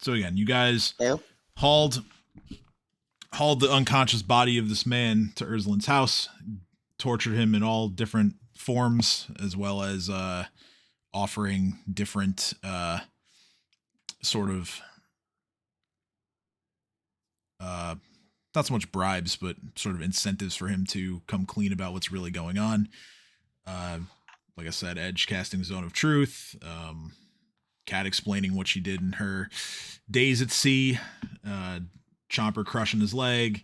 So again, you guys Yeah. hauled the unconscious body of this man to Ursula's house, tortured him in all different forms, as well as offering different sort of not so much bribes, but sort of incentives for him to come clean about what's really going on. Like I said, Edge casting Zone of Truth, Cat explaining what she did in her days at sea, Chomper crushing his leg,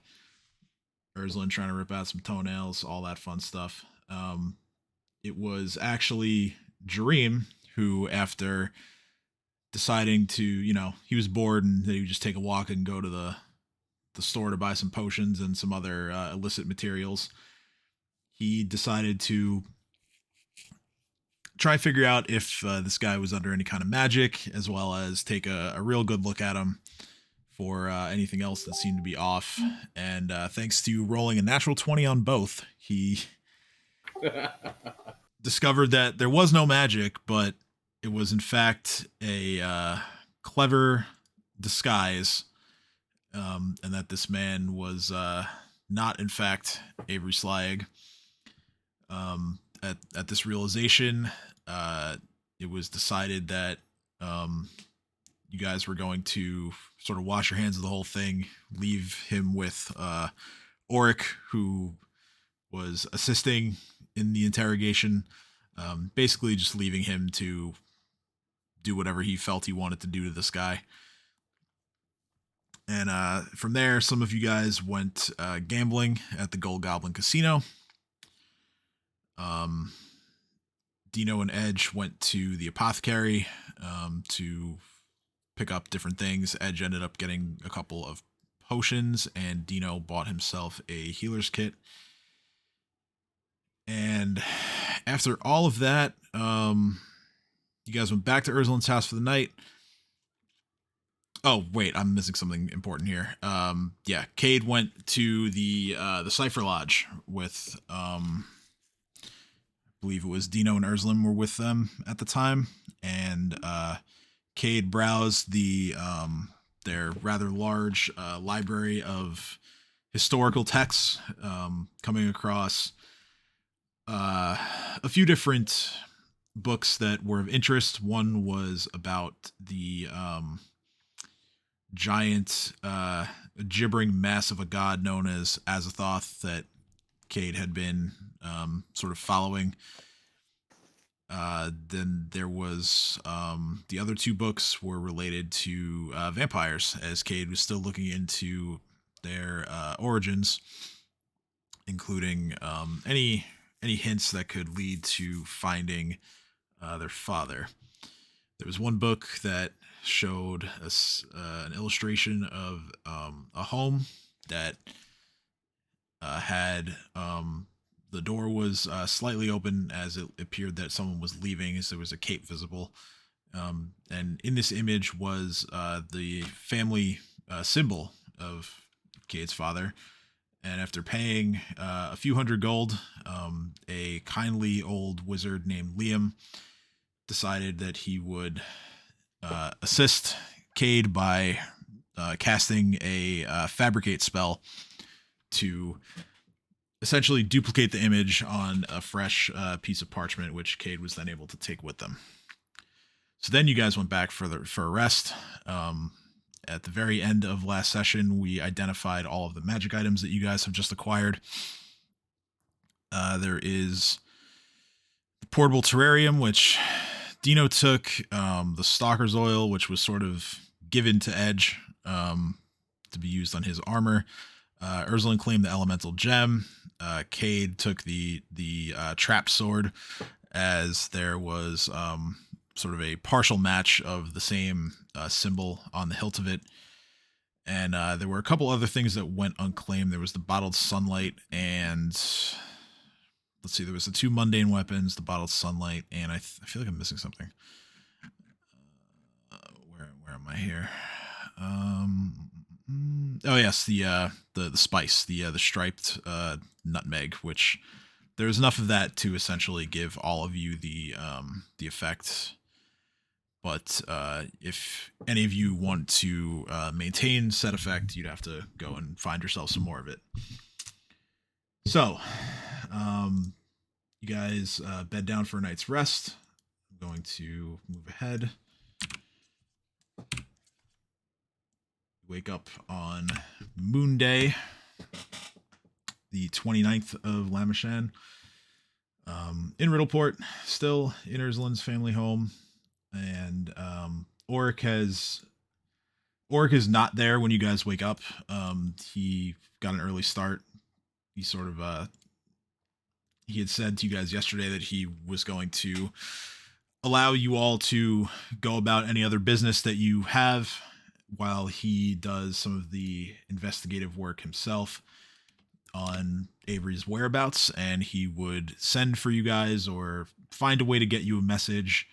Ursula trying to rip out some toenails, all that fun stuff. It was actually Jareem who, after deciding to, he was bored and he would just take a walk and go to the store to buy some potions and some other illicit materials. He decided to try and figure out if this guy was under any kind of magic, as well as take a real good look at him for anything else that seemed to be off. And thanks to rolling a natural 20 on both, he discovered that there was no magic, but it was in fact a clever disguise, and that this man was not in fact Avery Slyag. At this realization, it was decided that you guys were going to sort of wash your hands of the whole thing, leave him with Auric, who was assisting in the interrogation, basically just leaving him to do whatever he felt he wanted to do to this guy. And from there, some of you guys went gambling at the Gold Goblin Casino. Dino and Edge went to the apothecary to pick up different things. Edge ended up getting a couple of potions, and Dino bought himself a healer's kit. And after all of that, you guys went back to Ursula's house for the night. Oh, wait, I'm missing something important here. Yeah, Cade went to the Cipher Lodge with, I believe it was Dino and Ursula were with them at the time, and Cade browsed their rather large library of historical texts, coming across a few different books that were of interest. One was about the giant gibbering mess of a god known as Azathoth that Cade had been sort of following. Then there was the other two books were related to vampires, as Cade was still looking into their origins, including any hints that could lead to finding their father. There was one book that showed us an illustration of a home that had the door was slightly open, as it appeared that someone was leaving, as there was a cape visible. And in this image was the family symbol of Cade's father. And after paying a few hundred gold, a kindly old wizard named Liam decided that he would assist Cade by casting a fabricate spell to essentially duplicate the image on a fresh piece of parchment, which Cade was then able to take with them. So then you guys went back for a rest. At the very end of last session, we identified all of the magic items that you guys have just acquired. There is the portable terrarium, which Dino took, the Stalker's Oil, which was sort of given to Edge to be used on his armor. Ursula claimed the elemental gem. Cade took the trap sword, as there was sort of a partial match of the same symbol on the hilt of it. And there were a couple other things that went unclaimed. There was the bottled sunlight, and let's see, there was the two mundane weapons, the bottled sunlight, and I feel like I'm missing something. Where am I here? Oh yes, the spice, the striped nutmeg, which there's enough of that to essentially give all of you the effect But if any of you want to maintain said effect, you'd have to go and find yourself some more of it. So, you guys bed down for a night's rest. I'm going to move ahead. Wake up on Moon Day, the 29th of Lamachan. In Riddleport, still in Ursula's family home. And Oric is not there when you guys wake up. He got an early start. He sort of he had said to you guys yesterday that he was going to allow you all to go about any other business that you have while he does some of the investigative work himself on Avery's whereabouts, and he would send for you guys or find a way to get you a message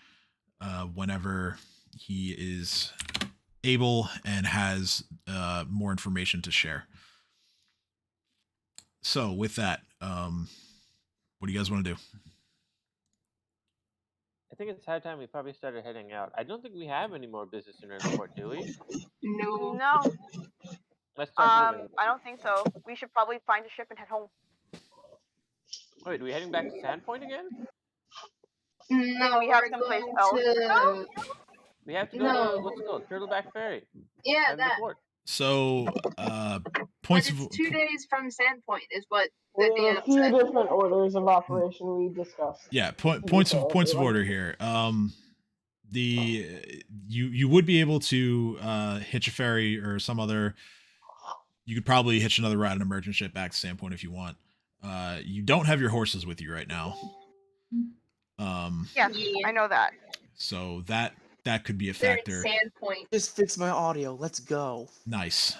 whenever he is able and has more information to share. So with that, what do you guys want to do? I think it's high time we probably started heading out. I don't think we have any more business in Riddleport, do we? No. Let's start moving. I don't think so. We should probably find a ship and head home. Wait, are we heading back to Sandpoint again? No, We have we're someplace going else to go? to. We have to go to, what's it called? Turtleback Ferry. Yeah, that. Port. So, points of 2 days from Sandpoint is what the There are DM a few said. different orders of operation we discussed. Yeah, points of order here. You would be able to hitch a ferry or some other. You could probably hitch another ride on a merchant ship back to Sandpoint if you want. You don't have your horses with you right now. Yes, I know that. So that could be a factor. They're at Sandpoint. Just fix my audio. Let's go. Nice.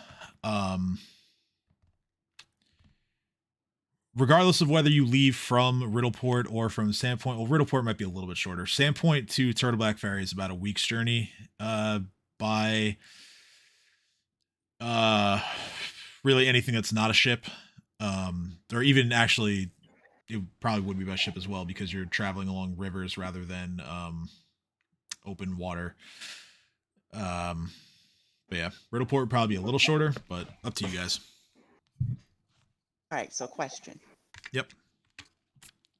Regardless of whether you leave from Riddleport or from Sandpoint, well, Riddleport might be a little bit shorter. Sandpoint to Turtleback Ferry is about a week's journey by really anything that's not a ship. Or even actually, it probably would be by ship as well because you're traveling along rivers rather than open water. But yeah, Riddleport would probably be a little shorter, but up to you guys. Alright, so question. Yep.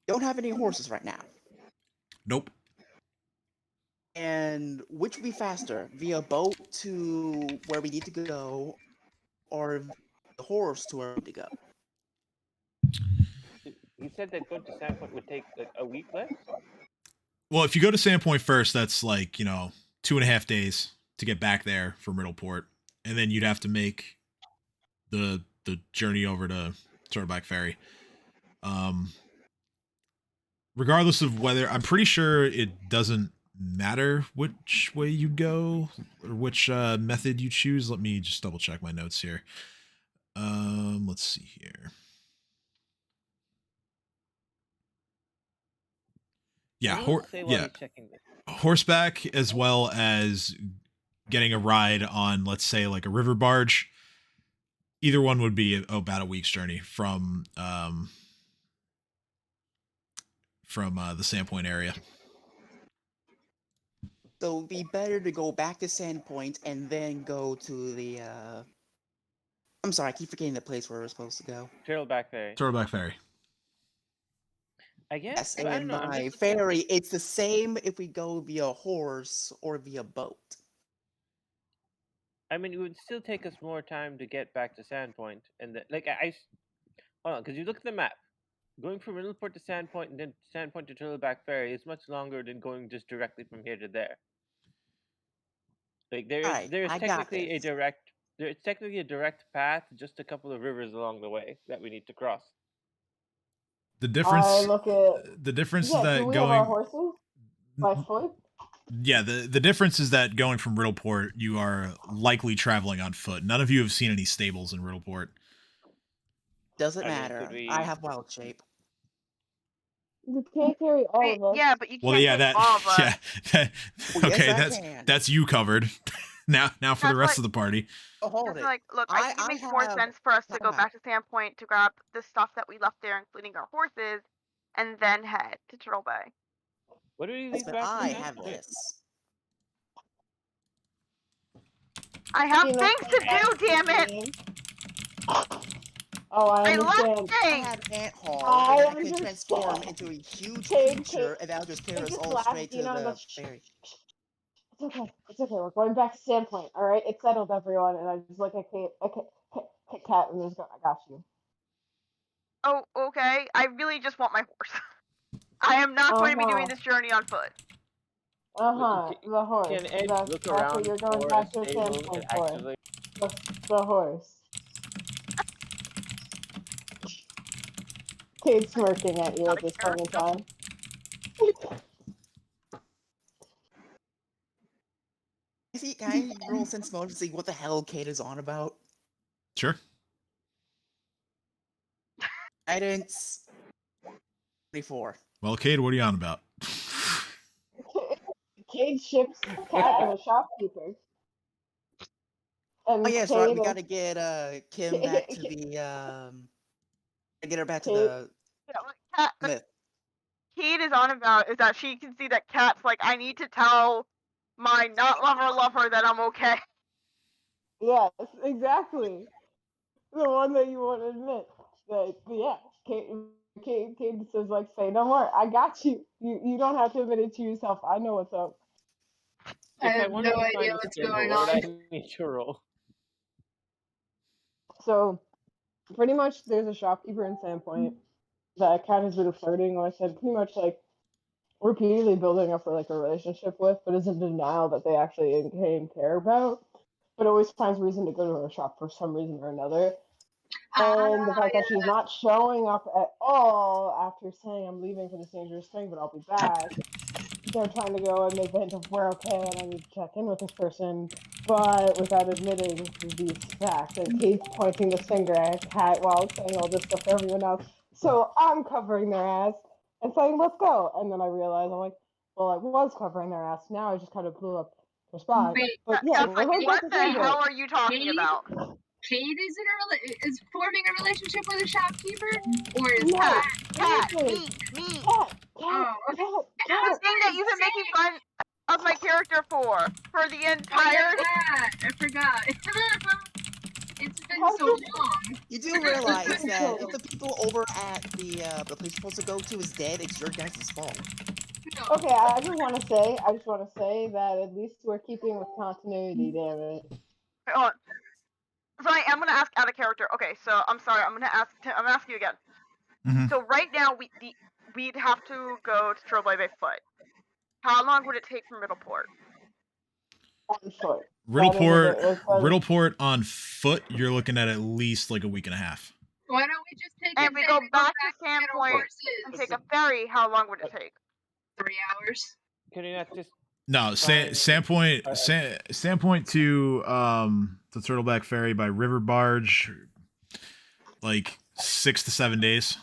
Don't have any horses right now. Nope. And which would be faster? Via boat to where we need to go, or the horse to where we need to go? You said that going to Sandpoint would take like a week less? Well, if you go to Sandpoint first, that's like, 2.5 days to get back there from Riddleport. And then you'd have to make the journey over to Turtleback Ferry. Regardless of whether, I'm pretty sure it doesn't matter which way you go or which method you choose. Let me just double check my notes here. Let's see here. Yeah, horseback as well as getting a ride on, let's say, like a river barge. Either one would be about a week's journey from the Sandpoint area. So it'd be better to go back to Sandpoint and then go to the I'm sorry, I keep forgetting the place where we're supposed to go. Turtleback Ferry. Turtleback Ferry. I guess. Yes, and my ferry, it's the same if we go via horse or via boat. I mean, it would still take us more time to get back to Sandpoint, and hold on, because you look at the map. Going from Riddleport to Sandpoint and then Sandpoint to Turtleback Ferry is much longer than going just directly from here to there. Like there is technically a direct path, just a couple of rivers along the way that we need to cross. The difference is that do we have our horses by foot? Yeah, the difference is that going from Riddleport, you are likely traveling on foot. None of you have seen any stables in Riddleport. Doesn't matter. I have wild shape. You can't carry all of us. Yeah, but you can't take all of us. Yeah, okay, yes, that's you covered. now for the rest of the party. Oh, hold it. Like, look, I think it makes more sense for us to go back to Sandpoint to grab the stuff that we left there, including our horses, and then head to Turtle Bay. What do you leave But back? I have this. I have things to do, damn it! Oh, I I left understand. I things! have ant hall, I and I can understand. transform into a huge Kate, creature, and that'll just carry us just all laugh, straight to you know, the ferry. It's okay. It's okay. We're going back to Sandpoint. All right, it's settled, everyone. And I just look at Kate, Cat, and just go, "I got you." Oh, okay. I really just want my horse. I am not going to be doing this journey on foot. The horse. Can Ed That's look what around you're going for back a to stable Sandpoint and for. actively? The horse. Kate's smirking at you at this point in time. Can I roll sense motive to see what the hell Kate is on about? Sure. Guidance 34. Well, Cade, what are you on about? Cade ships Cat and a shopkeeper. And Oh yes, right. We gotta get Kim back to the get her back to the What Kate is on about is that she can see that Cat's like, I need to tell my not lover that I'm okay. Yes, exactly. The one that you won't admit. Like, yeah, Kate says, like, say no more. I got you. You don't have to admit it to yourself. I know what's up. I have no idea what's going on. I need to roll. So, pretty much, there's a shopkeeper in Sandpoint that Cat has been flirting with and pretty much, like, repeatedly building up for, like, a relationship with, but is in denial that they actually care about, but always finds reason to go to her shop for some reason or another. And the fact that she's not showing up at all after saying, I'm leaving for this dangerous thing, but I'll be back. They're trying to go and make the hint of, we're okay and I need to check in with this person, but without admitting these facts. And Kate's pointing the finger at Cat while saying all this stuff to everyone else. So I'm covering their ass and saying, let's go. And then I realize, I'm like, well, I was covering their ass. Now I just kind of blew up her spot. Wait, but yeah, like, what the hell are you talking about? Kate is forming a relationship with a shopkeeper, or is Cat, me. The thing that you've been making fun of my character for the entire. I forgot. It's been so long. You do realize that if the people over at the place you're supposed to go to is dead, it's your guys' fault. No. Okay, I just want to say that at least we're keeping with continuity, damn it. Wait, hold on. So I am gonna ask out of character. Okay, so I'm sorry. I'm gonna ask you again. Mm-hmm. So right now we'd have to go to Turtleback by foot. How long would it take from Riddleport? On foot. Riddleport on foot. You're looking at least like a week and a half. Why don't we just take? And if we go back to Sandpoint and take a ferry, how long would it take? 3 hours. Can you not just? No, Sandpoint to the Turtleback Ferry by river barge, like 6 to 7 days.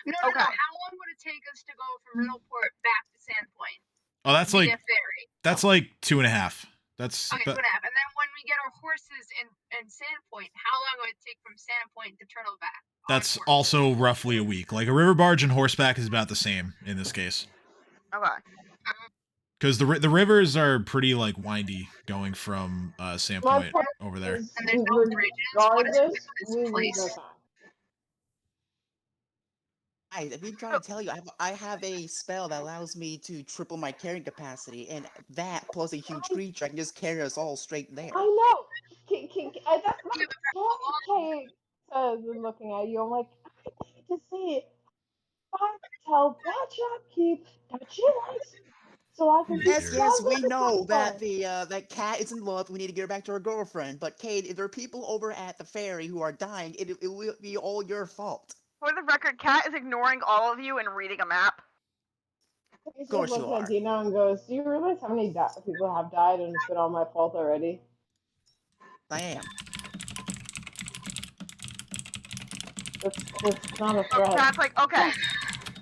No. How long would it take us to go from Riddleport back to Sandpoint? Oh, that's like ferry. That's like 2.5. That's okay, 2.5. And then when we get our horses in Sandpoint, how long would it take from Sandpoint to Turtleback? That's also roughly a week. Like a river barge and horseback is about the same in this case. Okay. Because the rivers are pretty like windy going from Sandpoint over there. And there's no bridges. What is this place? I've been trying to tell you, I have a spell that allows me to triple my carrying capacity, and that plus a huge creature, I can just carry us all straight there. I know. That's what Kate says and looking at you. I'm like, I need to see it. I tell that shopkeep that she likes. So I can yes, we know that that Cat is in love. We need to get her back to her girlfriend. But Kate, if there are people over at the ferry who are dying, it will be all your fault. For the record, Cat is ignoring all of you and reading a map. Of course you are. Dino and goes, do you realize how many people have died and it's been all my fault already? I am. It's not a threat. So Cat's like, okay.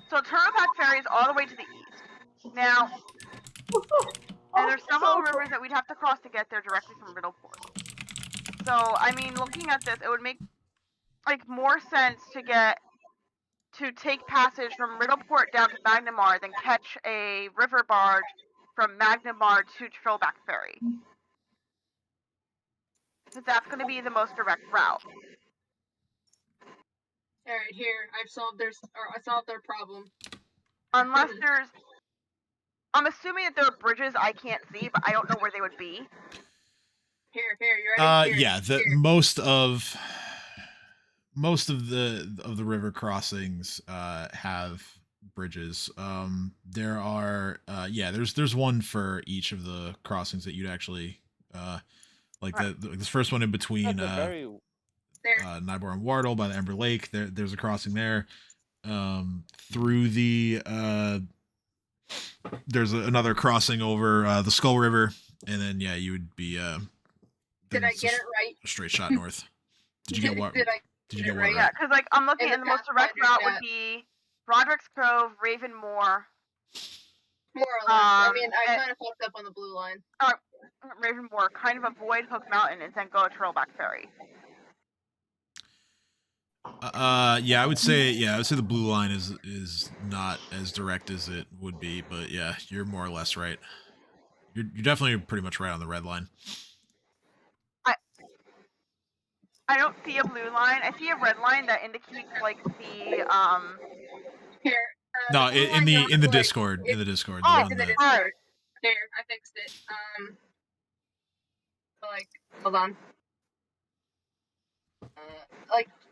So Turtleback Ferry is all the way to the east. Now, and there's several rivers that we'd have to cross to get there directly from Riddleport. So, I mean, looking at this, it would make like more sense to take passage from Riddleport down to Magnamar than catch a river barge from Magnamar to Turtleback Ferry. Because that's going to be the most direct route. All right, here I solved their problem. Unless there's, I'm assuming that there are bridges I can't see, but I don't know where they would be. Here, you ready? Here, Yeah, here. most of the river crossings have bridges. There are there's one for each of the crossings that you'd actually like this first one in between That's a very There. Nybor and Wardle by the Ember Lake. There's a crossing there. Through the there's another crossing over the Skull River, and then you would be Did I get it right? a straight shot north. Did you get what? Did you get right? what Yeah, because like I'm looking And at the the most direct route Pathfinder would be Roderick's Cove, Ravenmore. More or less. I mean, I and- kind of fucked up on the blue line. Ravenmore, kind of avoid Hook Mountain and then go to Turtleback Ferry. I would say the blue line is not as direct as it would be, but yeah, you're more or less right. You're definitely pretty much right on the red line. I don't see a blue line. I see a red line that indicates like the Here. No, the blue in line's the on in the like- Discord, it- in the Discord. Oh, the It's one in the that, Discord. There, I fixed it. Like, hold on.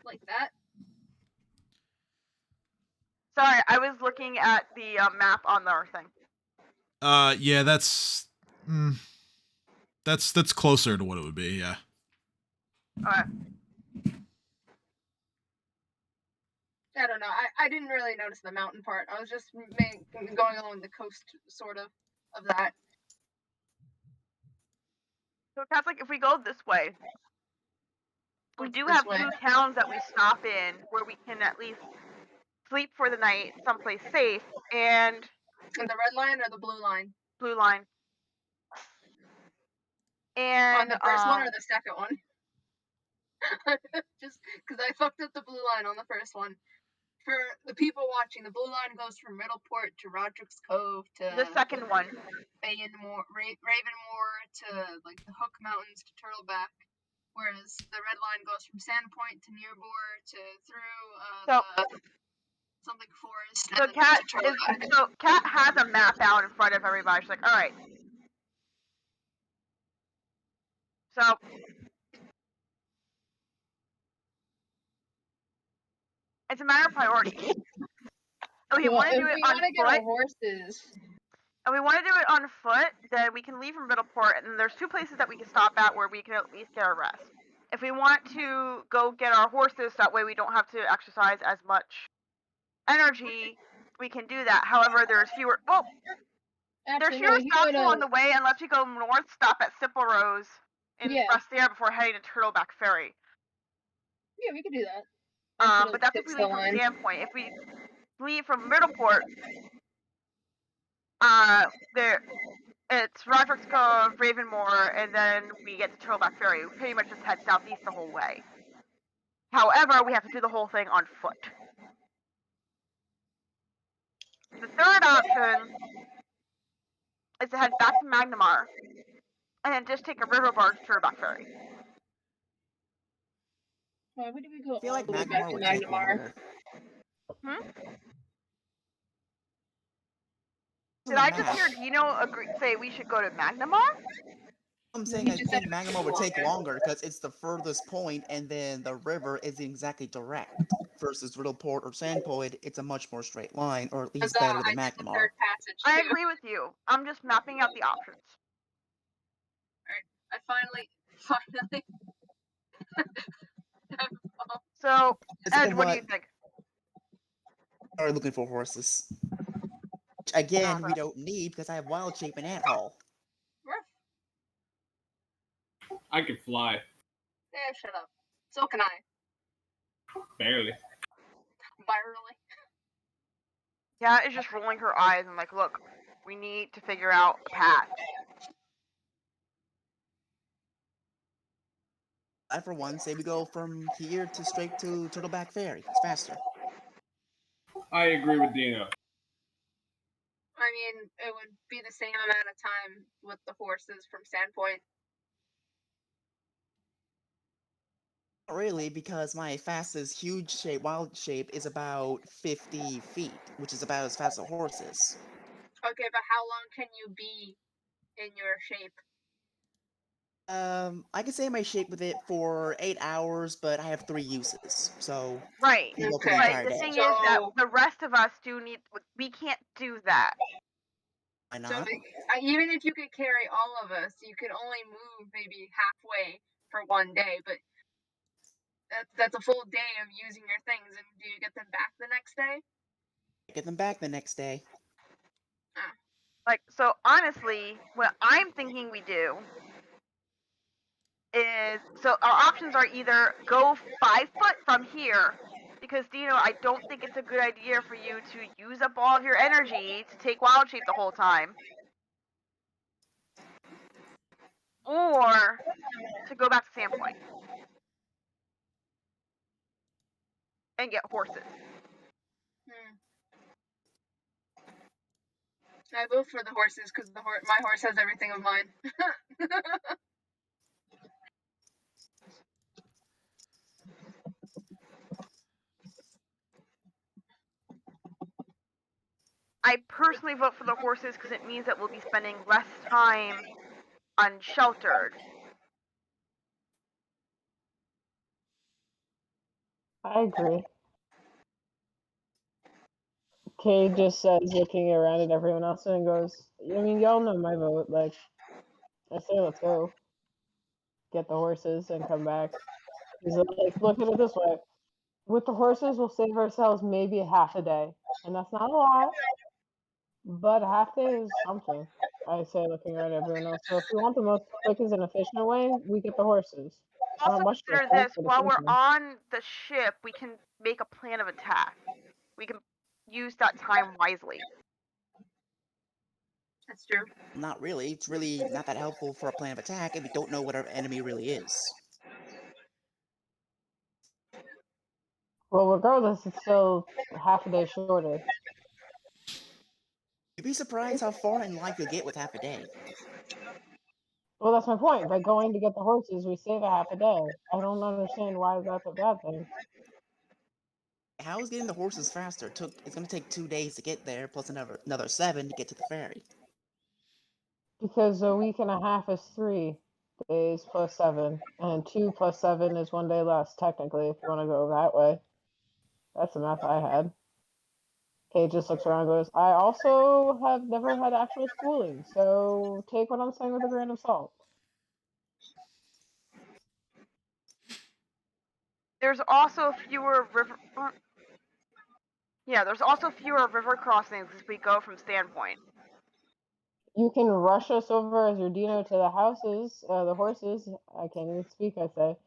Like that. Sorry, I was looking at the map on our thing. yeah, that's closer to what it would be. Yeah. Okay. I don't know. I didn't really notice the mountain part. I was just going along the coast, sort of that. So it's like if we go this way, we do This have way. 2 towns that we stop in where we can at least sleep for the night someplace safe, and And the red line or the blue line? blue line. And On the first one or the second one? Just because I fucked up the blue line on the first one. For the people watching, the blue line goes from Riddleport to Roderick's Cove to the second one. Ravenmore to like the Hook Mountains to Turtleback, whereas the red line goes from Sandpoint to Nearbor to through something forest. So and then to Kat has a map out in front of everybody. She's like, all right. So it's a matter of priority. If we want to do it on foot, horses. and we want to do it on foot, then we can leave from Riddleport, and there's 2 places that we can stop at where we can at least get our rest. If we want to go get our horses, that way we don't have to exercise as much energy, we can do that. However, there's fewer. Well, there's fewer stops along the way unless we go north, stop at Simple Rose, and rest there before heading to Turtleback Ferry. Yeah, we could do that. But that's if we leave from Sandpoint. If we leave from Riddleport, it's Roderick's Cove, Ravenmore, and then we get to Turtleback Ferry. We pretty much just head southeast the whole way. However, we have to do the whole thing on foot. The third option is to head back to Magnamar, and then just take a river barge to Turtleback Ferry. Why would we go I feel like all the way back Magnamar to would take Magnamar? longer. Did I just hear Dino say we should go to Magnamar? I'm saying I think Magnamar would take longer because it's the furthest point, and then the river isn't exactly direct. Versus Riddleport or Sandpoint, it's a much more straight line, or at least better than Magnamar. I agree with you. I'm just mapping out the options. I finally. So, It's Ed, been what do you think? Are looking for horses. Which, again, we don't need because I have Wild Shape and Ant Haul. I can fly. Yeah, shut up. So can I. Barely. Virally. Kat is just rolling her eyes and like, look, we need to figure out a path. I, for one, say we go from here to straight to Turtleback Ferry. It's faster. I agree with Dino. I mean, it would be the same amount of time with the horses from Sandpoint. Not really, because my fastest huge shape, wild shape, is about 50 feet, which is about as fast as a horse is. Okay, but how long can you be in your shape? I can stay in my shape with it for 8 hours, but I have 3 uses, so Right. you go for the Okay. But entire the day. thing is that So- the rest of us we can't do that. Why So not? even if you could carry all of us, you could only move maybe halfway for one day, but that's a full day of using your things, and do you get them back the next day? Get them back the next day. Like, so honestly, what I'm thinking we do is, so our options are either go 5 foot from here, because Dino, I don't think it's a good idea for you to use up all of your energy to take wild shape the whole time, or to go back to Sandpoint and get horses. I vote for the horses because my horse has everything of mine. I personally vote for the horses because it means that we'll be spending less time unsheltered. I agree. Kay just says, looking around at everyone else, and goes, I mean, y'all know my vote. Like, I say let's go. Get the horses and come back. He's like, look at it this way. With the horses, we'll save ourselves maybe a half a day. And that's not a lot, but a half day is something. I say, looking around at everyone else. So if we want the most quickest and efficient way, we get the horses. It's Also not much to consider attack, this, but while it's we're something. on the ship, we can make a plan of attack. We can use that time wisely. That's true. Not really. It's really not that helpful for a plan of attack if we don't know what our enemy really is. Well, regardless, it's still half a day shorter. You'd be surprised how far in life you'll get with half a day. Well, that's my point. By going to get the horses, we save a half a day. I don't understand why that's a bad thing. How is getting the horses faster? It's going to take 2 days to get there, plus another 7 to get to the ferry. Because a week and a half is 3 days plus 7, and 2 plus 7 is 1 day less, technically, if you want to go that way. That's the math I had. Kate just looks around and goes, I also have never had actual schooling, so take what I'm saying with a grain of salt. There's also fewer river. Yeah, there's also fewer river crossings as we go from Standpoint. You can rush us over as your Dino to the houses, the horses. I can't even speak, I say.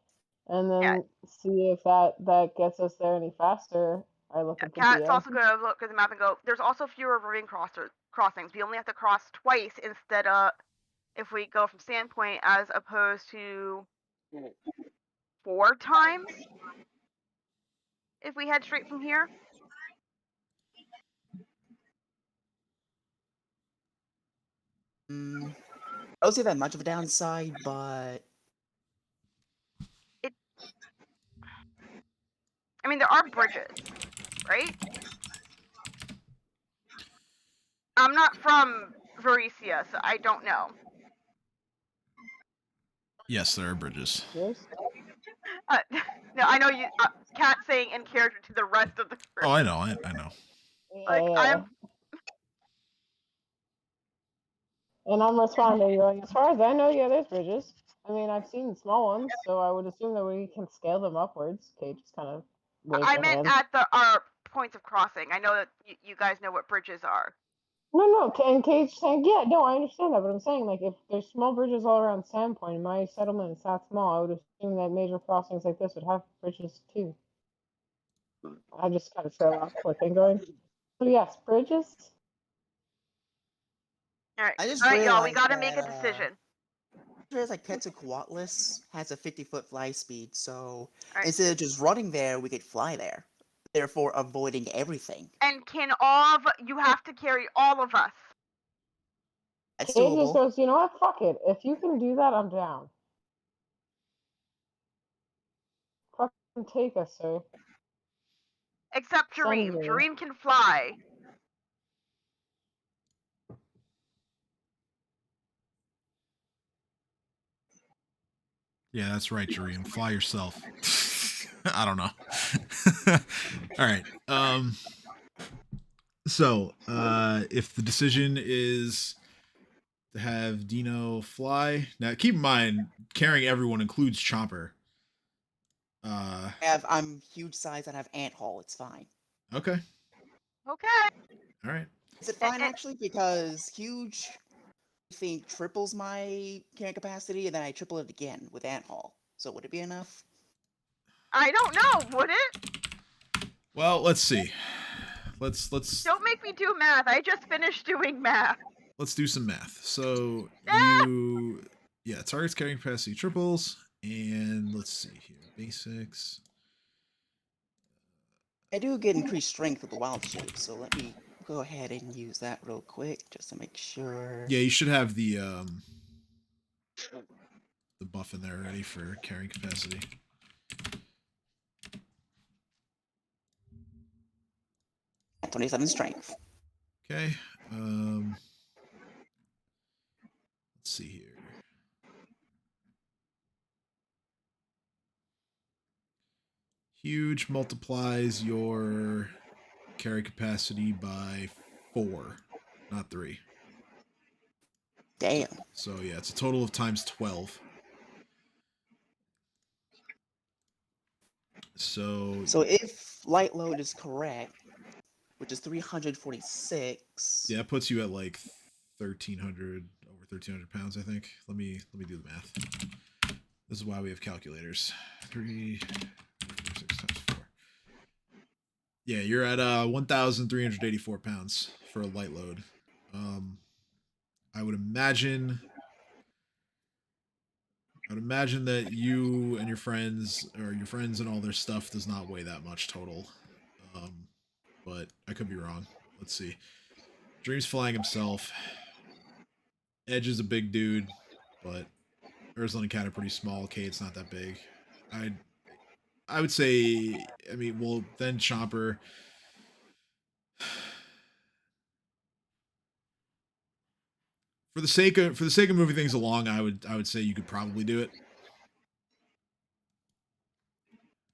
And then see if that gets us there any faster. I look at the Cat's DM. also going to look at the map and go, there's also fewer river crossings. We only have to cross twice instead of if we go from Sandpoint as opposed to 4 times if we head straight from here. I don't see that much of a downside, but I mean, there are bridges, right? I'm not from Varesia, so I don't know. Yes, there are bridges. Yes. No, I know you. Cat saying in character to the rest of the group. Oh, I know. I know. Like, Yeah. And I'm responding, going, as far as I know, yeah, there's bridges. I mean, I've seen small ones, so I would assume that we can scale them upwards. Kate just kind of waves her meant hand. at our points of crossing. I know that you guys know what bridges are. No, and Kate's saying, yeah, no, I understand that, but I'm saying, like, if there's small bridges all around Sandpoint, my settlement is that small, I would assume that major crossings like this would have bridges too. I just kind of fell off clicking, going, so yes, bridges? Alright, I just y'all, we realized gotta make a that, decision. There's like Quetzalcoatlus has a 50-foot fly speed, so Alright. instead of just running there, we could fly there, therefore avoiding everything. And can you have to carry all of us. That's Kate just doable. goes, you know what, fuck it. If you can do that, I'm down. Take us, sir. Except Send Jareem. me. Jareem can fly. Yeah, that's right, Jareem. Fly yourself. I don't know. All right. So, if the decision is to have Dino fly, now keep in mind carrying everyone includes Chomper. I'm huge size and have ant haul. It's fine. Okay. Okay. All right. Is it fine actually? Because huge, I think triples my carrying capacity, and then I triple it again with ant haul. So would it be enough? I don't know, would it? Well, let's see. Let's Don't make me do math. I just finished doing math. let's do some math. So Ah! targets carrying capacity triples, and let's see here, basics. I do get increased strength with the wild shape, so let me go ahead and use that real quick just to make sure. Yeah, you should have the buff in there ready for carrying capacity. At 27 strength. Okay. Let's see here. Huge multiplies your carry capacity by 4, not 3. Damn. So yeah, it's a total of times 12. So if light load is correct, which is 346. yeah, it puts you at like 1,300, over 1,300 pounds, I think. Let me do the math. This is why we have calculators. 346 times 4. Yeah, you're at 1,384 pounds for a light load. I would imagine that you and your friends, or your friends and all their stuff, does not weigh that much total. But I could be wrong. Let's see. Dream's flying himself. Edge is a big dude, but Ursula and Cat are pretty small. Kate's not that big. I would say, I mean, well, then Chomper. For the sake of moving things along, I would say you could probably do it.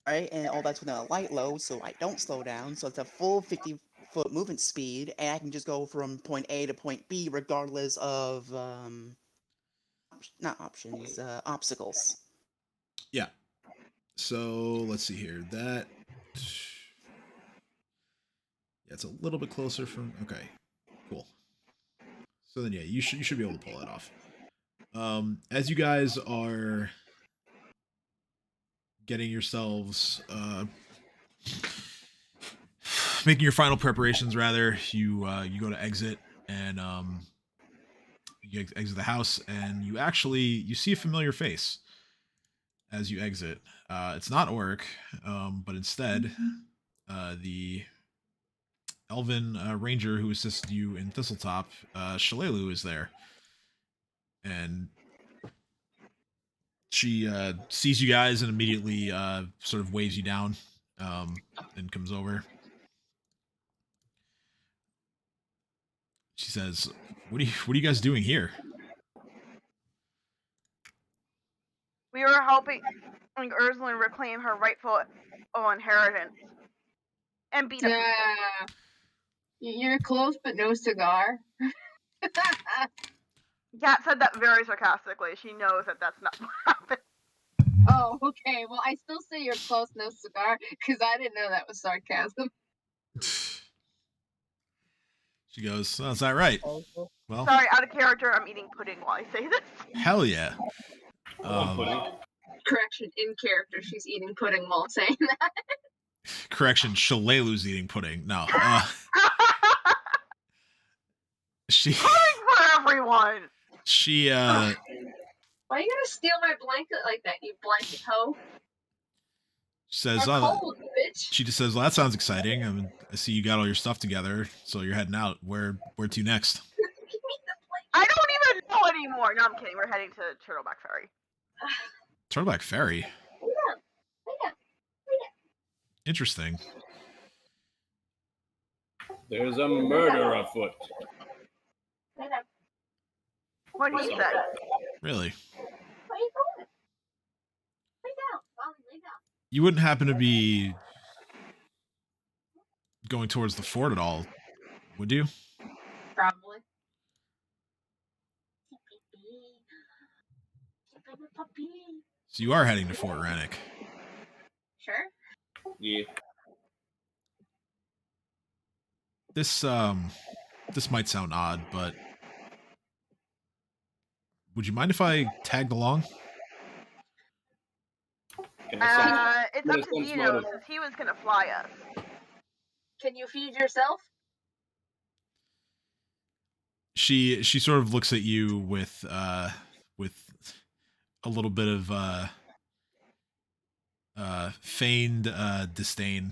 Right, and all that's within a light load, so I don't slow down. So it's a full 50-foot movement speed, and I can just go from point A to point B regardless of not options, obstacles. Yeah. So let's see here. That it's a little bit closer from. Okay, cool. So then, yeah, you should be able to pull that off. As you guys are getting yourselves making your final preparations, rather, you go to exit, and you exit the house, and you see a familiar face as you exit. It's not Oric, but instead the elven ranger who assisted you in Thistletop, Shalelu, is there, and she sees you guys and immediately sort of waves you down, and comes over. She says, what are you guys doing here?" We were helping Ursula reclaim her rightful inheritance. And beat up people. You're close, but no cigar. Kat said that very sarcastically. She knows that that's not what happened. Oh, okay. Well, I still say you're close, no cigar, because I didn't know that was sarcasm. She goes, "Oh, is that right? Well, sorry, out of character, I'm eating pudding while I say this." Hell yeah. Correction, in character, she's eating pudding while saying that. Correction, Shalelu's eating pudding. No. She pudding for everyone. She Why you gonna steal my blanket like that, you blanket hoe? says, cold, bitch. She just says, "Well, that sounds exciting. I mean, I see you got all your stuff together, so you're heading out. Where to next?" I don't even know anymore. No, I'm kidding. We're heading to Turtleback Ferry. Turtleback Ferry? Wait Interesting. There's a murder afoot. What he said. Really? What are you doing? Lay down, Molly, lay down. You wouldn't happen to be going towards the fort at all, would you? Probably. So you are heading to Fort Rennick. Sure. Yeah. This might sound odd, but would you mind if I tagged along? Can I It's What up is to Sense Dino motive? since he was gonna fly us. Can you feed yourself? She sort of looks at you with a little bit of feigned disdain.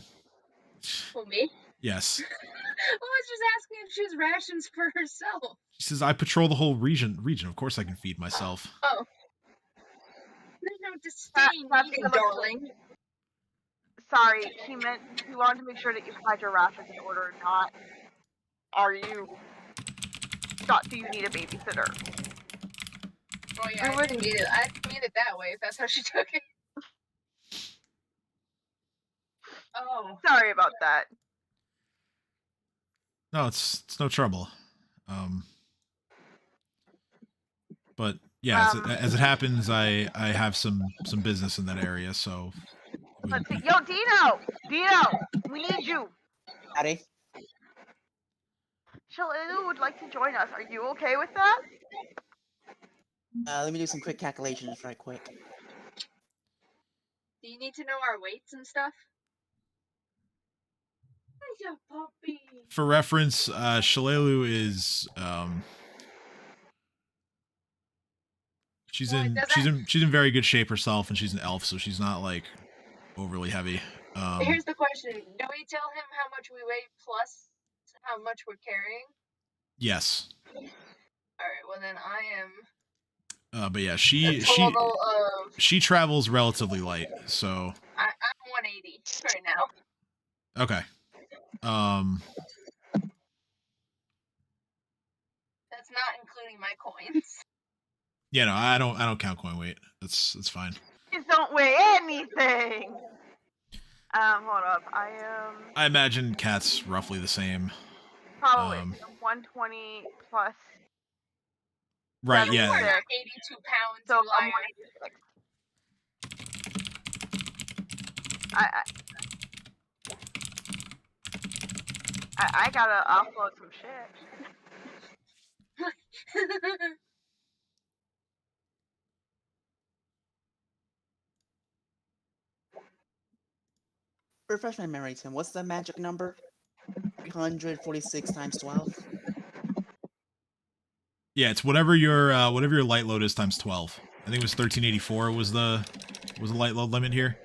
Who, me? Yes. I was just asking if she has rations for herself. She says, I patrol the whole region. Of course I can feed myself. Oh. There's no disdain, you darling. Sorry, she meant she wanted to make sure that you had your rations in order, not do you need a babysitter? Oh yeah, I didn't mean it that way, if that's how she took it. Oh. Sorry about that. No, it's no trouble. But yeah, as it happens, I have some business in that area, so. Let's see. Yo, Dino, we need you. Howdy. Shalalu would like to join us. Are you okay with that? Let me do some quick calculations right quick. Do you need to know our weights and stuff? Where's your puppy? For reference, Shalelu is she's in very good shape herself, and she's an elf, so she's not like overly heavy. Here's the question: do we tell him how much we weigh plus how much we're carrying? Yes. All right. Well, then I am. But yeah, she travels relatively light, so. I'm 180 right now. Okay. That's not including my coins. Yeah, no, I don't count coin weight. That's fine. These don't weigh anything. Hold up. I imagine Cat's roughly the same. Probably 120 plus. Right. You are Yeah. 82 pounds. So I'm liar. 186. I gotta offload some shit. Refresh my memory, Tim. What's the magic number? 346 times 12? Yeah, it's whatever your light load is times 12. I think it was 1384 was the light load limit here.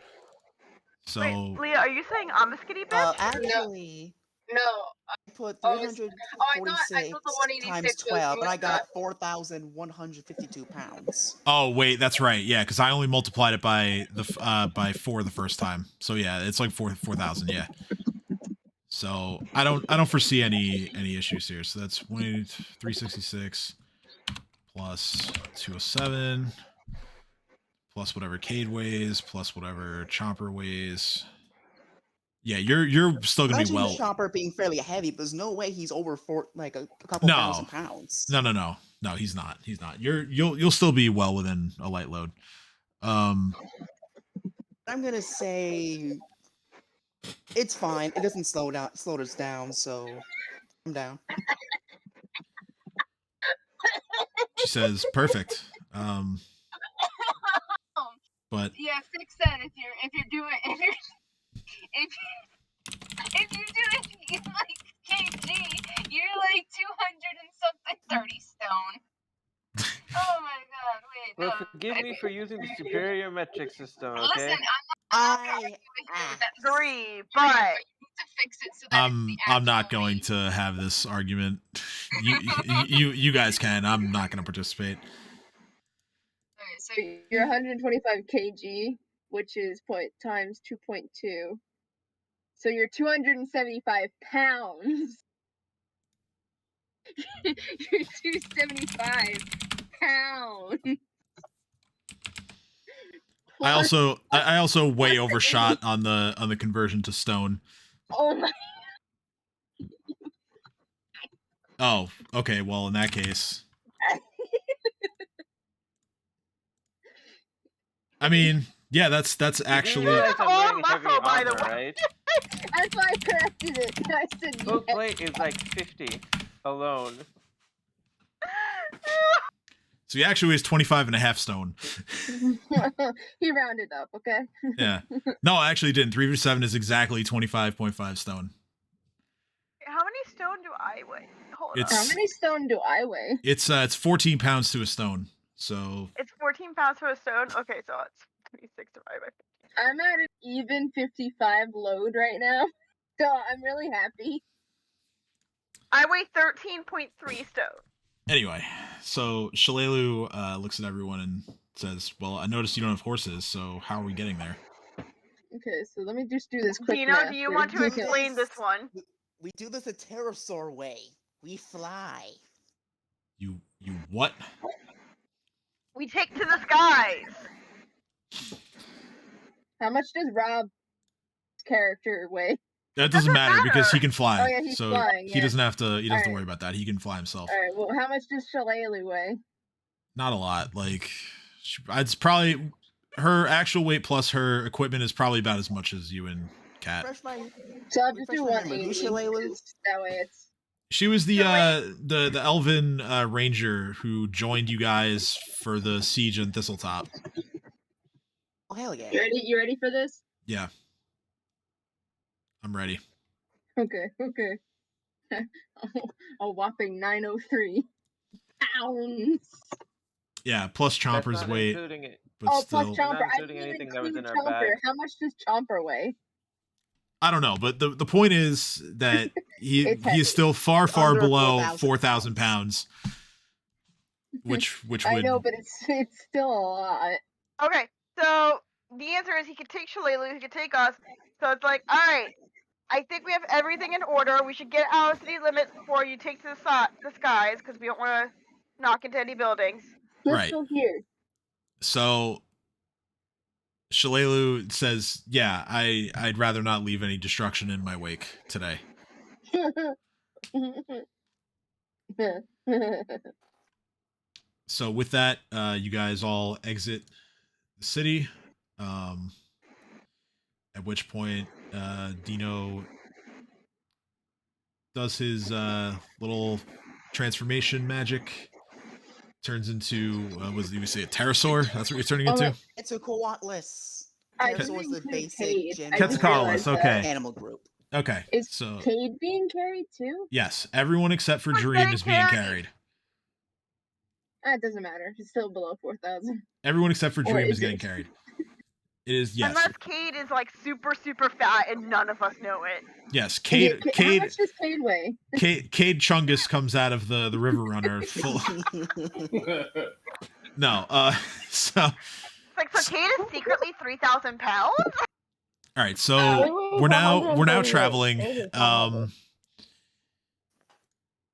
So Wait, Leah, are you saying I'm a skinny bitch? Actually, no. I put I 346 thought the 186 times was 12, and I more got 4,152 pounds. Oh wait, that's right. Yeah, because I only multiplied it by 4 the first time. So yeah, it's like 4,000. Yeah. So I don't foresee any issues here. So that's 366 plus 207 plus whatever Cade weighs plus whatever Chomper weighs. Yeah, you're still gonna be well. Chomper being fairly heavy, but there's no way he's over a couple thousand pounds. No, he's not. You'll still be well within a light load. I'm gonna say it's fine. It doesn't slow us down, so I'm down. She says, "Perfect." But yeah, fix that if you're doing like KG, you're like 200 and something 30 stone. Oh my god, wait. Well, forgive me for using the superior metric system, okay? Listen, I agree, but to fix it so that I'm not going to have this argument. You guys can. I'm not going to participate. Alright, so you're 125 kg, which is times 2.2. So you're 275 pounds. You're 275 pounds. I also way plus the overshot on the conversion to stone. Oh my! Oh, okay. Well, in that case, I mean, yeah, that's You do actually. realize I'm all wearing heavy muscle, by the armor, way. right? That's why I corrected it. I said Both yes. weight is like 50 alone. So he actually weighs 25.5 stone. He rounded up, okay? Yeah. No, I actually didn't. 3v7 is exactly 25.5 stone. How many stone do I weigh? Hold It's- on. How many stone do I weigh? It's 14 pounds to a stone. So It's 14 pounds for a stone. Okay, so it's 26 divided by 50. I'm at an even 55 load right now, so I'm really happy. I weigh 13.3 stone. anyway, so Shalelu looks at everyone and says, "Well, I noticed you don't have horses, so how are we getting there?" Okay, so let me just do this quick Dino, math do you here. want to explain this one? We do this a pterosaur way. We fly. You what? We take to the skies. How much does Rob's character weigh? That doesn't matter because he matter. can fly. Oh, yeah, he's so flying, he yeah. doesn't have to. He doesn't have to Alright. worry about that. He can fly himself. All right, well, how much does Shalelu weigh? Not a lot. Like, it's probably her actual weight plus her equipment is probably about as much as you and Kat. Refresh my, So I'll just refresh do my memory. 180. Who's Shalelu? That way it's... She was the elven ranger who joined you guys for the siege in Thistletop. Oh, hell yeah. You ready for this? Yeah, I'm ready. Okay. A whopping 903 pounds. Yeah, plus That's Chomper's not weight, including it. but Oh, still, plus Chomper. Not I including didn't anything that was include in our Chomper. bag. How much does Chomper weigh? I don't know. But the point is that he It's he heavy. is still far Under below 4,000 4,000 pounds. Which I would know, but it's still a lot. Okay, so the answer is he could take Shalelu, he could take us. So it's like, alright, I think we have everything in order. We should get out of city limits before you take to the skies, because we don't want to knock into any buildings. Let's Right. go here. So Shalelu says, "Yeah, I'd rather not leave any destruction in my wake today." So with that, you guys all exit the city. At which point, Dino does his little transformation magic. Turns into was you say a pterosaur? That's what you're turning into. It's a Coatlus. I Pterosaur didn't is the include basic Cade. I general just realized Quetzalcoatlus, that. okay. animal group. Okay, Is so Cade being carried too? yes, everyone except for We're Dream getting is being carried. carried. It doesn't matter. He's still below 4,000. Everyone except for Or Dream is is getting it? carried. It is yes, Unless Cade is like super fat and none of us know it. yes. How Cade much does Cade weigh? Cade Chungus comes out of the River Runner full. No, so It's like, so Cade is secretly 3,000 pounds? all right, so Wait, we're now 138. traveling. There's a comment.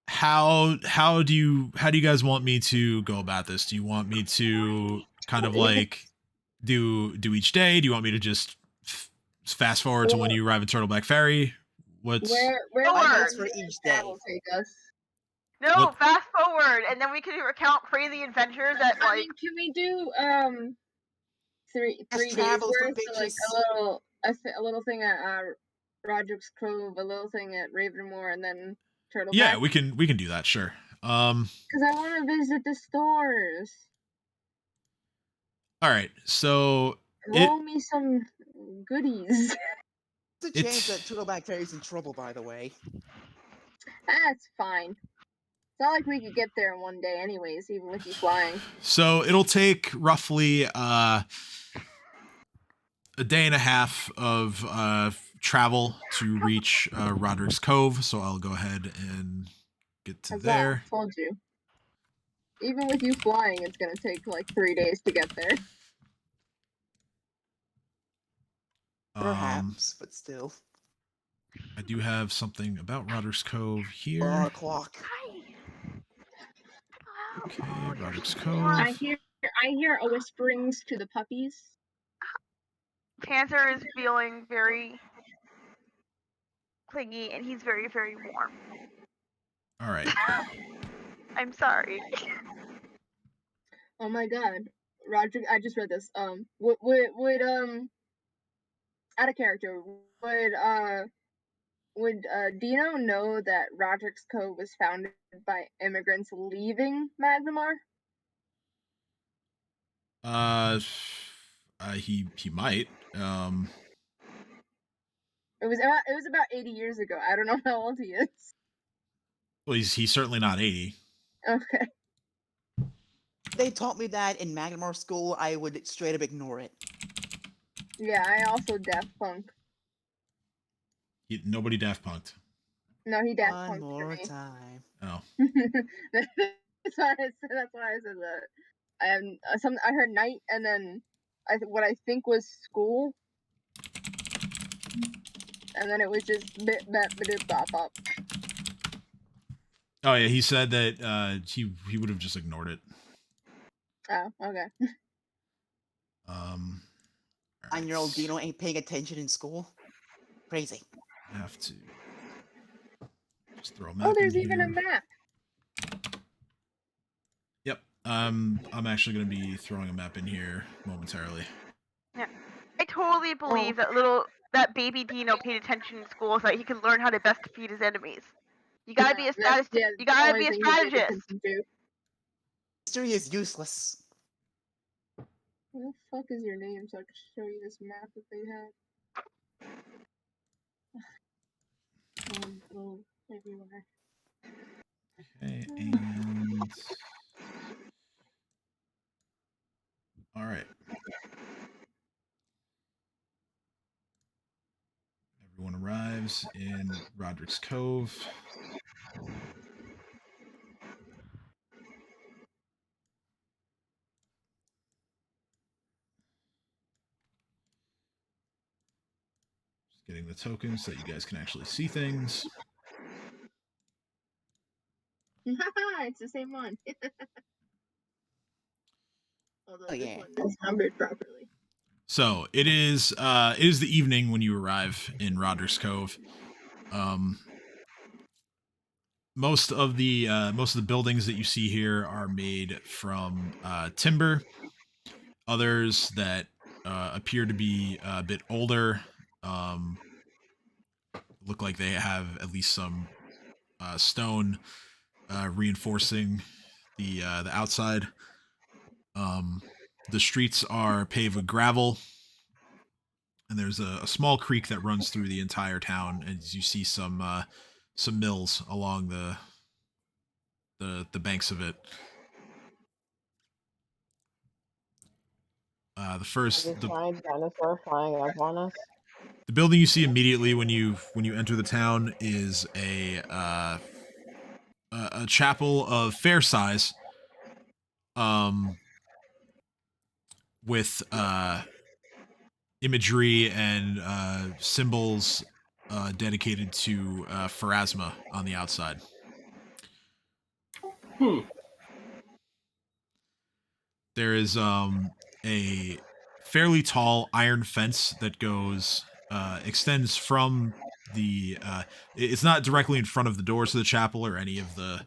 How do you guys want me to go about this? Do you want me to kind of like do each day? Do you want me to just fast forward to when you arrive at Turtleback Ferry? What's Where Forward. That's for each day. that will take us? No, What- fast forward, and then we can recount crazy adventures that, I like, mean, can we do three Let's days travel for worth? So, like bitches. a little thing at Roderick's Cove, a little thing at Ravenmore, and then Turtleback. yeah, we can do that, sure. Because I want to visit the stores. All right, so Roll me some goodies. It's a It's- chance that Turtleback Ferry's in trouble, by the way. That's fine. It's not like we could get there in one day, anyways, even with you flying. So it'll take roughly a day and a half of travel to reach Roderick's Cove. So I'll go ahead and get to Huzzah, there. told you. Even with you flying, it's gonna take like 3 days to get there. Perhaps, but still. I do have something about Roderick's Cove here. 4 o'clock. Hi. Okay, Oh, you're Roderick's so Cove. warm. I hear a whisperings to the puppies. Panther is feeling very clingy, and he's very, very warm. All right. I'm sorry. Oh my god, Roger! I just read this. Would out of character, would Dino know that Roderick's Cove was founded by immigrants leaving Magnamar? He might. It was about 80 years ago. I don't know how old he is. Well, he's certainly not 80. Okay. They taught me that in Magnamar school. I would straight up ignore it. Yeah, I also Daft Punk. Nobody Daft Punked. No, he Daft One Punked more for me. time. Oh. That's why I said that. I heard night, and then what I think was school, and then it was just bit bop bop. Oh yeah, he said that he would have just ignored it. Oh, okay. 9-year-old Dino ain't paying attention in school. Crazy. I have to just throw a map. Oh, there's in even here. a map. Yep. I'm actually gonna be throwing a map in here momentarily. Yeah. I totally believe that baby Dino paid attention in school so that he could learn how to best defeat his enemies. You gotta be a strategist. You gotta be a strategist. History is useless. What the fuck is your name so I can show you this map that they had? Oh, everywhere. Okay, and all right. Everyone arrives in Roderick's Cove. Just getting the tokens so that you guys can actually see things. It's the same one. Although Oh, this yeah. one is numbered properly. So it is the evening when you arrive in Roderick's Cove. Most of the buildings that you see here are made from timber. Others that appear to be a bit older look like they have at least some stone reinforcing the outside. The streets are paved with gravel, and there's a small creek that runs through the entire town. As you see some mills along the banks of it. The first Is this giant dinosaur flying up on us? the building you see immediately when you enter the town is a chapel of fair size, with imagery and symbols dedicated to Pharasma on the outside. There is a fairly tall iron fence that goes extends from the it's not directly in front of the doors of the chapel or any of the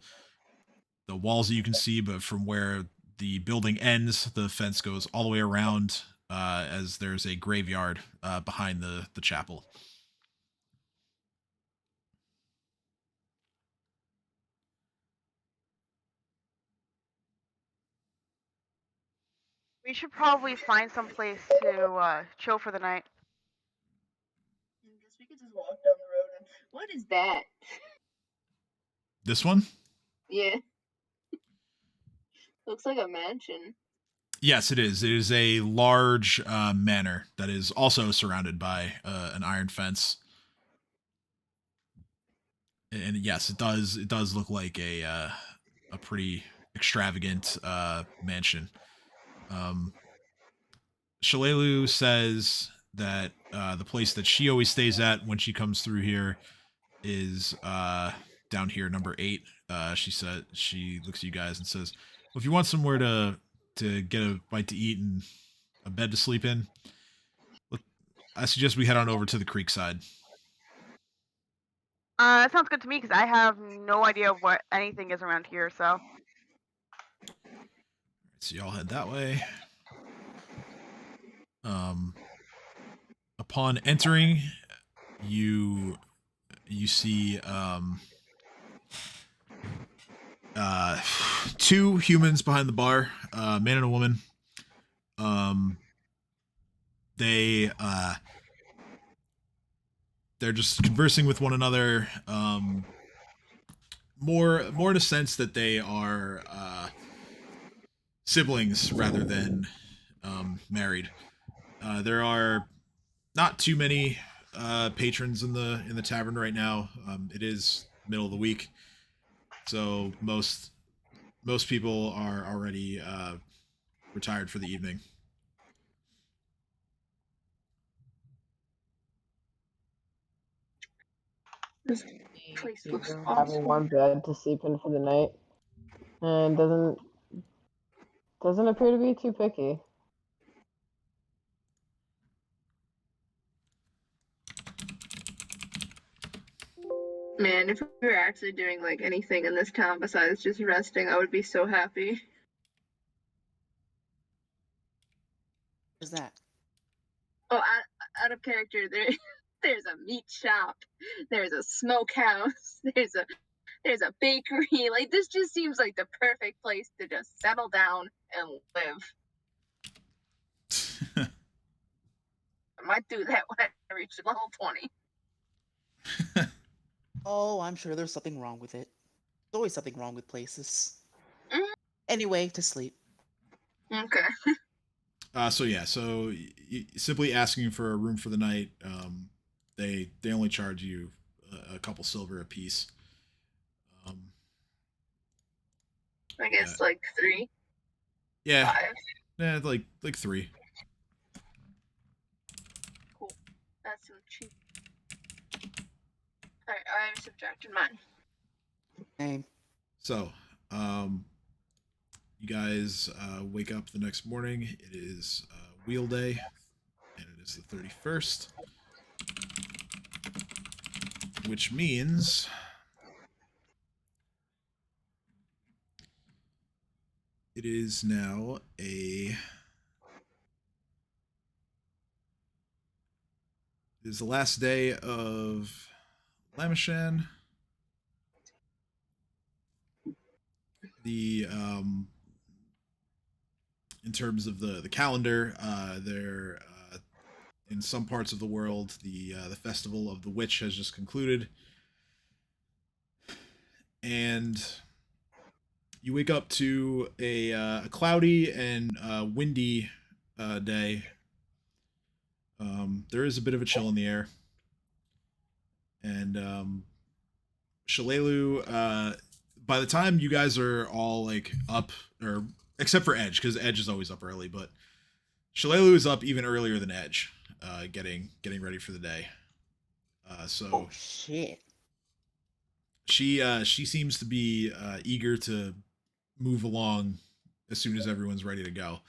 walls that you can see, but from where the building ends, the fence goes all the way around, as there's a graveyard behind the chapel. We should probably find some place to chill for the night. I guess we could just walk down the road and. What is that? This one? Yeah. Looks like a mansion. Yes, it is. It is a large manor that is also surrounded by an iron fence. And yes, it does. It does look like a pretty extravagant mansion. Shalelu says that the place that she always stays at when she comes through here is down here, number 8. She looks at you guys and says, "Well, if you want somewhere to get a bite to eat and a bed to sleep in, I suggest we head on over to the creek side." That sounds good to me because I have no idea what anything is around here. So So y'all head that way. Upon entering, you see 2 humans behind the bar, a man and a woman. They're just conversing with one another. More in a sense that they are siblings rather than married. There are not too many patrons in the tavern right now. It is middle of the week, so most people are already retired for the evening. This place looks Having awesome. one bed to sleep in for the night, and doesn't appear to be too picky. Man, if we were actually doing like anything in this town besides just resting, I would be so happy. Where's that? Oh, out of character, there's a meat shop, there's a smokehouse, there's a bakery. Like, this just seems like the perfect place to just settle down and live. I might do that when I reach level 20. Oh, I'm sure there's something wrong with it. There's always something wrong with places. Mm. Anyway, to sleep. Okay. So simply asking for a room for the night, they only charge you a couple silver a piece. I guess like 3. Yeah, 5. yeah, like 3. Cool. That's so cheap. Alright, I subtracted mine. Same. So, you guys wake up the next morning. It is wheel day, and it is the 31st, which means it is now it is the last day of Lamishan. The in terms of the calendar, there in some parts of the world, the festival of the witch has just concluded, and you wake up to a cloudy and windy day. There is a bit of a chill in the air, and Shalelu, by the time you guys are all like up, or except for Edge, because Edge is always up early, but Shalelu is up even earlier than Edge, getting ready for the day. So Oh shit. she seems to be eager to move along as soon as everyone's ready to go.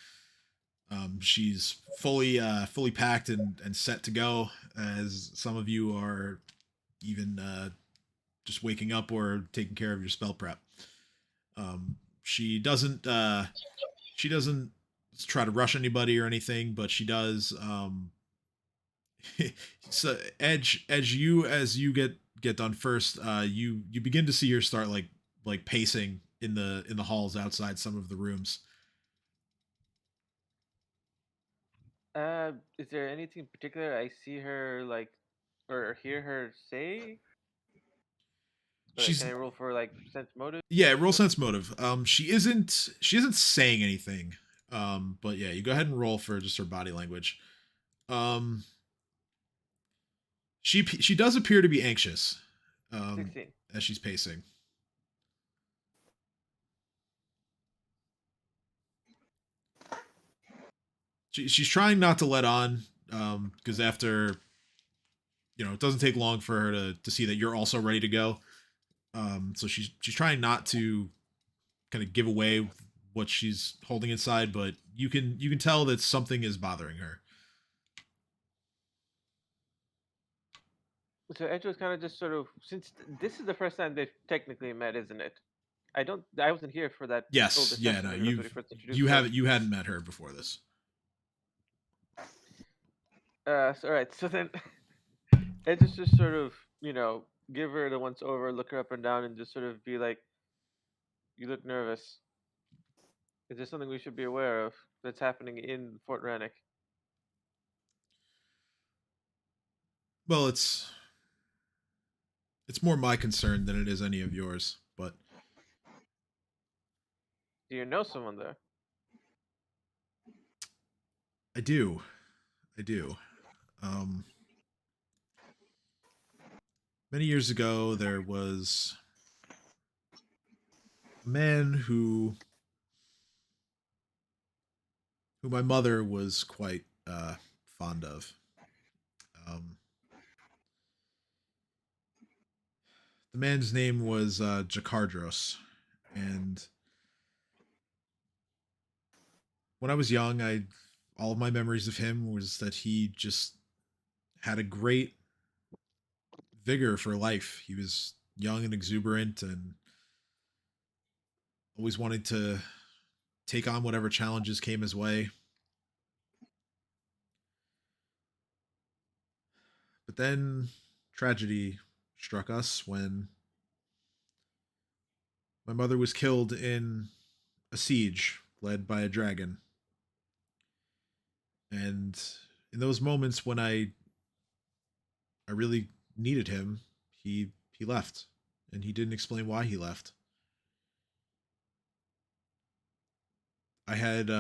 She's fully packed and set to go, as some of you are even just waking up or taking care of your spell prep. She doesn't try to rush anybody or anything, but she does. So Edge, you, as you get done first, you begin to see her start like pacing in the halls outside some of the rooms. Is there anything particular I see her like, or hear her say? Can I roll for like sense motive? Yeah, roll sense motive. She isn't saying anything. But yeah, you go ahead and roll for just her body language. She does appear to be anxious. 16. As she's pacing. She's trying not to let on, because after, it doesn't take long for her to see that you're also ready to go. So she's trying not to kind of give away what she's holding inside, but you can tell that something is bothering her. So Edge was kind of just sort of, since this is the first time they've technically met, isn't it? I wasn't here for that. Yes, yeah, no, you hadn't met her before this. So, all right, so then Edge is just sort of, give her the once over, look her up and down, and just sort of be like, "You look nervous. Is there something we should be aware of that's happening in Fort Rannoch?" Well, it's more my concern than it is any of yours, but Do you know someone there? I do. Many years ago, there was a man who my mother was quite fond of. The man's name was Jakardros, and when I was young, all of my memories of him was that he just had a great vigor for life. He was young and exuberant and always wanted to take on whatever challenges came his way. But then tragedy struck us when my mother was killed in a siege led by a dragon. And in those moments when I really needed him, he left, and he didn't explain why he left. I had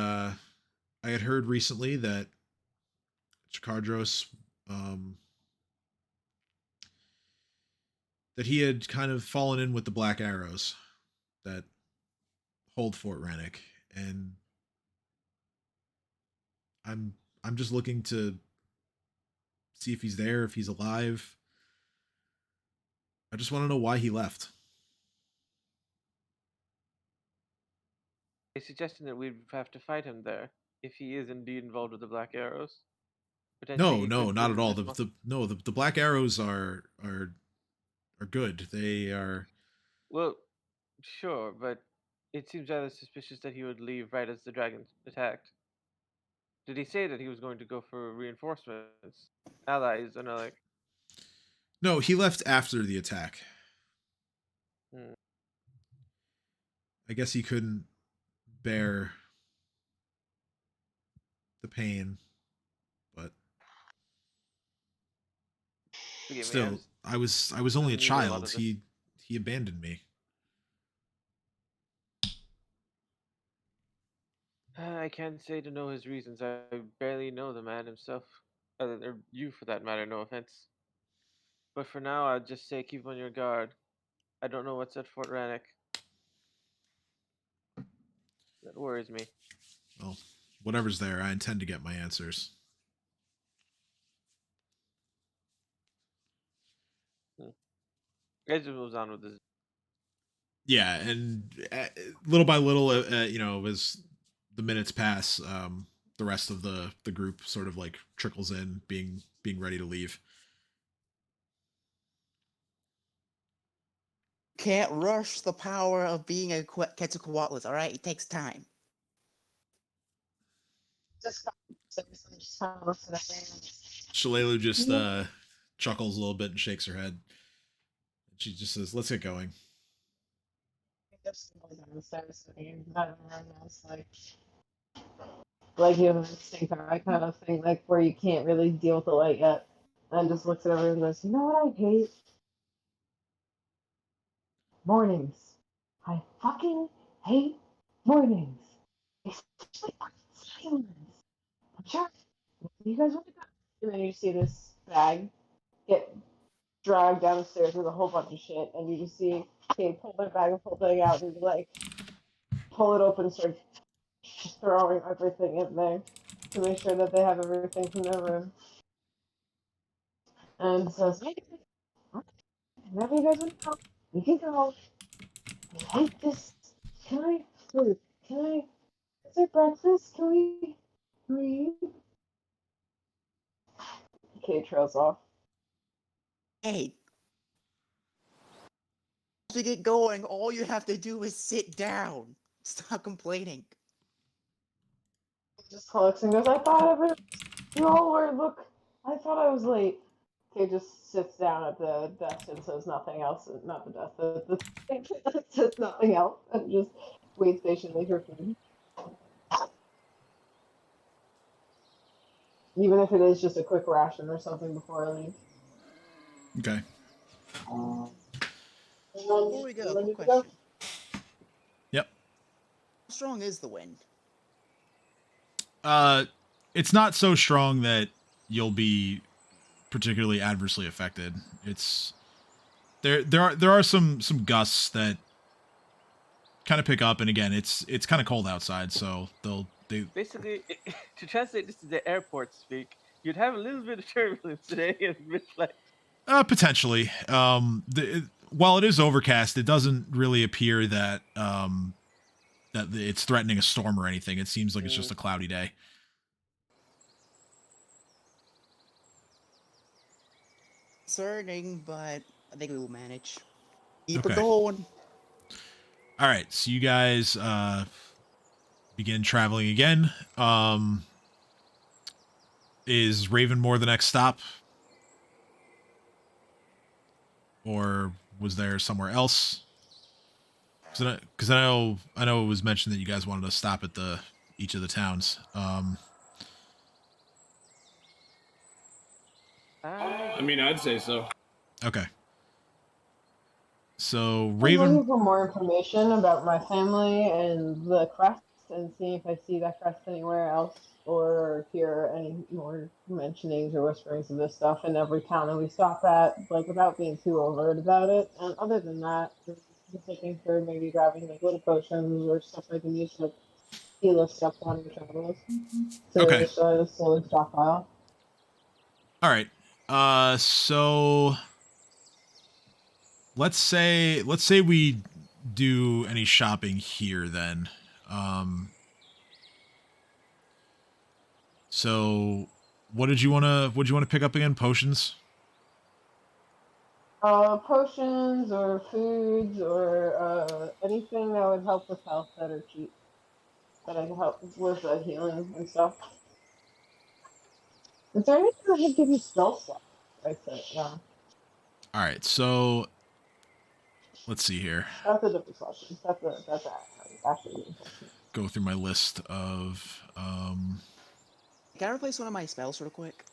heard recently that Chikardros, that he had kind of fallen in with the Black Arrows that hold Fort Rannoch, and I'm just looking to see if he's there, if he's alive. I just want to know why he left. Are you suggesting that we'd have to fight him there if he is indeed involved with the Black Arrows? No, not at all. The Black Arrows are good. They are. Well, sure, but it seems rather suspicious that he would leave right as the dragons attacked. Did he say that he was going to go for reinforcements, allies, and like? No, he left after the attack. I guess he couldn't bear the pain, but still, I was only a child. He abandoned me. I can't say to know his reasons. I barely know the man himself, or you for that matter. No offense. But for now, I'd just say keep on your guard. I don't know what's at Fort Rannoch. That worries me. Well, whatever's there, I intend to get my answers. Edge moves on with this. Yeah, and little by little, as the minutes pass, the rest of the group sort of like trickles in, being ready to leave. Can't rush the power of being a Quetzalcoatlus, all right? It takes time. Shalelu just chuckles a little bit and shakes her head. She just says, "Let's get going." Like you have a stink eye kind of thing, like where you can't really deal with the light yet, and just looks at everyone and goes, "You know what I hate? Mornings. I fucking hate mornings, especially silence. I'm sure you guys want to go." And then you see this bag get dragged down the stairs with a whole bunch of shit, and you just see Kate pull their bag and pull thing out and like pull it open and start throwing everything in there. to make sure that they have everything from their room. And says, hey, whenever you guys want to go, you can go. I like this. Can I food? Can I? Is there breakfast? Can we eat? Kate trails off. Hey, to get going, all you have to do is sit down. Stop complaining. Just collects and goes, I thought you all were, look, I thought I was late. Kate just sits down at the desk and says nothing else. Not the desk, the says nothing else and just waits patiently for food. Even if it is just a quick ration or something before I leave. Okay. Before we go, quick question. Yep. How strong is the wind? It's not so strong that you'll be particularly adversely affected. It's there are some gusts that kind of pick up, and again, it's kind of cold outside, so they Basically, to translate this to the airport speak, you'd have a little bit of turbulence today in mid-flight. potentially. While it is overcast, it doesn't really appear that that it's threatening a storm or anything. It seems like it's just a cloudy day. Concerning, but I think we will manage. Keep it Okay. going. All right, so you guys begin traveling again. Is Ravenmore the next stop? Or was there somewhere else? Because I know it was mentioned that you guys wanted to stop at each of the towns. I mean, I'd say so. Okay. So I'm Raven. looking for more information about my family and the crest, and see if I see that crest anywhere else, or hear any more mentionings or whisperings of this stuff in every town that we stop at, like without being too overt about it. And other than that, just looking for maybe grabbing like little potions or stuff I can use to heal us up on your travels. So Okay. just slowly stockpile. All right. So let's say we do any shopping here then. So what did you want to pick up again? Potions? Potions or foods or anything that would help with health that are cheap. That I can help with healing and stuff. Is there anything that would give you spell stuff? I said, yeah. All right. So let's see here. That's a different question. That's actually a question. Go through my list of Can I replace one of my spells real quick?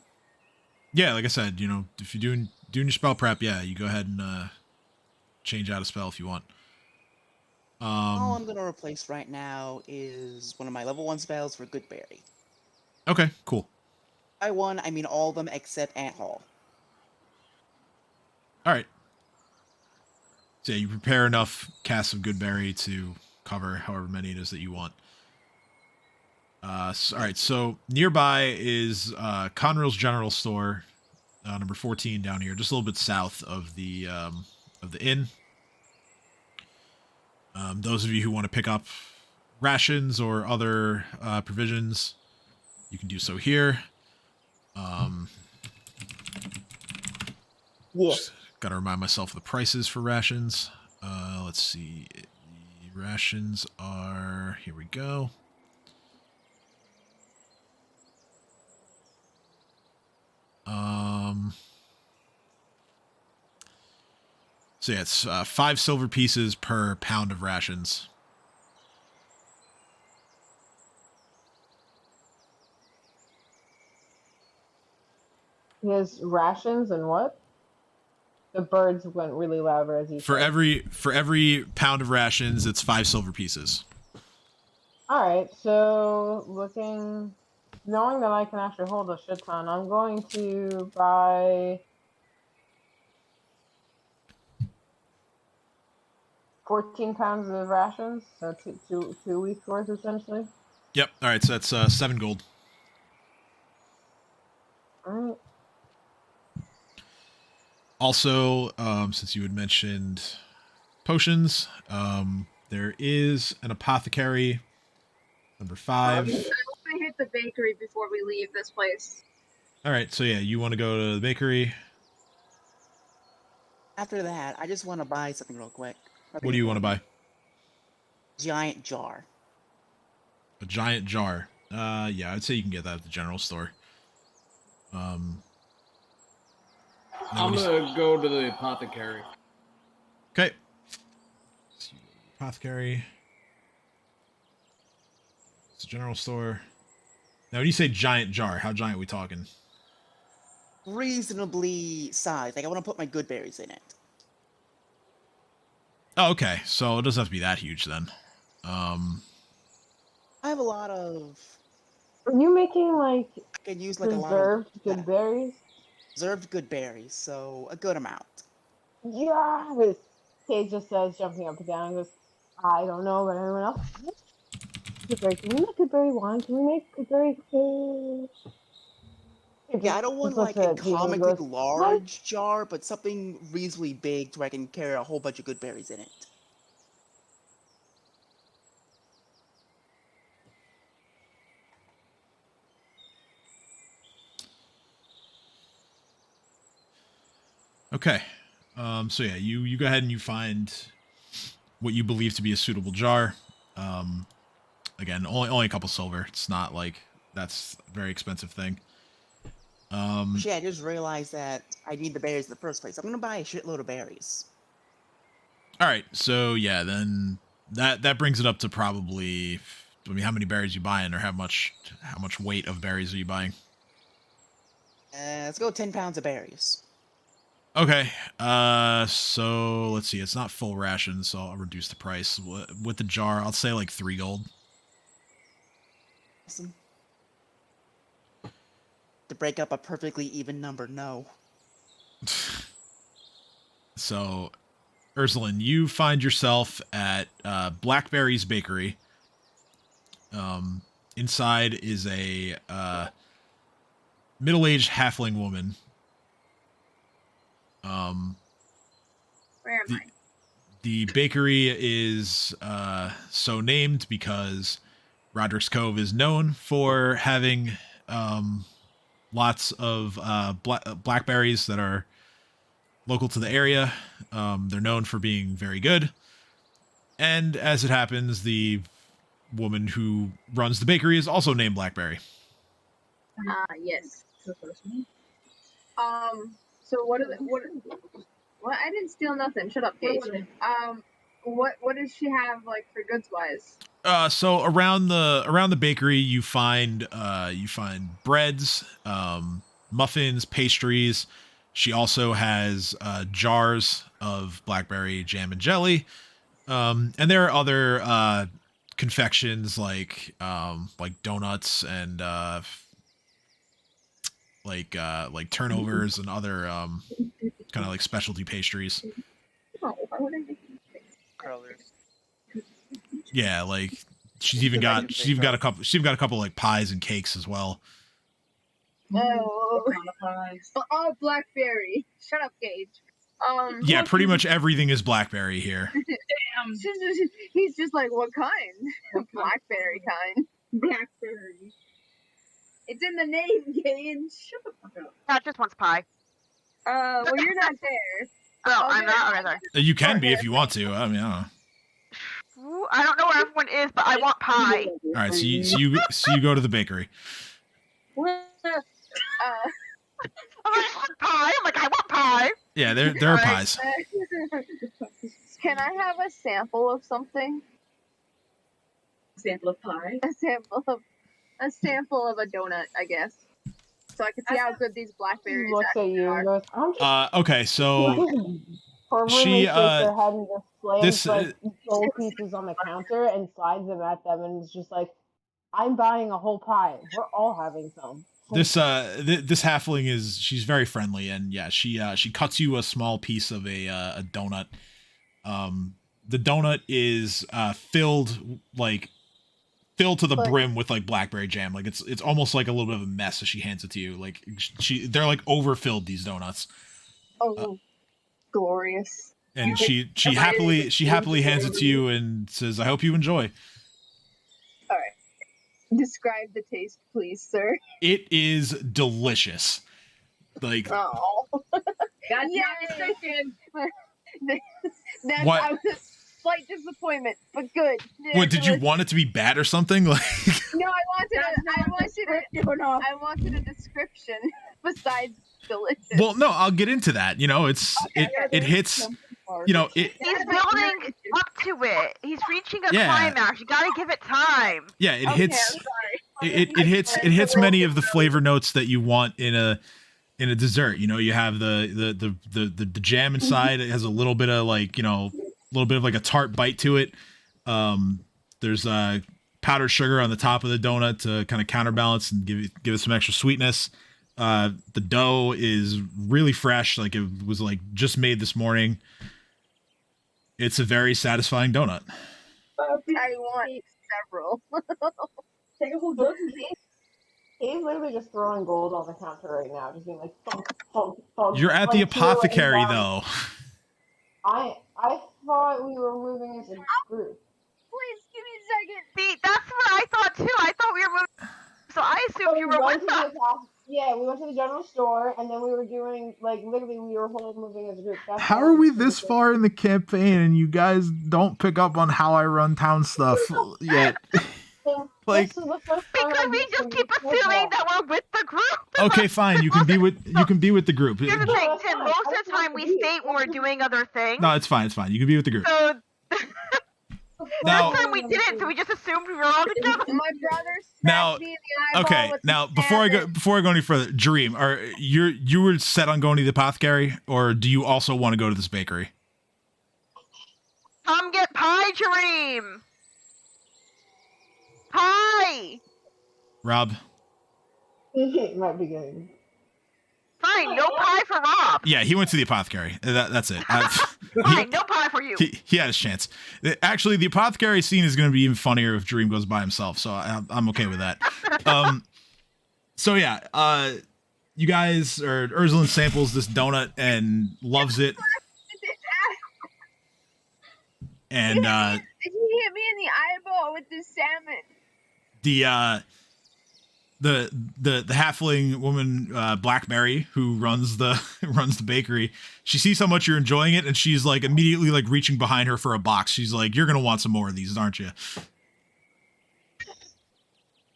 yeah, like I said, if you're doing your spell prep, yeah, you go ahead and change out a spell if you want. All I'm gonna replace right now is one of my level 1 spells for Goodberry. Okay, cool. By one, I mean all of them except Ant Hall. All right. So yeah, you prepare enough casts of Goodberry to cover however many it is that you want. All right, so nearby is Conrail's General Store, number 14 down here, just a little bit south of the inn. Those of you who want to pick up rations or other provisions, you can do so here. Yeah. Got to remind myself of the prices for rations. Let's see. The rations are... Here we go. So yeah, it's 5 silver pieces per pound of rations. He has rations and what? The birds went really loud as you For said. every pound of rations, it's 5 silver pieces. Alright, so knowing that I can actually hold a shit ton, I'm going to buy 14 pounds of rations, so two weeks worth essentially. Yep. All right, so that's 7 gold. Alright. Also, since you had mentioned potions, there is an apothecary, number 5. I want to hit the bakery before we leave this place. All right, so yeah, you want to go to the bakery. After that, I just want to buy something real quick. What do you want to buy? Giant jar. A giant jar. Yeah, I'd say you can get that at the general store. I'm gonna go to the apothecary. Okay. Apothecary. It's a general store. Now, when you say giant jar, how giant are we talking? Reasonably sized. Like, I want to put my good berries in it. Oh, okay. So it doesn't have to be that huge then. I have a lot of... Are you making like I can use like a lot of... preserved good berries? Preserved good berries, so a good amount. Yes! Kate just says, jumping up and down, and goes, I don't know about everyone else. Good berry. Can we make good berry wine? Can we make good berry food? Yeah, I don't want like a comically large jar, but something reasonably big to where I can carry a whole bunch of good berries in it. Okay. So yeah, you go ahead and you find what you believe to be a suitable jar. Again, only a couple silver. It's not like that's a very expensive thing. Yeah, I just realized that I need the berries in the first place. I'm gonna buy a shitload of berries. All right. So yeah, then that brings it up to probably. I mean, how many berries you buying, or how much weight of berries are you buying? Let's go 10 pounds of berries. Okay. So let's see. It's not full ration, so I'll reduce the price with the jar. I'll say like 3 gold. Awesome. To break up a perfectly even number, no. So, Ursuline, you find yourself at Blackberry's Bakery. Inside is a middle-aged halfling woman. Where am I? The bakery is so named because Roderick's Cove is known for having lots of blackberries that are local to the area. They're known for being very good. And as it happens, the woman who runs the bakery is also named Blackberry. Yes. So what I didn't steal nothing. Shut up, Gage. What does she have like for goods wise? So around the bakery, you find breads, muffins, pastries. She also has jars of blackberry jam and jelly, and there are other confections like donuts and like turnovers and other kind of like specialty pastries. Oh, why would I make these things? Curlers. Yeah, like she's even got a couple like pies and cakes as well. Oh, but all blackberry. Shut up, Gage. Yeah, pretty much everything is blackberry here. Damn. He's just like, what kind? Blackberry kind. Blackberry. It's in the name, Gage. Shut the fuck up. Cat just wants pie. Well, you're not there. Oh, I'm not. Okay, sorry. You can be if you want to. I mean, I don't know. Ooh, I don't know where everyone is, but I want pie. All right, so you go to the bakery. I'm like, I want pie. I'm like, I want pie. Yeah, there are pies. Can I have a sample of something? Sample of pie. A sample of a donut, I guess. So I can see how good these blackberries Looks at you and goes, I'm just Okay, so she she their head and just slams this like gold pieces on the counter and slides them at them and is just like, I'm buying a whole pie. We're all having some. this halfling she's very friendly, and yeah, she cuts you a small piece of a donut. The donut is filled like filled to the But- brim with like blackberry jam. Like it's almost like a little bit of a mess as she hands it to you. Like they're like overfilled, these donuts. Oh, glorious. And she happily hands it to you and says, "I hope you enjoy." All right. Describe the taste, please, sir. It is delicious. Like Oh. That's Yay. not a second. That's What? I was slight disappointment, but good. what did you want it to be bad or something? Like No, I I wanted a description besides delicious. well, no, I'll get into that. You know, it hits. You know, He's building up to it. He's reaching a climax. You gotta give it time. Yeah, it Okay, hits. I'm sorry. It hits many of the flavor notes that you want in a dessert. You know, you have the jam inside. It has a little bit of like, you know, a little bit of like a tart bite to it. There's powdered sugar on the top of the donut to kind of counterbalance and give it some extra sweetness. The dough is really fresh, like it was like just made this morning. It's a very satisfying donut. I want several. Take a whole dozen. He's literally just throwing gold on the counter right now, just being like, thunk, thunk, thunk. You're at the like, apothecary down. though. I thought we were moving as a group. Please give me a second. See, that's what I thought too. I thought we were moving. So I assumed you were went with to us. yeah, we went to the general store, and then we were doing, like, literally, we were whole moving as a group. That's How all are we did. this far in the campaign and you guys don't pick up on how I run town stuff yet? Like- This is the first time Because I've we been just to keep this assuming football. that we're with the group. Okay, fine. You can be with the group. Here's the No, thing, that's Tim. fine. Most I of the just time want we to be- state when we're doing other things. No, it's fine. It's fine. You can be with the group. So Now- last time we didn't, so we just assumed we were all together. My brother Now- smacked me in the eyeball Okay, with the now salmon. before I go any further, Dream, you were set on going to the apothecary, or do you also want to go to this bakery? Come get pie, Jareem. Pie. Rob? It might be good. Fine, no pie for Rob. Yeah, he went to the apothecary. That's it. Fine, no pie for you. He had his chance. Actually, the apothecary scene is going to be even funnier if Dream goes by himself, so I'm okay with that. So yeah, you guys, or Ursula samples this donut and loves it. And He hit me in the eyeball with the salmon. the halfling woman, Blackberry, who runs the bakery, she sees how much you're enjoying it, and she's like immediately like reaching behind her for a box. She's like, "You're gonna want some more of these, aren't you?"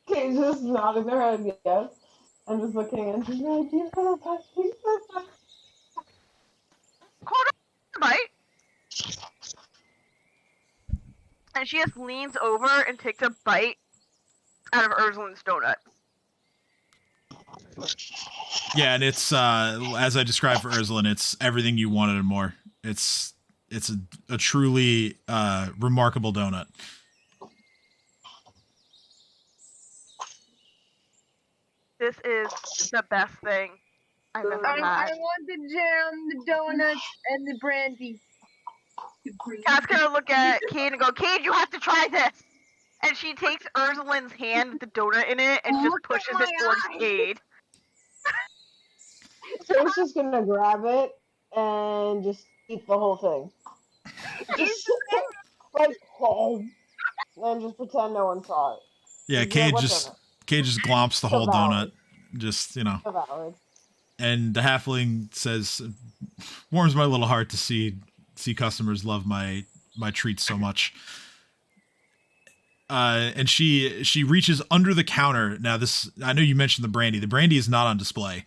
Okay, just nodding their head, yes. I'm just looking and she's like, "You gotta touch me." Hold on, bite. And she just leans over and takes a bite out of Ursulin's donut. Yeah, and it's as I described for Ursula, it's everything you wanted and more. It's a truly remarkable donut. This is the best thing I've ever I had. want the jam, the donuts, and the brandy. Cat's gonna look at Cade and go, "Cade, you have to try this." And she takes Ursulin's hand with the donut in it and just Look at pushes my it towards eye. Cade. Kate's just gonna grab it and just eat the whole thing. Just like, oh, and just pretend no one saw it. Yeah, Yeah, Cade what's just glomps the whole donut. Just, you know. Devoured. And the halfling says, warms my little heart to see customers love my treats so much. And she reaches under the counter. Now this, I know you mentioned the brandy. The brandy is not on display.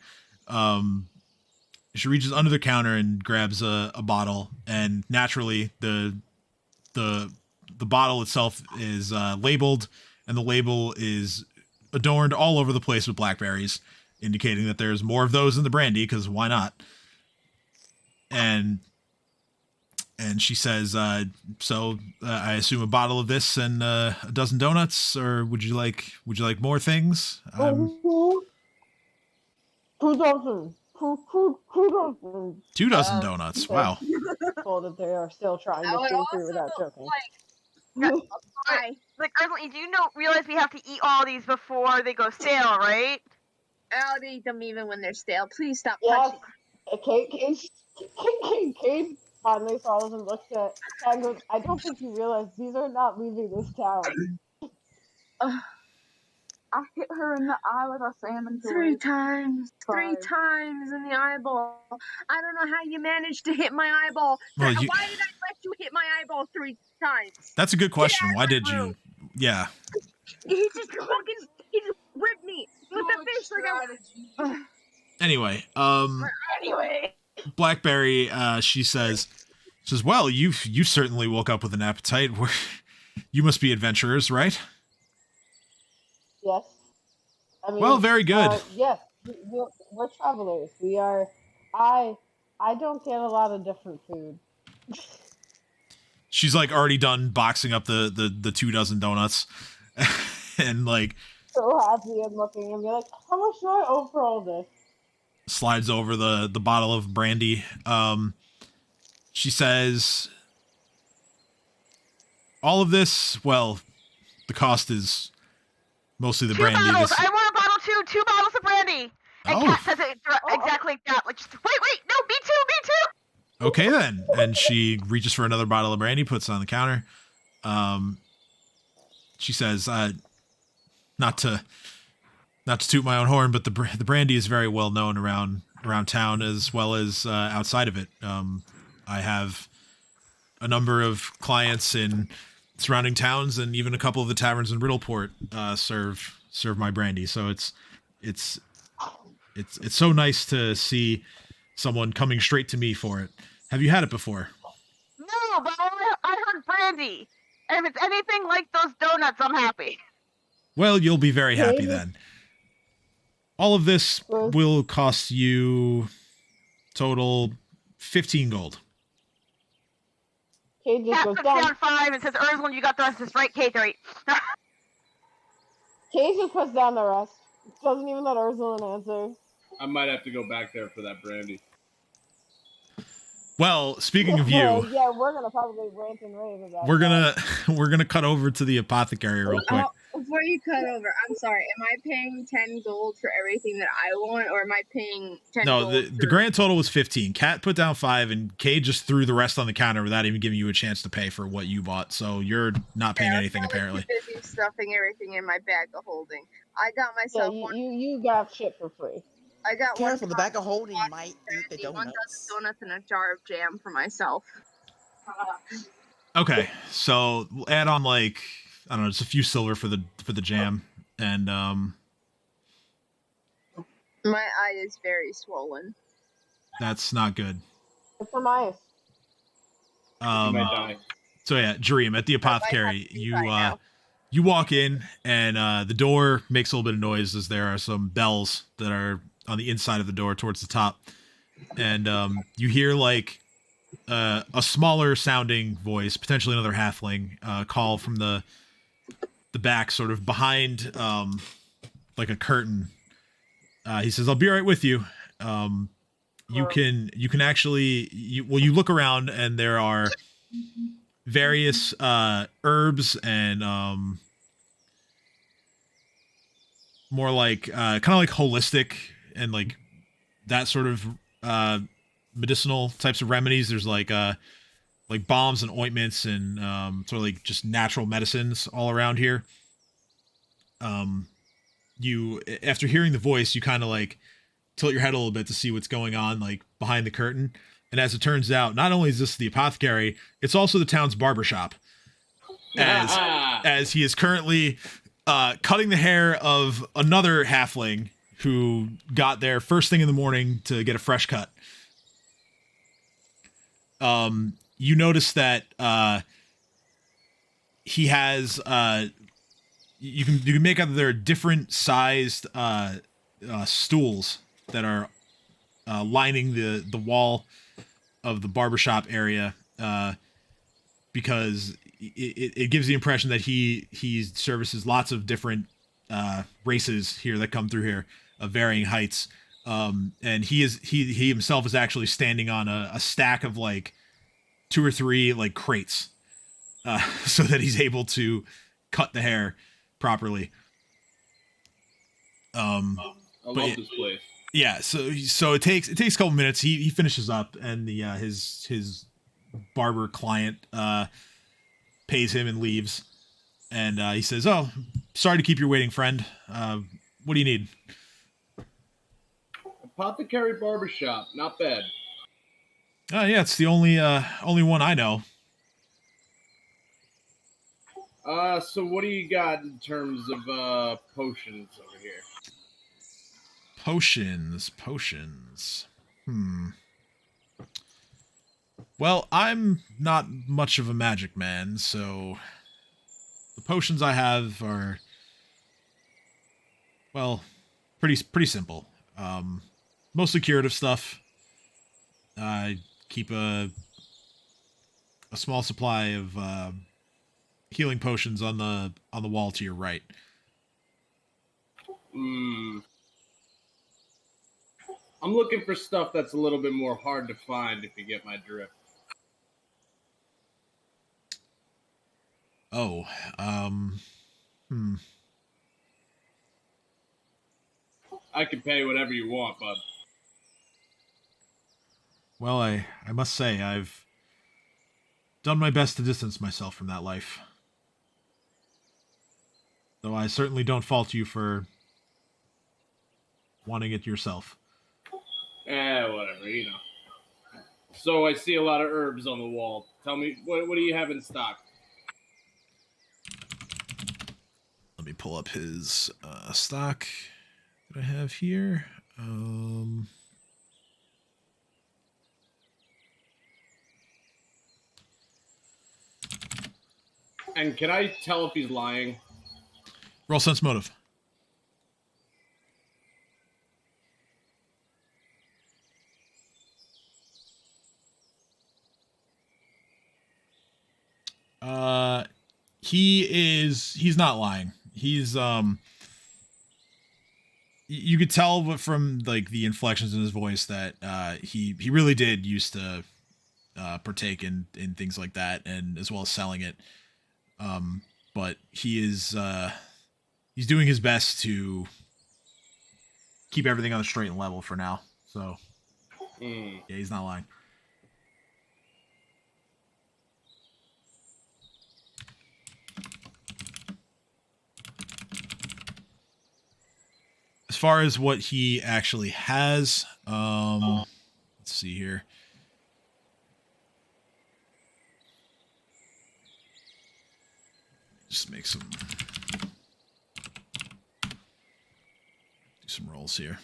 She reaches under the counter and grabs a bottle, and naturally the bottle itself is labeled, and the label is adorned all over the place with blackberries, indicating that there's more of those in the brandy, because why not? And she says, so I assume a bottle of this and a dozen donuts, or would you like more things? Two dozen. Two dozen. 2 dozen donuts. Wow. Told that they are still trying I to would see also through without joking. like Bye. Like, Ursula, do you realize we have to eat all these before they go stale, right? I'll eat them even when they're stale. Please stop Yes. touching. Kate finally follows and looks at Cat and goes, I don't think you realize these are not leaving this town. I hit her in the eye with a salmon Three fillet. times. Three Five. times in the eyeball. I don't know how you managed to hit my eyeball. Well, Why did I let you hit my eyeball 3 times? That's a good question. Why did room. you? Yeah. He just whipped me with the fish like I. Anyway, Anyway. Blackberry, she says, well, you certainly woke up with an appetite. You must be adventurers, right? Yes. I mean, Well, very good. Yes, we're travelers. We are. I don't get a lot of different food. She's like already done boxing up the 24 donuts, and like So happy and looking and be like, how much do I owe for all this? slides over the bottle of brandy. She says, all of this, well, the cost is mostly the 2 brandy. bottles. I want a bottle too. 2 bottles of brandy. And Oh. Kat says it exactly like that. Like, wait, no, me too. Okay then. And she reaches for another bottle of brandy, puts it on the counter. She says, not to toot my own horn, but the brandy is very well known around town as well as outside of it. I have a number of clients in surrounding towns, and even a couple of the taverns in Riddleport serve my brandy. So it's so nice to see someone coming straight to me for it. Have you had it before? No, but I heard brandy. And if it's anything like those donuts, I'm happy. Well, you'll be very happy then. All of this will cost you total 15 gold. Kate just Kat goes puts down. down 5 and says, Ursula, you got the rest of this right, Kate. Right. Kate just puts down the rest. Doesn't even let Ursula answer. I might have to go back there for that brandy. Well, speaking of you, yeah, we're gonna probably rant and rave about. we're gonna cut over to the apothecary real quick. Before you cut over, I'm sorry. Am I paying 10 gold for everything that I want, or am I paying 10 No, gold the grand total was 15. Kat put down 5, and Kay just threw the rest on the counter without even giving you a chance to pay for what you bought. So you're not paying anything apparently. Busy stuffing everything in my bag of holding. I got myself Yeah, one. you got shit for free. I got Careful, the one bag of holding might eat the one donuts. dozen donuts and a jar of jam for myself. Okay, so we'll add on like I don't know, just a few silver for the jam, and My eye is very swollen. that's not good. It's for Myers. You might die. So yeah, Dream at the apothecary, you right now. you walk in, and the door makes a little bit of noise as there are some bells that are on the inside of the door towards the top, and you hear like a smaller sounding voice, potentially another halfling, call from the back, sort of behind like a curtain. He says, "I'll be right with you." You can actually you look around, and there are various herbs and more like kind of like holistic and like that sort of medicinal types of remedies. There's like bombs and ointments and sort of like just natural medicines all around here. You, after hearing the voice, you kind of like tilt your head a little bit to see what's going on like behind the curtain. And as it turns out, not only is this the apothecary, it's also the town's barbershop. As he is currently cutting the hair of another halfling who got there first thing in the morning to get a fresh cut. You notice that he has you can make out that there are different sized stools that are lining the wall of the barbershop area, because it gives the impression that he services lots of different races here that come through here of varying heights. And he himself is actually standing on a stack of like 2 or 3 like crates so that he's able to cut the hair properly. I love this place. Yeah, so it takes a couple minutes. He finishes up, and the his barber client pays him and leaves. And he says, "Oh, sorry to keep you waiting, friend. What do you need?" Apothecary barbershop, not bad. Yeah, it's the only one I know. So what do you got in terms of potions over here? Potions. Well, I'm not much of a magic man, so the potions I have are, well, pretty simple. Mostly curative stuff. I keep a small supply of healing potions on the wall to your right. I'm looking for stuff that's a little bit more hard to find, if you get my drift. Oh, I can pay whatever you want, bud. Well, I must say, I've done my best to distance myself from that life. Though I certainly don't fault you for wanting it yourself. Whatever, you know. So I see a lot of herbs on the wall. Tell me, what do you have in stock? Let me pull up his stock that I have here. And can I tell if he's lying? Roll sense motive. He's not lying. He's you could tell from like the inflections in his voice that he really did used to partake in things like that, and as well as selling it. But he is he's doing his best to keep everything on a straight and level for now. So yeah, he's not lying. As far as what he actually has, let's see here. Just make some rolls here.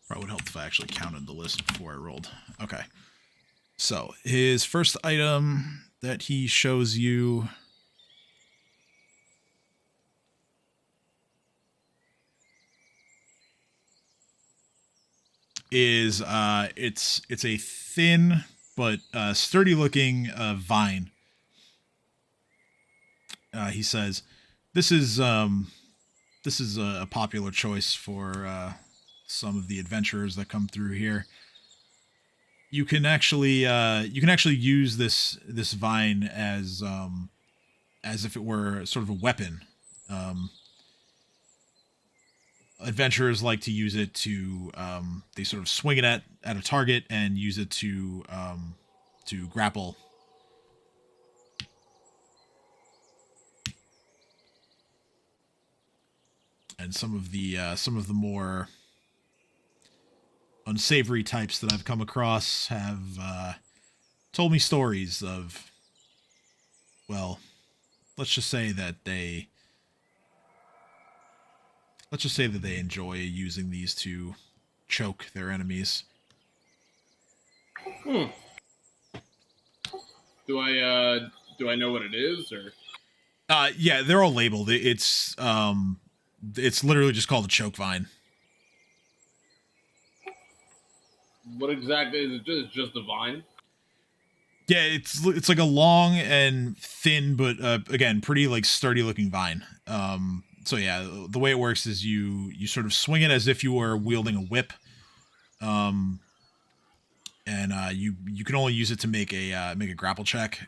Probably would help if I actually counted the list before I rolled. Okay. So, his first item that he shows you is it's a thin but sturdy looking vine. He says this is a popular choice for some of the adventurers that come through here. You can actually use this vine as if it were sort of a weapon. Adventurers like to use it to they sort of swing it at a target and use it to grapple. And some of the more unsavory types that I've come across have told me stories of, well, let's just say that they enjoy using these to choke their enemies. Do I know what it is, or? Yeah, they're all labeled. It's literally just called a choke vine. What exactly is it? Just a vine? Yeah, it's like a long and thin, but again, pretty like sturdy looking vine. So yeah, the way it works is you sort of swing it as if you were wielding a whip, and you can only use it to make a grapple check.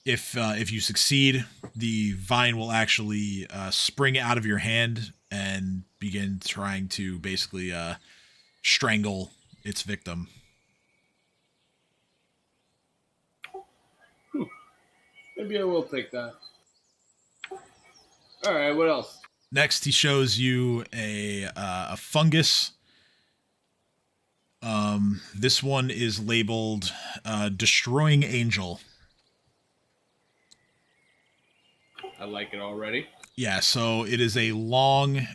If you succeed, the vine will actually spring out of your hand and begin trying to basically strangle its victim. Maybe I will take that. All right, what else? Next, he shows you a fungus. This one is labeled Destroying Angel. I like it already. Yeah, so it is a long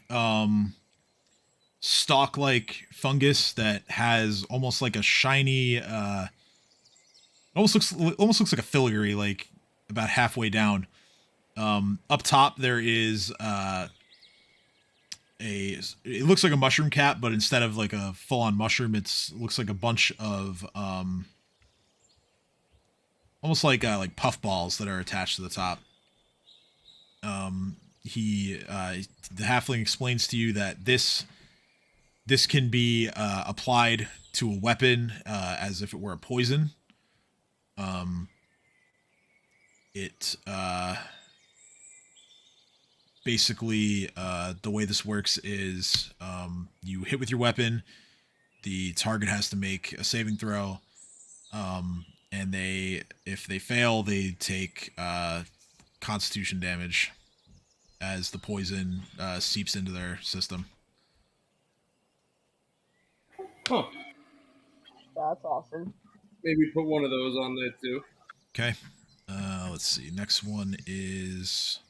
stalk-like fungus that has almost like a shiny almost looks like a filigree, like about halfway down. Up top there is it looks like a mushroom cap, but instead of like a full-on mushroom, looks like a bunch of almost like puffballs that are attached to the top. The halfling explains to you that this can be applied to a weapon as if it were a poison. It basically the way this works is you hit with your weapon, the target has to make a saving throw, and if they fail, they take constitution damage as the poison seeps into their system. Huh. That's awesome. Maybe put one of those on there too. Okay. Let's see. Next one is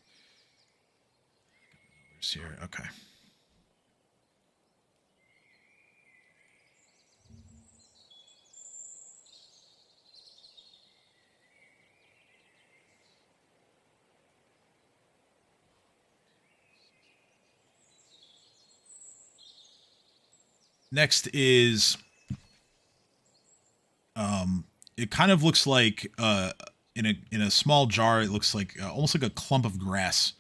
here. Okay. Next is it kind of looks like in a small jar, it looks like almost like a clump of grass.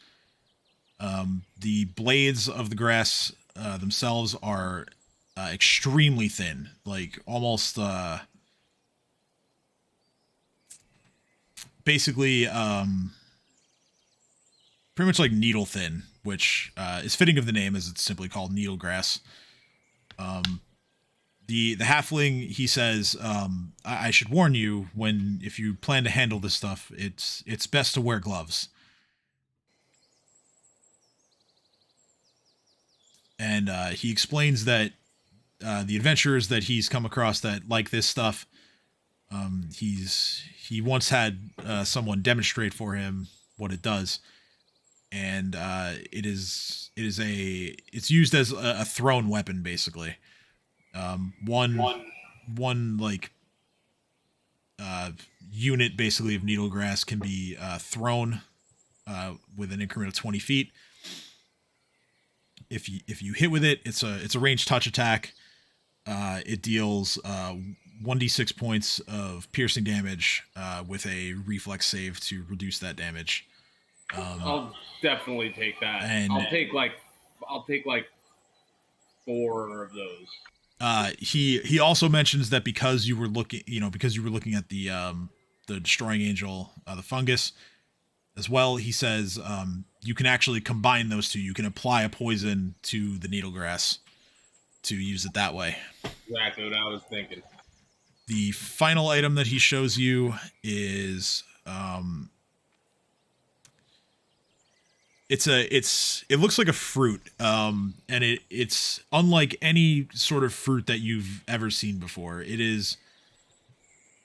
The blades of the grass themselves are extremely thin, like almost basically pretty much like needle thin, which is fitting of the name as it's simply called needle grass. The halfling, he says, I should warn you, if you plan to handle this stuff, it's best to wear gloves. And he explains that the adventurers that he's come across that like this stuff, he once had someone demonstrate for him what it does, and it's used as a thrown weapon, basically. One like unit basically of needle grass can be thrown with an increment of 20 feet. If you hit with it, it's a ranged touch attack. It deals 1d6 points of piercing damage with a reflex save to reduce that damage. I'll definitely take that. And I'll take like 4 of those. He also mentions that because you were looking at the Destroying Angel, the fungus as well, he says you can actually combine those two. You can apply a poison to the needle grass to use it that way. Exactly what I was thinking. The final item that he shows you is it looks like a fruit, and it's unlike any sort of fruit that you've ever seen before. It is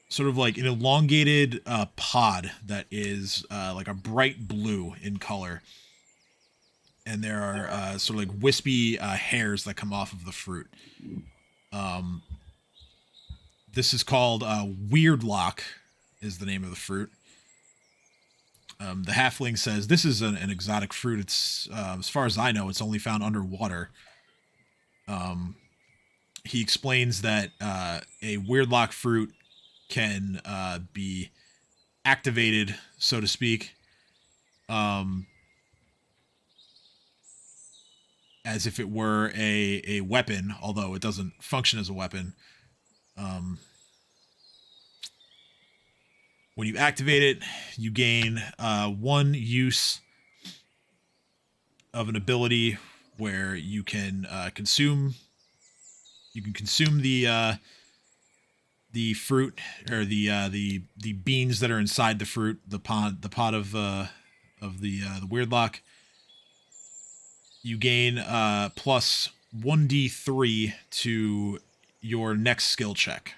sort of like an elongated pod that is like a bright blue in color, and there are sort of like wispy hairs that come off of the fruit. This is called Weird Lock, is the name of the fruit. The halfling says, "This is an exotic fruit. It's as far as I know, it's only found underwater." He explains that a weirdlock fruit can be activated, so to speak, as if it were a weapon, although it doesn't function as a weapon. When you activate it, you gain 1 use of an ability where you can consume. You can consume the fruit, or the beans that are inside the fruit, the pod of the weirdlock. You gain plus 1d3 to your next skill check.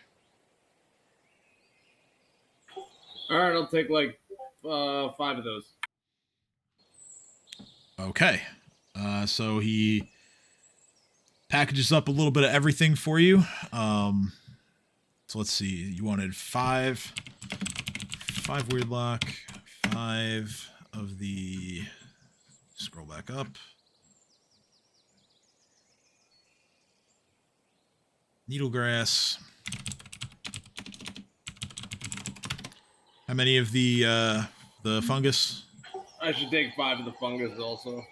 All right, I'll take like 5 of those. Okay. So he packages up a little bit of everything for you. So let's see. You wanted 5 weirdlock, 5 of the. Scroll back up. Needlegrass. How many of the fungus? I should take 5 of the fungus also.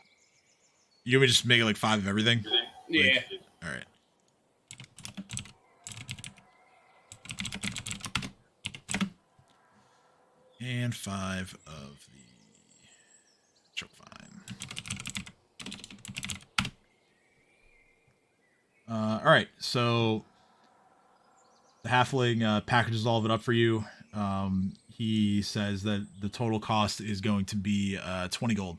You want me to just make it like 5 of everything? Yeah. Like, all right. And 5 of the chokevine. All right, so the halfling packages all of it up for you. He says that the total cost is going to be 20 gold.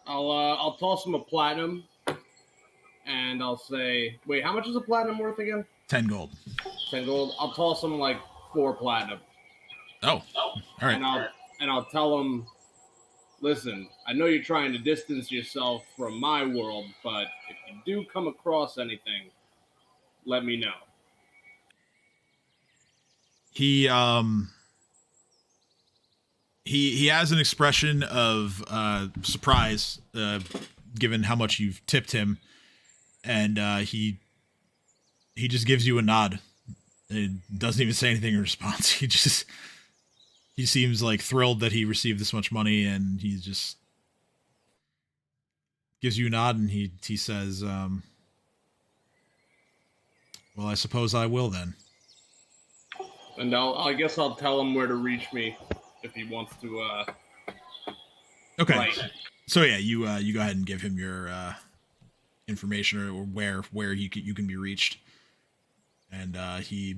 I'll toss him a platinum, and I'll say, wait, how much is a platinum worth again? 10 gold. 10 gold. I'll toss him like 4 platinum. Oh, all right. And I'll tell him, listen, I know you're trying to distance yourself from my world, but if you do come across anything, let me know. He has an expression of surprise, given how much you've tipped him, and he just gives you a nod. It doesn't even say anything in response. He seems like thrilled that he received this much money, and he just gives you a nod, and he says, well, I suppose I will then. And I guess I'll tell him where to reach me if he wants to. Okay. Write. So yeah, you go ahead and give him your information, or where you can be reached, and he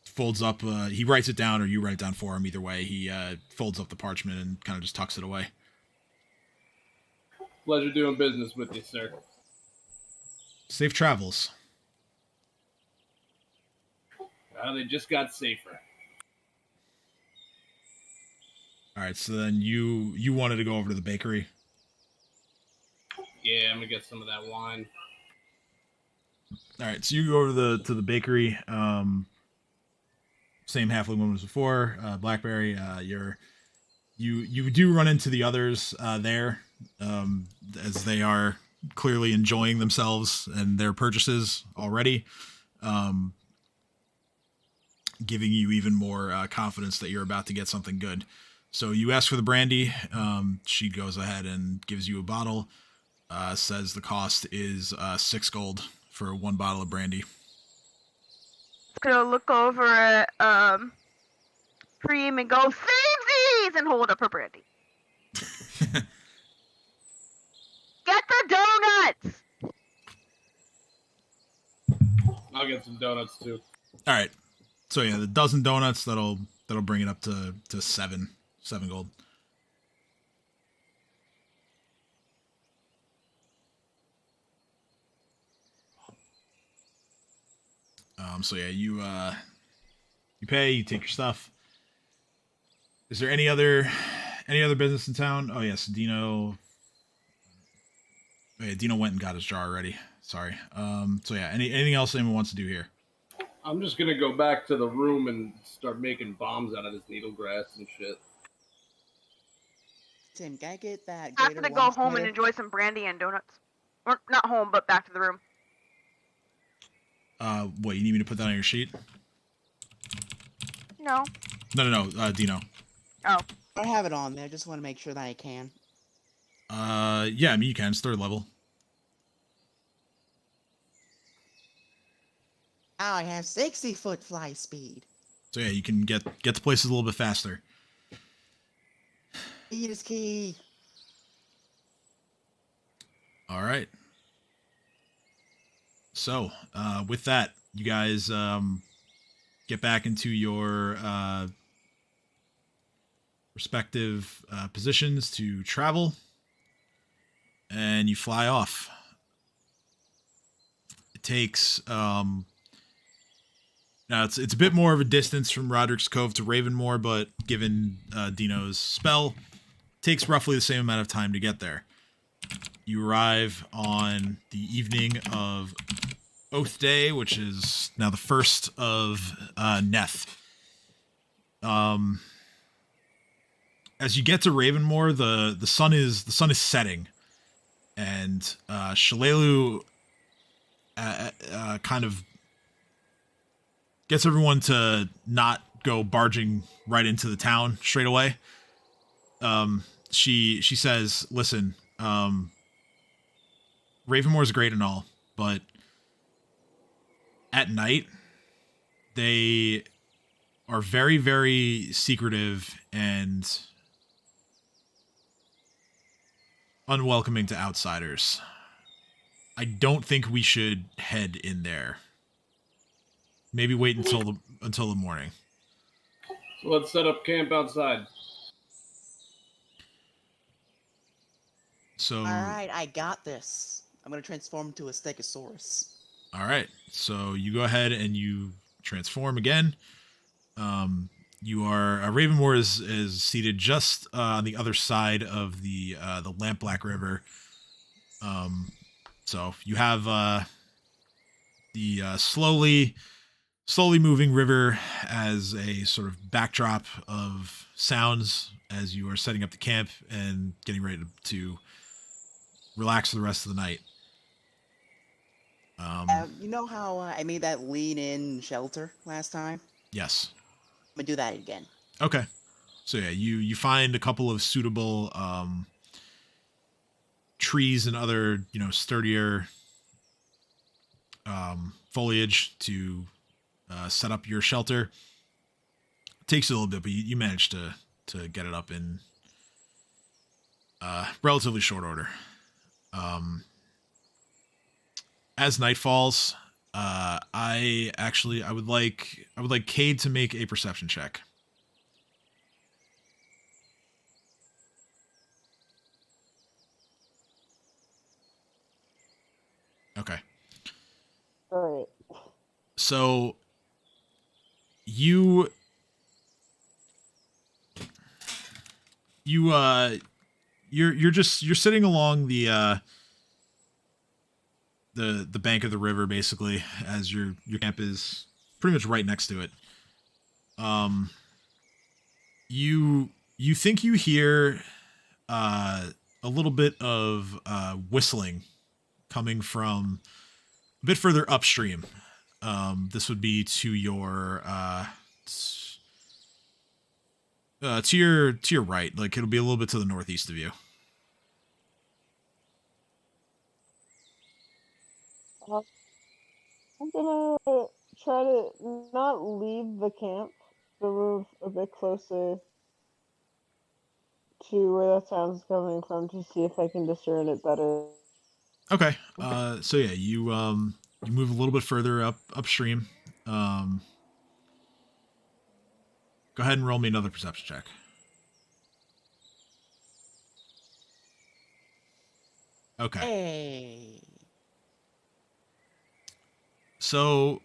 folds up. He writes it down, or you write it down for him. Either way, he folds up the parchment and kind of just tucks it away. Pleasure doing business with you, sir. Safe travels. They just got safer. All right, so then you wanted to go over to the bakery. Yeah, I'm gonna get some of that wine. All right, so you go over to the bakery. Same halfling woman as before. Blackberry. You do run into the others there, as they are clearly enjoying themselves and their purchases already, giving you even more confidence that you're about to get something good. So you ask for the brandy. She goes ahead and gives you a bottle. Says the cost is 6 gold for 1 bottle of brandy. Gonna look over at Preem and go, save these, and hold up her brandy. Get the donuts. I'll get some donuts too. All right. So yeah, the dozen donuts that'll bring it up to 7 gold. So yeah, you pay, you take your stuff. Is there any other business in town? Oh yes, Dino. Oh, yeah, Dino went and got his jar already. Sorry. So yeah, anything else anyone wants to do here? I'm just gonna go back to the room and start making bombs out of this needle grass and shit. Tim, can I get that I have greater to go one home and spider? enjoy some brandy and donuts. Or not home, but back to the room. What, you need me to put that on your sheet? No. No, Dino. Oh. I have it on there. I just want to make sure that I can. Yeah, I mean, you can. It's 3rd level. Now I have 60-foot fly speed. So yeah, you can get to places a little bit faster. Speed is key. All right. So, with that, you guys get back into your respective positions to travel, and you fly off. It takes now it's a bit more of a distance from Roderick's Cove to Ravenmore, but given Dino's spell, it takes roughly the same amount of time to get there. You arrive on the evening of Oath Day, which is now the 1st of Neth. As you get to Ravenmore, the sun is setting, and Shalelu kind of gets everyone to not go barging right into the town straight away. She says, "Listen, Ravenmore is great and all, but at night they are very, very secretive and unwelcoming to outsiders. I don't think we should head in there. Maybe wait until the morning." So let's set up camp outside. So, All right, I got this. I'm gonna transform into a Stegosaurus. all right. So you go ahead and you transform again. You are Ravenmore is seated just on the other side of the Lampblack River. So you have the slowly moving river as a sort of backdrop of sounds as you are setting up the camp and getting ready to relax for the rest of the night. You know how I made that lean-in shelter last time? Yes. I'm gonna do that again. Okay. So yeah, you find a couple of suitable trees and other, sturdier foliage to set up your shelter. It takes a little bit, but you manage to get it up in relatively short order. As night falls, I would like Cade to make a perception check. Okay. All right. So you're sitting along the bank of the river, basically, as your camp is pretty much right next to it. You think you hear a little bit of whistling coming from a bit further upstream. This would be to your to your right. Like, it'll be a little bit to the northeast of you. I'm gonna try to not leave the camp, but move a bit closer to where that sound's coming from to see if I can discern it better. Okay. So yeah, you move a little bit further upstream. Go ahead and roll me another perception check. Okay. Hey. So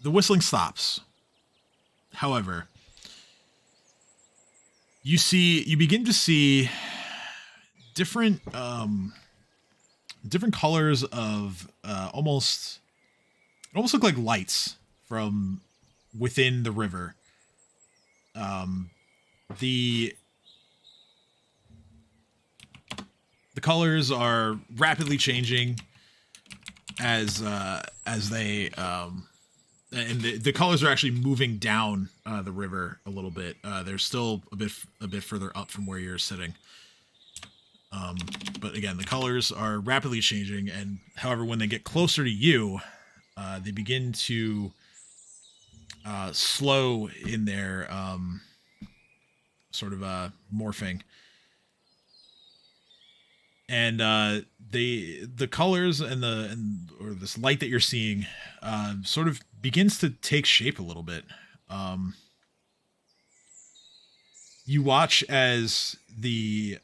the whistling stops. However, you begin to see different different colors of almost look like lights from within the river. The colors are rapidly changing as they and the colors are actually moving down the river a little bit. They're still a bit further up from where you're sitting. But again, the colors are rapidly changing, and however, when they get closer to you, they begin to slow in their sort of morphing. And the colors and or this light that you're seeing sort of begins to take shape a little bit. You watch as the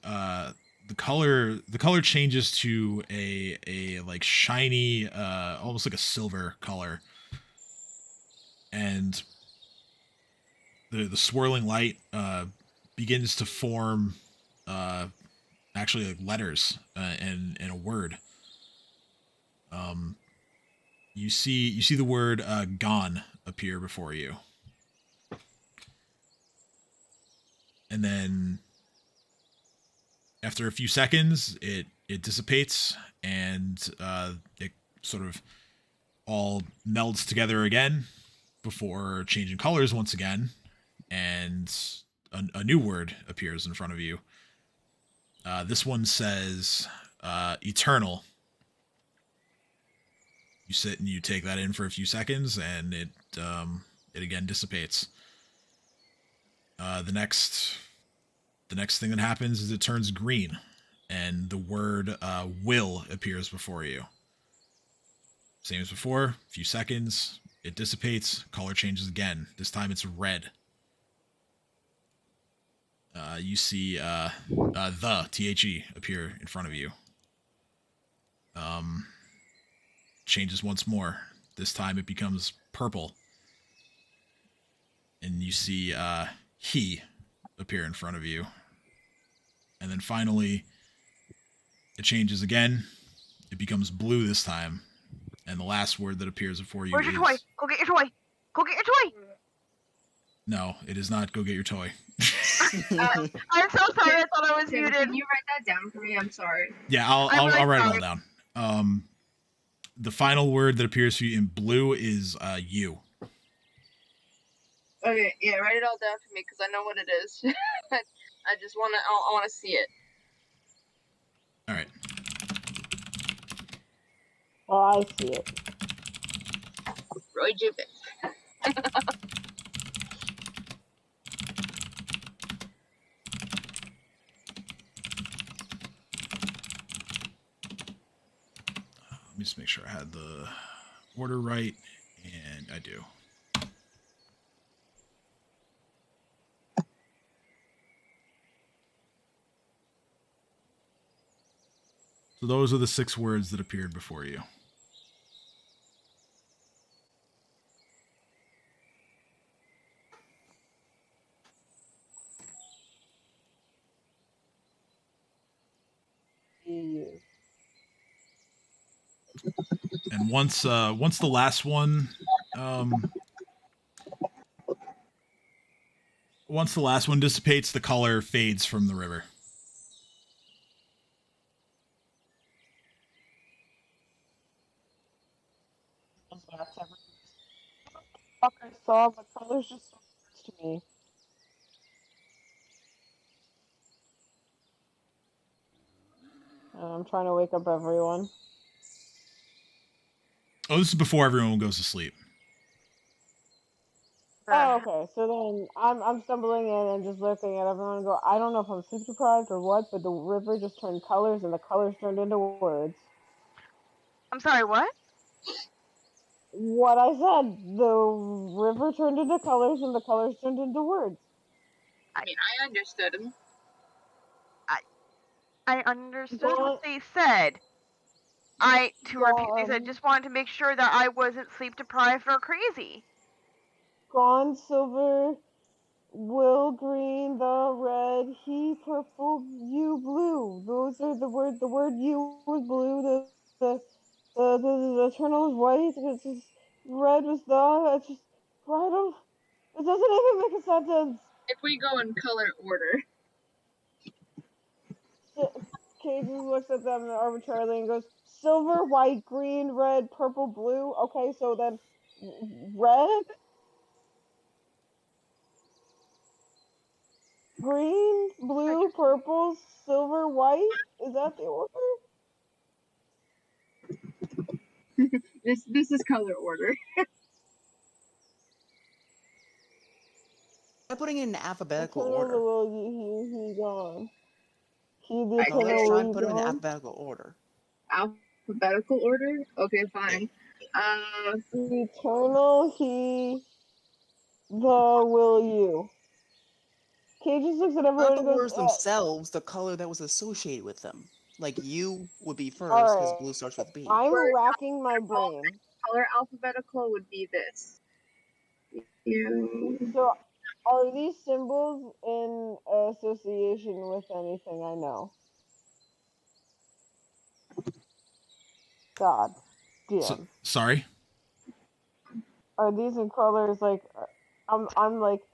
color changes to a like shiny, almost like a silver color, and the swirling light begins to form actually like letters and a word. You see the word gone appear before you, and then after a few seconds it dissipates, and it sort of all melds together again before changing colors once again, and a new word appears in front of you. This one says eternal. You sit and you take that in for a few seconds, and it again dissipates. The next thing that happens is it turns green, and the word will appears before you. Same as before, a few seconds, it dissipates, color changes again. This time it's red. You see the THE appear in front of you. Changes once more. This time it becomes purple. And you see he appear in front of you. And then finally, it changes again. It becomes blue this time. And the last word that appears before you Where's is... your toy? Go get your toy. Go get your toy. No, it is not go get your toy. I'm so sorry. I thought I was muted. Can you write that down for me? I'm sorry. Yeah, I'll write it all down. The final word that appears for you in blue is you. Okay, yeah, write it all down for me because I know what it is. I just wanna, I wanna see it. All right. Oh, I see it. Roy Jubin. Let me just make sure I had the order right, and I do. So those are the 6 words that appeared before you. And once the last one dissipates, the color fades from the river. Fuck, I saw, but colors just so to me. I'm trying to wake up everyone. Oh, this is before everyone goes to sleep. Oh, okay. So then I'm stumbling in and just looking at everyone and go, I don't know if I'm sleep deprived or what, but the river just turned colors and the colors turned into words. I'm sorry, what? What I said. The river turned into colors and the colors turned into words. I mean, I understood him. I understood what they said. To repeat, they said, just wanted to make sure that I wasn't sleep deprived or crazy. Gone, silver, Will green, the red, he purple, you blue. Those are the word. The word you was blue. The eternal was white. It's just red was the. It's just I don't. It doesn't even make a sentence. If we go in color order, Cage just looks at them arbitrarily and goes, silver, white, green, red, purple, blue. Okay, so then red, green, blue, purple, silver, white. Is that the order? this is color order. I'm putting it in alphabetical Eternal order. will he gone. He the Right, So let's eternal try will and he put it in gone. alphabetical order. Alphabetical order? Okay, fine. Eternal he the will you. Cage just looks at Not everyone the and goes, words themselves, the color that was associated with them. Like U would be first, because alright. blue starts with B. I'm Whereas racking my brain. color alphabetical would be this. You. So, are these symbols in association with anything I know? God damn. Sorry. Are these in colors like I'm like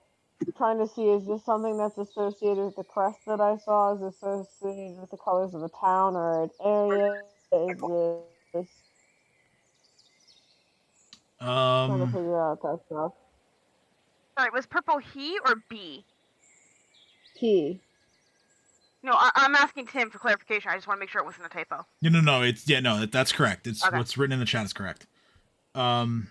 trying to see, is this something that's associated with the crest that I saw, is associated with the colors of a town or an area? Is this trying to figure out that stuff? Sorry, was purple he or B? He. No, I'm asking Tim for clarification. I just want to make sure it wasn't a typo. No. It's that's correct. It's Okay. what's written in the chat is correct. I'm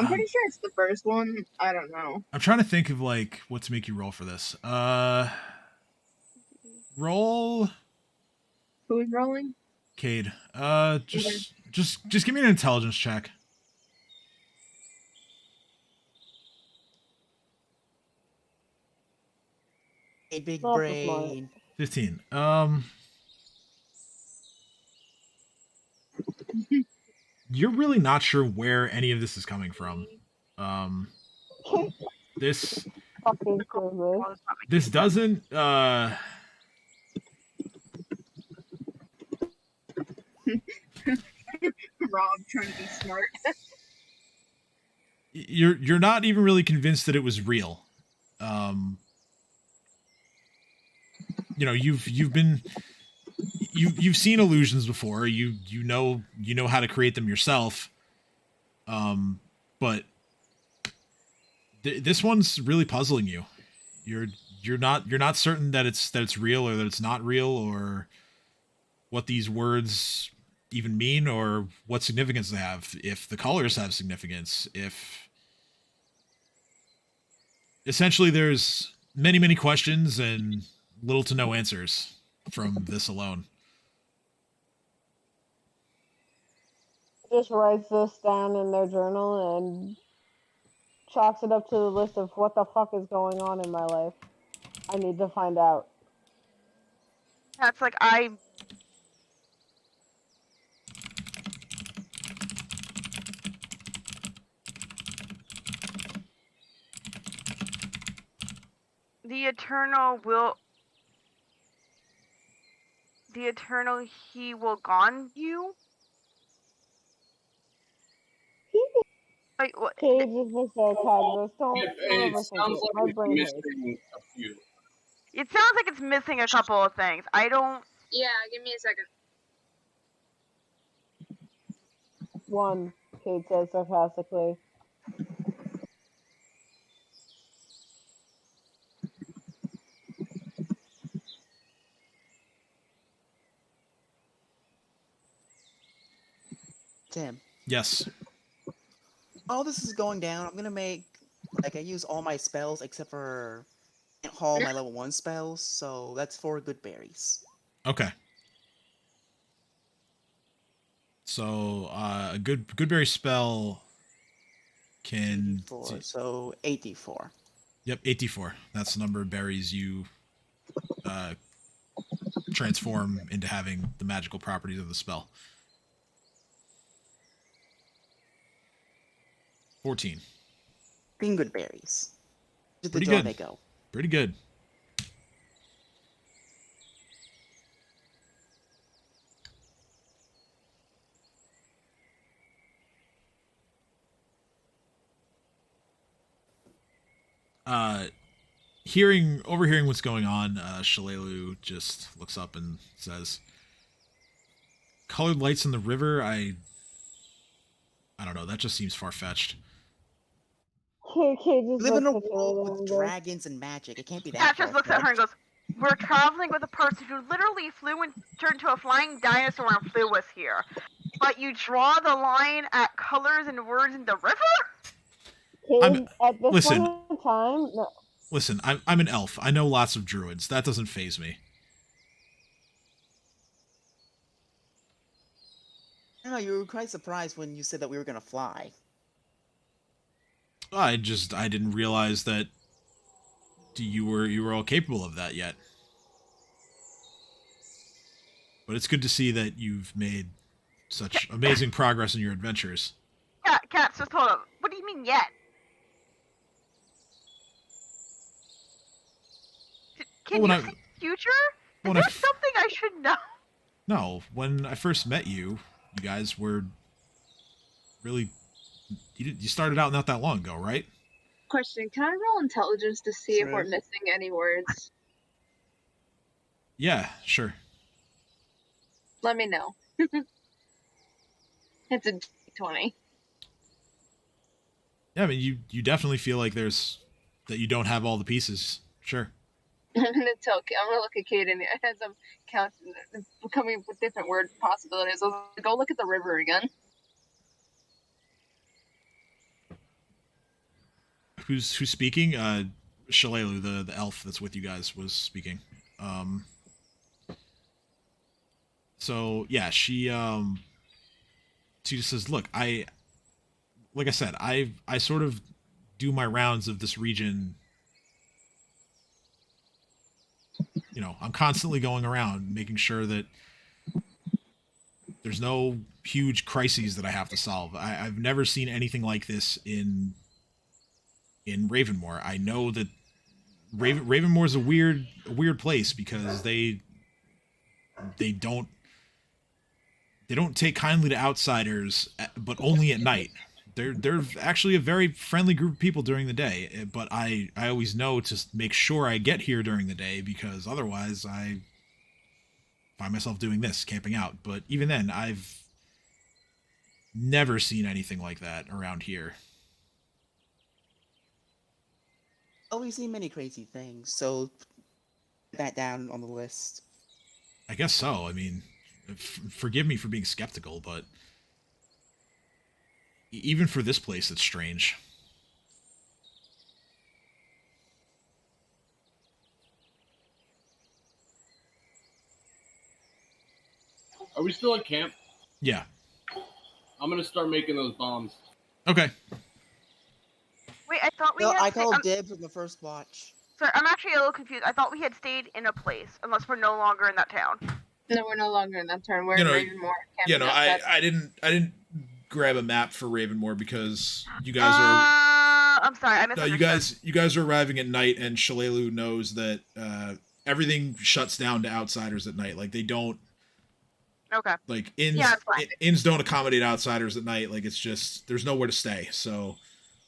pretty sure it's the first one. I don't know. I'm trying to think of like what to make you roll for this. Roll. Who's rolling? Cade. Just give me an intelligence check. A big Not so brain. 15. You're really not sure where any of this is coming from. This Fucking privilege. this doesn't Rob trying to be smart. you're not even really convinced that it was real. You've seen illusions before. You know how to create them yourself. But this one's really puzzling you. You're not certain that it's real or that it's not real, or what these words even mean, or what significance they have, if the colors have significance, if essentially there's many questions and little to no answers from this alone. Just writes this down in their journal and chalks it up to the list of what the fuck is going on in my life. I need to find out. That's like the eternal he will gone you. Like what? Cage just looks at Cat and goes, don't It overthink sounds it. like My it's brain hurts. missing a few. It sounds like it's missing a couple of things. I don't. Yeah, give me a second. One, Cage says sarcastically. Tim. Yes. All this is going down, I'm gonna make, like, I use all my spells except for all my level 1 spells, so that's 4 good berries. Okay. So a good berry spell can 4, so 8d4. Yep, 8d4. That's the number of berries you transform into having the magical properties of the spell. 14. Fingerberries. To the Pretty door good. they go. Pretty good. Overhearing what's going on, Shalelu just looks up and says, "Colored lights in the river. I don't know. That just seems far fetched." Kate just We live in a looks at world Shalelu with and goes, dragons and magic. It can't be that Cat just looks at her and far-fetched. goes, "We're traveling with a person who literally flew and turned into a flying dinosaur and flew us here. But you draw the line at colors and words in the river?" Kate, at this listen. point in time, no. Listen, I'm an elf. I know lots of druids. That doesn't faze me. I don't know, you were quite surprised when you said that we were gonna fly. I didn't realize that you were all capable of that yet. But it's good to see that you've made such amazing progress in your adventures. Cat's just told him, "What do you mean yet? Can Well, you when see the future? Is when there I- something I should know?" No, when I first met you, you guys were really you started out not that long ago, right? Question: can I roll intelligence to see if we're Sure. missing any words? Yeah, sure. Let me know. It's a 20. Yeah, I mean you definitely feel like that you don't have all the pieces. Sure. I'm gonna look at Kate and as I'm counting, coming up with different word possibilities. I was like, go look at the river again. Who's speaking? Shalelu, the elf that's with you guys, was speaking. So yeah, she just says, "Look, like I said, I sort of do my rounds of this region. You know, I'm constantly going around making sure that there's no huge crises that I have to solve. I've never seen anything like this in Ravenmore. I know that Ravenmore is a weird place because they don't take kindly to outsiders, but only at night. They're actually a very friendly group of people during the day, but I always know to make sure I get here during the day because otherwise I find myself doing this, camping out. But even then, I've never seen anything like that around here." Oh, we've seen many crazy things, so put that down on the list. I guess so. I mean, forgive me for being skeptical, but even for this place, it's strange. Are we still at camp? Yeah. I'm gonna start making those bombs. Okay. Wait, I thought we No, had. I called dibs on the first watch. Sorry, I'm actually a little confused. I thought we had stayed in a place, unless we're no longer in that town. No, we're no longer in that turn. We're You in know, Ravenmore. You know, I didn't grab a map for Ravenmore because you guys are. I'm sorry, I No, misunderstood. you guys are arriving at night, and Shalelu knows that everything shuts down to outsiders at night. Like they don't. Okay. Like inns, Yeah, it's fine. inns don't accommodate outsiders at night. Like it's just there's nowhere to stay. So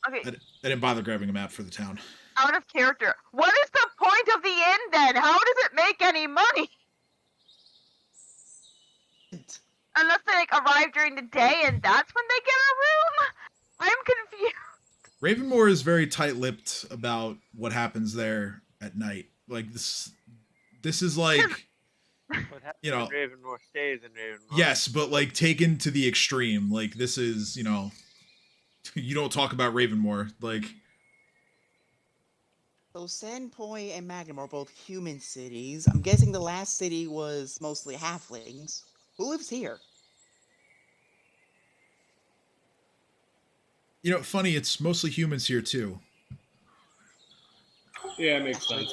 Okay. I didn't bother grabbing a map for the town. Out of character. What is the point of the inn then? How does it make any money? Unless they like arrive during the day and that's when they get a room? I'm confused. Ravenmore is very tight-lipped about what happens there at night. Like this is like What happens you know, in Ravenmore stays in Ravenmore. yes, but like taken to the extreme. Like this is, you know, you don't talk about Ravenmore. Like So Sandpoint and Magnum are both human cities. I'm guessing the last city was mostly halflings. Who lives here? you know, funny, it's mostly humans here too. Yeah, it makes sense.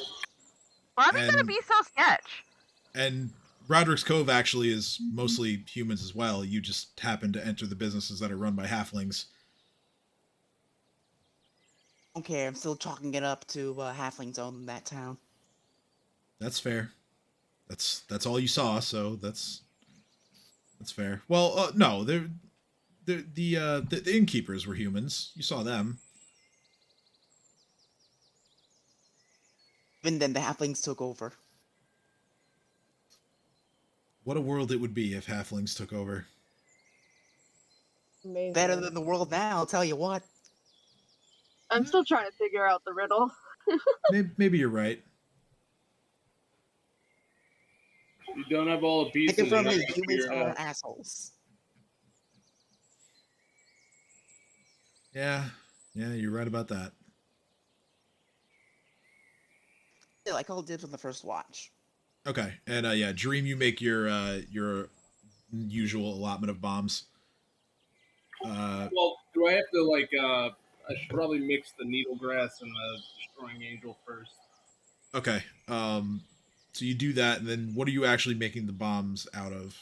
Why are we gonna And- be so sketch? And Roderick's Cove actually is mostly humans as well. You just happen to enter the businesses that are run by halflings. Okay, I'm still chalking it up to halflings own that town. That's fair. That's all you saw, so that's fair. Well, no, the innkeepers were humans. You saw them. Even then, the halflings took over. What a world it would be if halflings took over. Amazing. Better than the world now, I'll tell you what. I'm still trying to figure out the riddle. Maybe you're right. You don't have all the pieces. Take it from you me, have to humans figure it are out. assholes. Yeah, you're right about that. Still, I called dibs on the first watch. Okay, and yeah, Dream, you make your usual allotment of bombs. Well, do I have to like? I should probably mix the needle grass and the destroying angel first. Okay, so you do that, and then what are you actually making the bombs out of?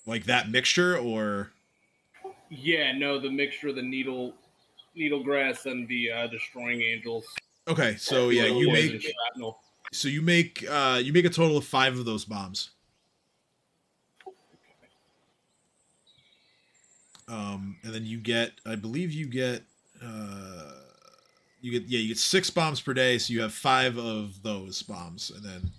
Like that mixture, or? Yeah, no, the mixture of the needle grass and the destroying angels. Okay, so yeah, you make shrapnel. so you make a total of 5 of those bombs. And then you get, I believe you get 6 bombs per day, so you have 5 of those bombs, and then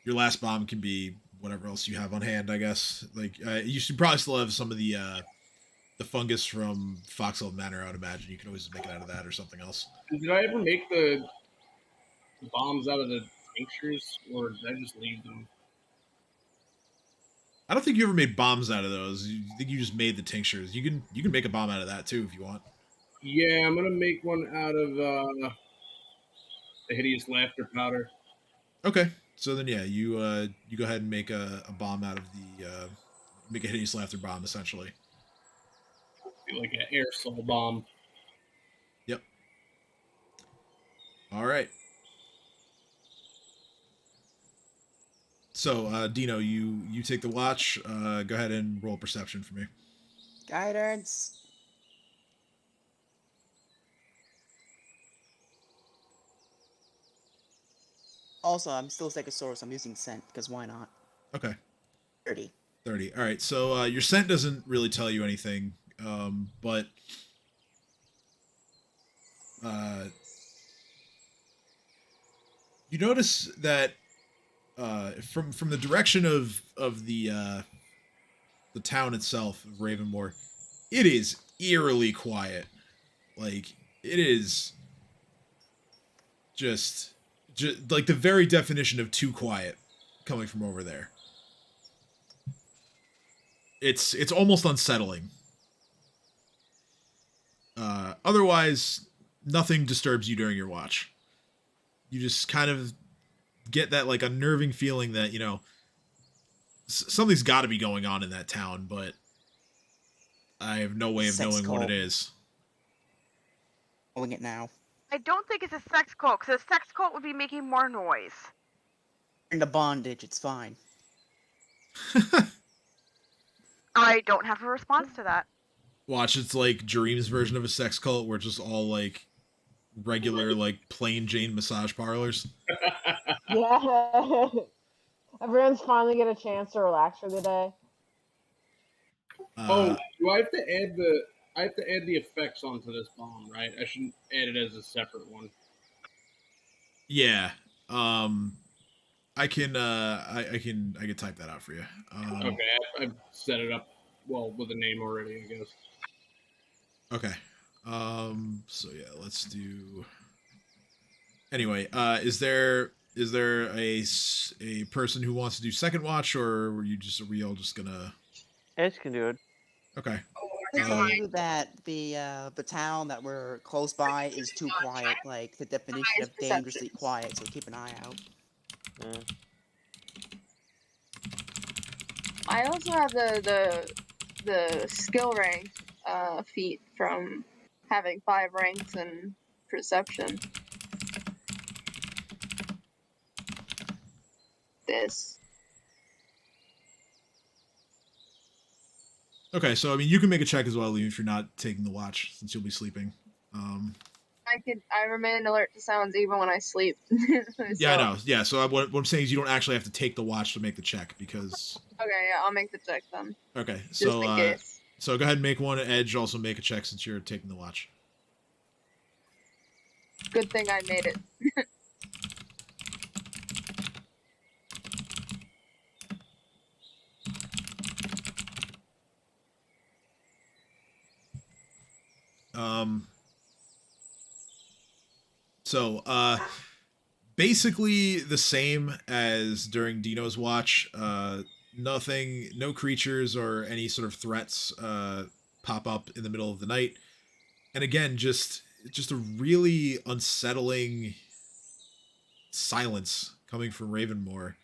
your last bomb can be whatever else you have on hand, I guess. Like you should probably still have some of the fungus from Foxhole Manor. I would imagine you can always make it out of that or something else. Did I ever make the bombs out of the tinctures, or did I just leave them? I don't think you ever made bombs out of those. I think you just made the tinctures. You can make a bomb out of that too if you want. Yeah, I'm gonna make one out of the hideous laughter powder. Okay, so then yeah, you go ahead and make a bomb out of the make a hideous laughter bomb essentially. Like an air soul bomb. Yep. All right. So Dino, you take the watch. Go ahead and roll perception for me. Guidance. Also, I'm still Stegosaurus. I'm using scent, because why not? Okay. 30. 30. All right. So your scent doesn't really tell you anything, but you notice that from the direction of the town itself, of Ravenmore, it is eerily quiet. Like it is just like the very definition of too quiet coming from over there. It's almost unsettling. Otherwise, nothing disturbs you during your watch. You just kind of get that like unnerving feeling that, you know, something's got to be going on in that town, but I have no way of Sex knowing cult. what it is. Calling it now. I don't think it's a sex cult, because a sex cult would be making more noise. Into bondage, it's fine. I don't have a response to that. Watch, it's like Dream's version of a sex cult where it's just all like regular, like plain Jane massage parlors. Yeah. Everyone's finally get a chance to relax for the day. Do I have to add the? I have to add the effects onto this bomb, right? I shouldn't add it as a separate one. Yeah. I can type that out for you. Okay, I've set it up well with a name already, I guess. Okay. So yeah, let's do. Anyway, is there a person who wants to do second watch, or are we all just gonna? Edge can do it. Okay. I tell you that the town that we're close by is too quiet, like the definition of dangerously quiet, so keep an eye out. I also have the skill rank feat from having 5 ranks in perception. This. Okay, so I mean, you can make a check as well, even if you're not taking the watch, since you'll be sleeping. I remain alert to sounds even when I sleep. Yeah, I know. Yeah, so what I'm saying is you don't actually have to take the watch to make the check because. Okay, yeah, I'll make the check then. Okay, Just so in case. so go ahead and make one. Edge, also make a check since you're taking the watch. Good thing I made it. So basically the same as during Dino's watch. Nothing, no creatures or any sort of threats pop up in the middle of the night. And again, just a really unsettling silence coming from Ravenmore.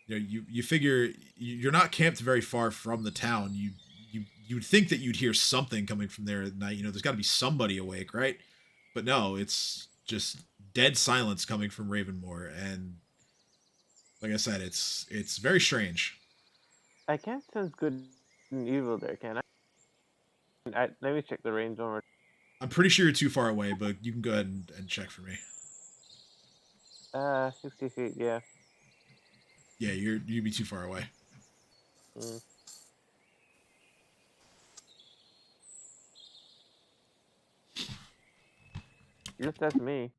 You know, you figure you're not camped very far from the town. You would think that you'd hear something coming from there at night. You know, there's got to be somebody awake, right? But no, it's just dead silence coming from Ravenmore, and like I said, it's very strange. I can't sense good and evil there, can I? Let me check the range one more. I'm pretty sure you're too far away, but you can go ahead and check for me. 60 feet, yeah. Yeah, you'd be too far away. Yes, that's me.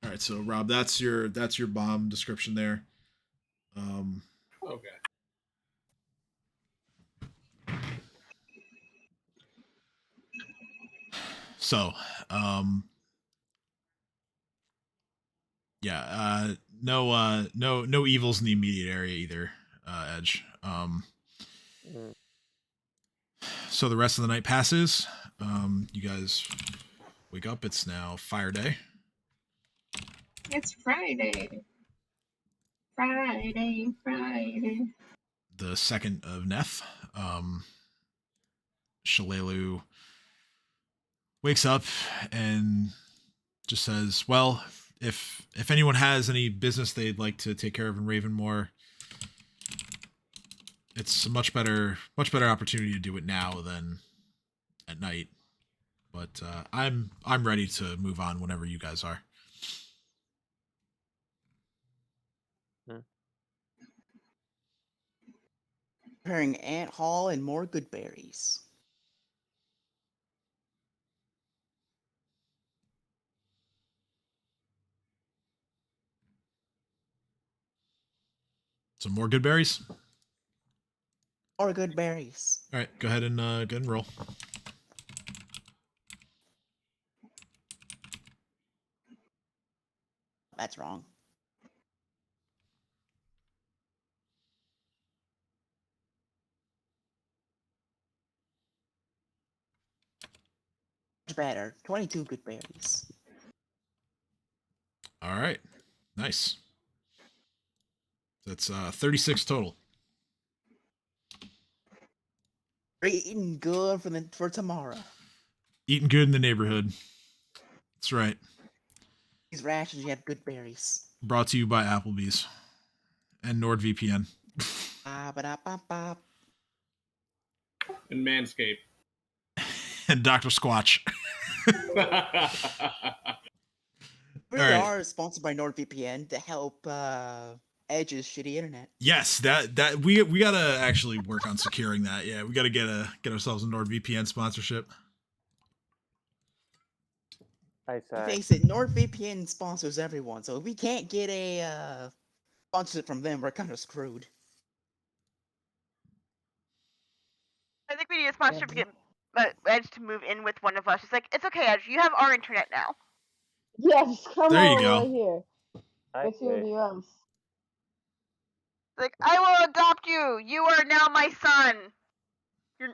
All right, so Rob, that's your bomb description there. Okay. So, yeah, no evils in the immediate area either, Edge. So the rest of the night passes. You guys wake up. It's now Fire Day. It's Friday. Friday. The 2nd of Neth. Shalelu wakes up and just says, "Well, if anyone has any business they'd like to take care of in Ravenmore, it's a much better opportunity to do it now than at night. But I'm ready to move on whenever you guys are." Preparing ant haul and more good berries. Some more good berries. Or good berries. All right, go ahead and roll. That's wrong. Much better. 22 good berries. All right, nice. That's 36 total. We're eating good for tomorrow. Eating good in the neighborhood. That's right. These rations, you have good berries. Brought to you by Applebee's and NordVPN. Ba-ba-da-ba-ba. And Manscaped. And Dr. Squatch. We are sponsored by NordVPN to help Edge's shitty internet. Yes, that we gotta actually work on securing that. Yeah, we gotta get ourselves a NordVPN sponsorship. Face it, NordVPN sponsors everyone, so if we can't get a sponsorship from them, we're kind of screwed. I think we need a sponsorship to get Edge to move in with one of us. It's like, it's okay, Edge, you have our internet now. Yeah, just come There you over go. right here. It's gonna be us. Like, I will adopt you. You are now my son. You're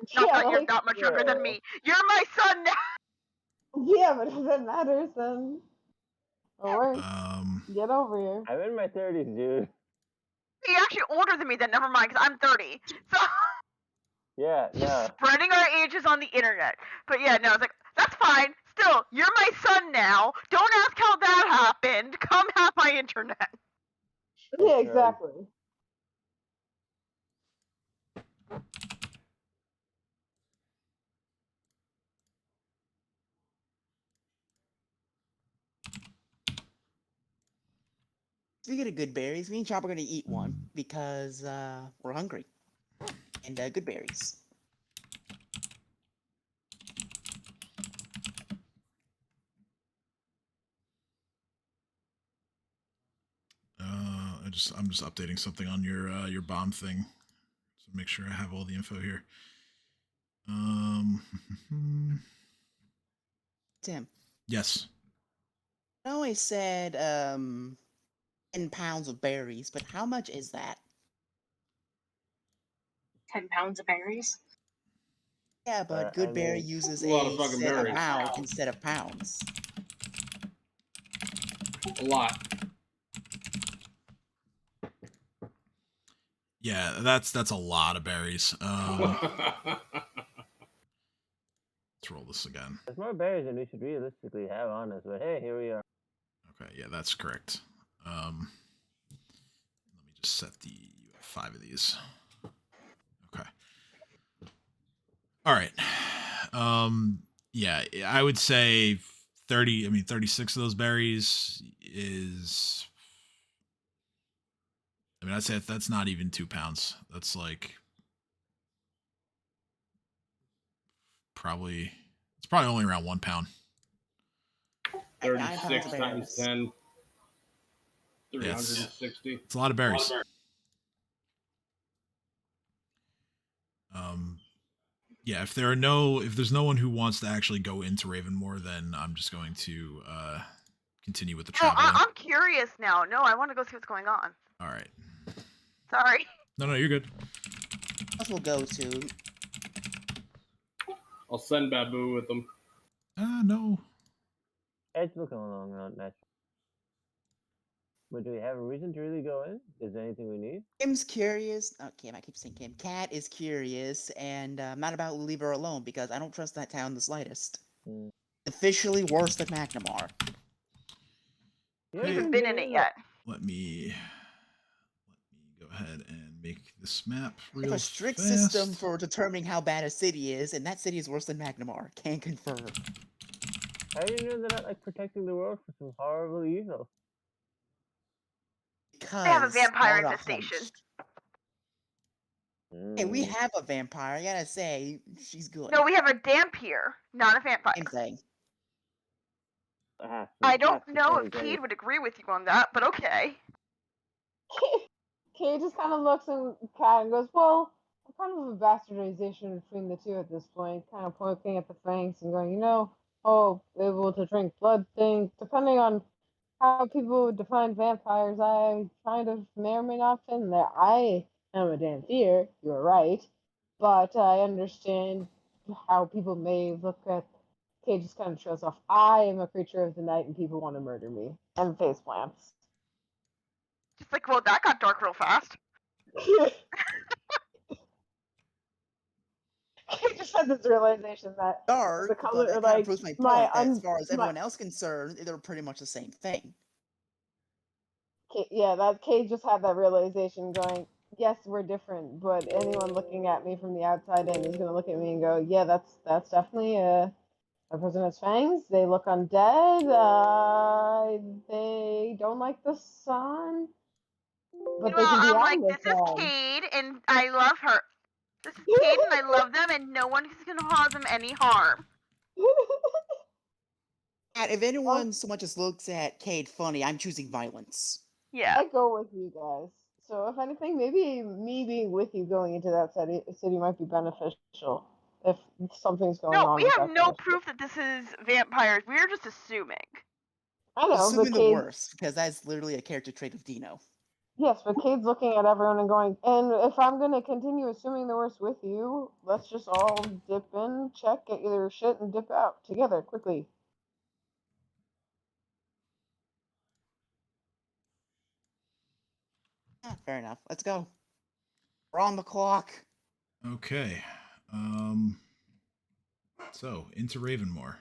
not much younger than me. You're my son now. Yeah, but if it matters, then. Alright. Get over here. I'm in my 30s, dude. You're actually older than me. Then never mind, because I'm 30. So Yeah, just no. spreading our ages on the internet. But yeah, no, it's like that's fine. Still, you're my son now. Don't ask how that happened. Come have my internet. Yeah, That's right. exactly. Speaking of good berries, me and Chop are gonna eat one because we're hungry. And good berries. I'm just updating something on your bomb thing, so make sure I have all the info here. Tim. Yes. I know I said 10 pounds of berries, but how much is that? 10 pounds of berries. Yeah, but Good I Berry mean, uses a lot a of fucking set berries. amount instead of pounds. A lot. Yeah, that's a lot of berries. Let's roll this again. there's more berries than we should realistically have on us, but hey, here we are. Okay, yeah, that's correct. Let me just set the. You have 5 of these. Okay. All right. Yeah, I would say 30. I mean, 36 of those berries is. I mean, I'd say that's not even 2 pounds. That's like probably. It's probably only around 1 pound. 36 times berries. 10. Yeah, it's 360. a lot of berries. Yeah, if there's no one who wants to actually go into Ravenmore, then I'm just going to continue with the Oh, traveling. I'm curious now. No, I want to go see what's going on. All right. Sorry. No, you're good. What we'll go to. I'll send Babu with them. No. It's looking along not natural. But do we have a reason to really go in? Is there anything we need? Kim's curious. Oh, Kim, I keep saying Kim. Kat is curious, and I'm not about to leave her alone because I don't trust that town the slightest. Officially worse than Magnamar. You haven't been in it yet. Let me go ahead and make this map We real have a strict fast. system for determining how bad a city is, and that city is worse than Magnamar. Can confirm. How do you know they're not like protecting the world from some horrible evil? Because They have a vampire on a infestation. hunch. Hey, we have a vampire. I gotta say, she's good. No, we have a Dampier, not a vampire. Same thing. I don't know if Keed would agree with you on that, but okay. Kay just kind of looks at Kat and goes, well, kind of a bastardization between the two at this point, kind of pointing at the fangs and going, able to drink blood thing. Depending on how people would define vampires, I kind of may or may not fit in there. I am a Dampier, you're right, but I understand how people may look at. Kay just kind of shows off. I am a creature of the night and people want to murder me. And face plants. Just like, well, that got dark real fast. I just had this realization that dark, the color, but that like, proves my my point that as far as everyone else concerned, they're pretty much the same thing. Yeah, that Kate just had that realization going, yes, we're different, but anyone looking at me from the outside in is going to look at me and go, yeah, that's definitely a person has fangs. They look undead. They don't like the sun. But they can be I'm on like, this this is Cade, and I love her. This is Cade, and I love them, and no one is going to cause them any harm. And if anyone so much as looks at Cade funny, I'm choosing violence. Yeah. I go with you guys. So if anything, maybe me being with you going into that city might be beneficial if something's going on. No, we have no proof that this is vampires. We're just assuming. I know, assuming but the worst, because that's literally a character trait of Dino. Yes, but Cade's looking at everyone and going, and if I'm going to continue assuming the worst with you, let's just all dip in, check, get your shit, and dip out together quickly. Fair enough. Let's go. We're on the clock. Okay. So into Ravenmore.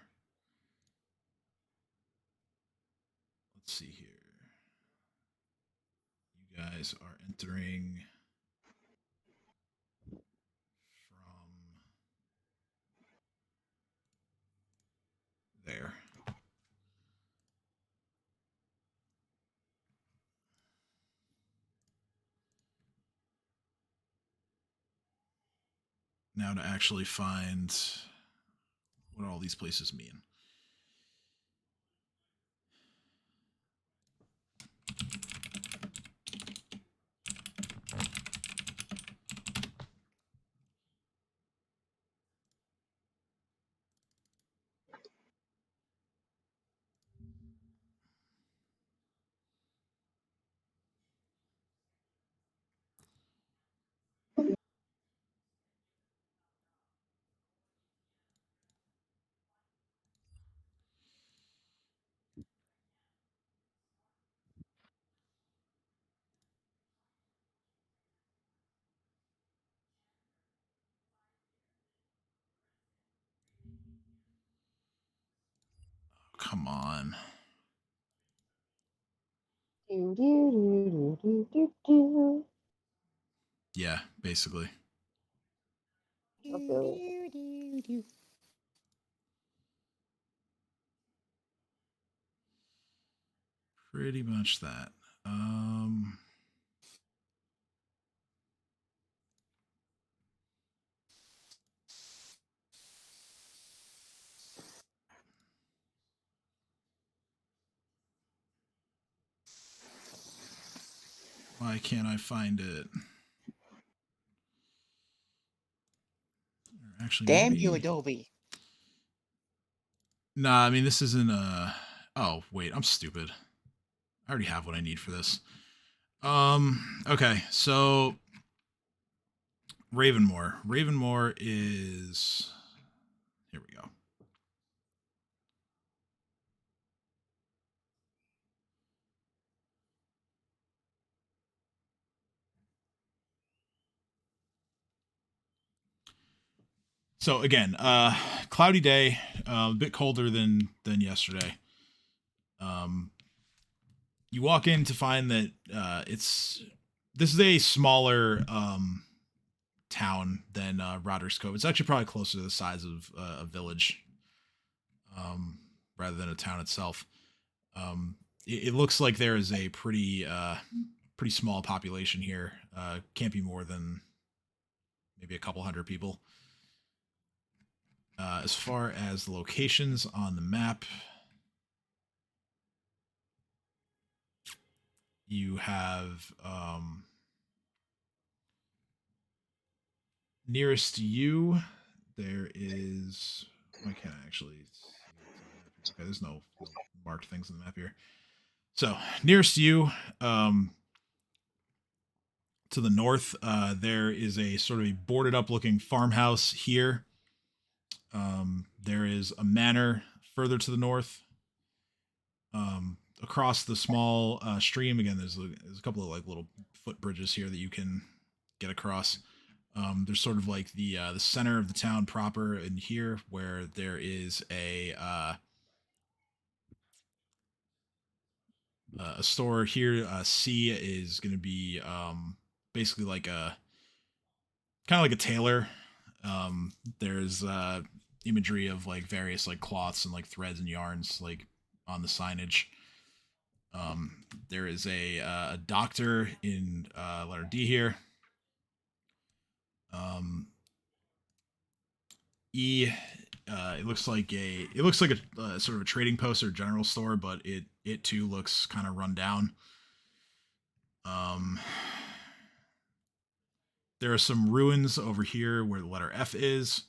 Let's see here. You guys are entering from there. Now to actually find what all these places mean. Come on. Do, do, do, do, do, do. Yeah, basically. Okay. Pretty much that. Why can't I find it? Or actually, Damn maybe... you, Adobe. Nah, I mean, this isn't a... Oh, wait, I'm stupid. I already have what I need for this. Okay, so... Ravenmore. Ravenmore is... Here we go. So again, cloudy day, a bit colder than yesterday. You walk in to find that this is a smaller town than Rodder's Cove. It's actually probably closer to the size of a village, rather than a town itself. It looks like there is a pretty small population here. Can't be more than maybe a couple hundred people. As far as the locations on the map, you have nearest to you, there is... Why can't I actually see what's on the map? Okay, there's no marked things on the map here. So, nearest to you, to the north, there is a sort of a boarded up looking farmhouse here. There is a manor further to the north. Across the small stream, again, there's a couple of like little footbridges here that you can get across. There's sort of like the center of the town proper in here, where there is a store here. C is going to be basically like a kind of like a tailor. There's imagery of like various like cloths and like threads and yarns like on the signage. There is a doctor in letter D here. E, it looks like a sort of a trading post or general store, but it too looks kind of run down. There are some ruins over here where the letter F is.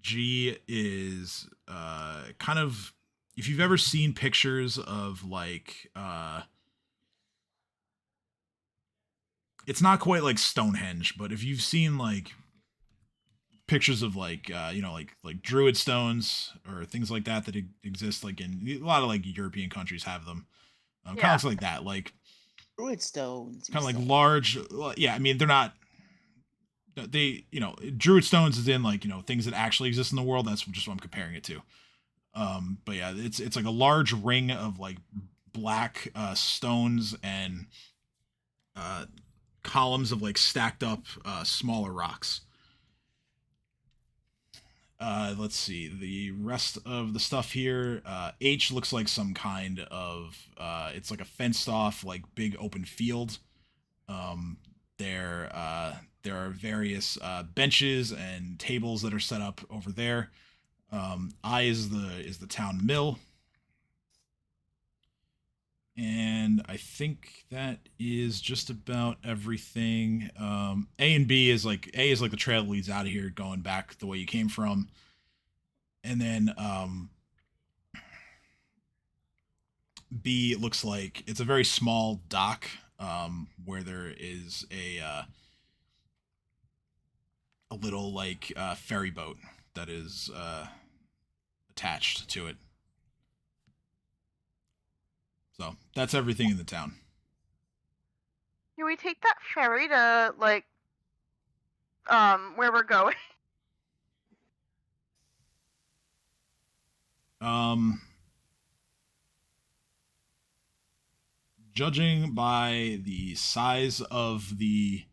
G is kind of, if you've ever seen pictures of like it's not quite like Stonehenge, but if you've seen like pictures of like like druid stones or things like that exist like in a lot of like European countries have them. Kind Yeah. of looks like that, like Druid stones. you kind of like say. large. Yeah, I mean they're not. They, druid stones is in like things that actually exist in the world. That's just what I'm comparing it to. But yeah, it's like a large ring of like black stones and columns of like stacked up smaller rocks. Let's see the rest of the stuff here. H looks like some kind of it's like a fenced off like big open field. There are various benches and tables that are set up over there. I is the town mill. And I think that is just about everything. A and B is like A is like the trail that leads out of here, going back the way you came from, and then B looks like it's a very small dock where there is a little like ferry boat that is attached to it. So that's everything in the town. Can we take that ferry to like where we're going? Judging by the size of the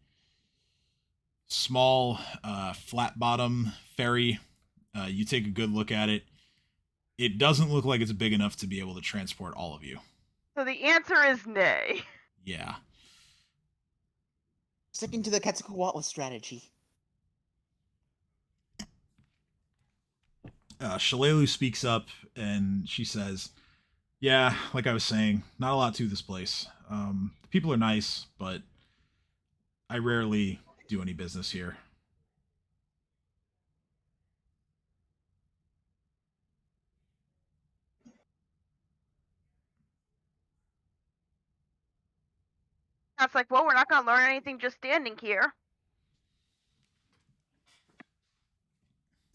small flat bottom ferry, you take a good look at it. It doesn't look like it's big enough to be able to transport all of you. So the answer is nay. Yeah. Sticking to the Quetzalcoatl strategy. Shalelu speaks up and she says, "Yeah, like I was saying, not a lot to this place. The people are nice, but I rarely do any business here." That's like, well, we're not gonna learn anything just standing here.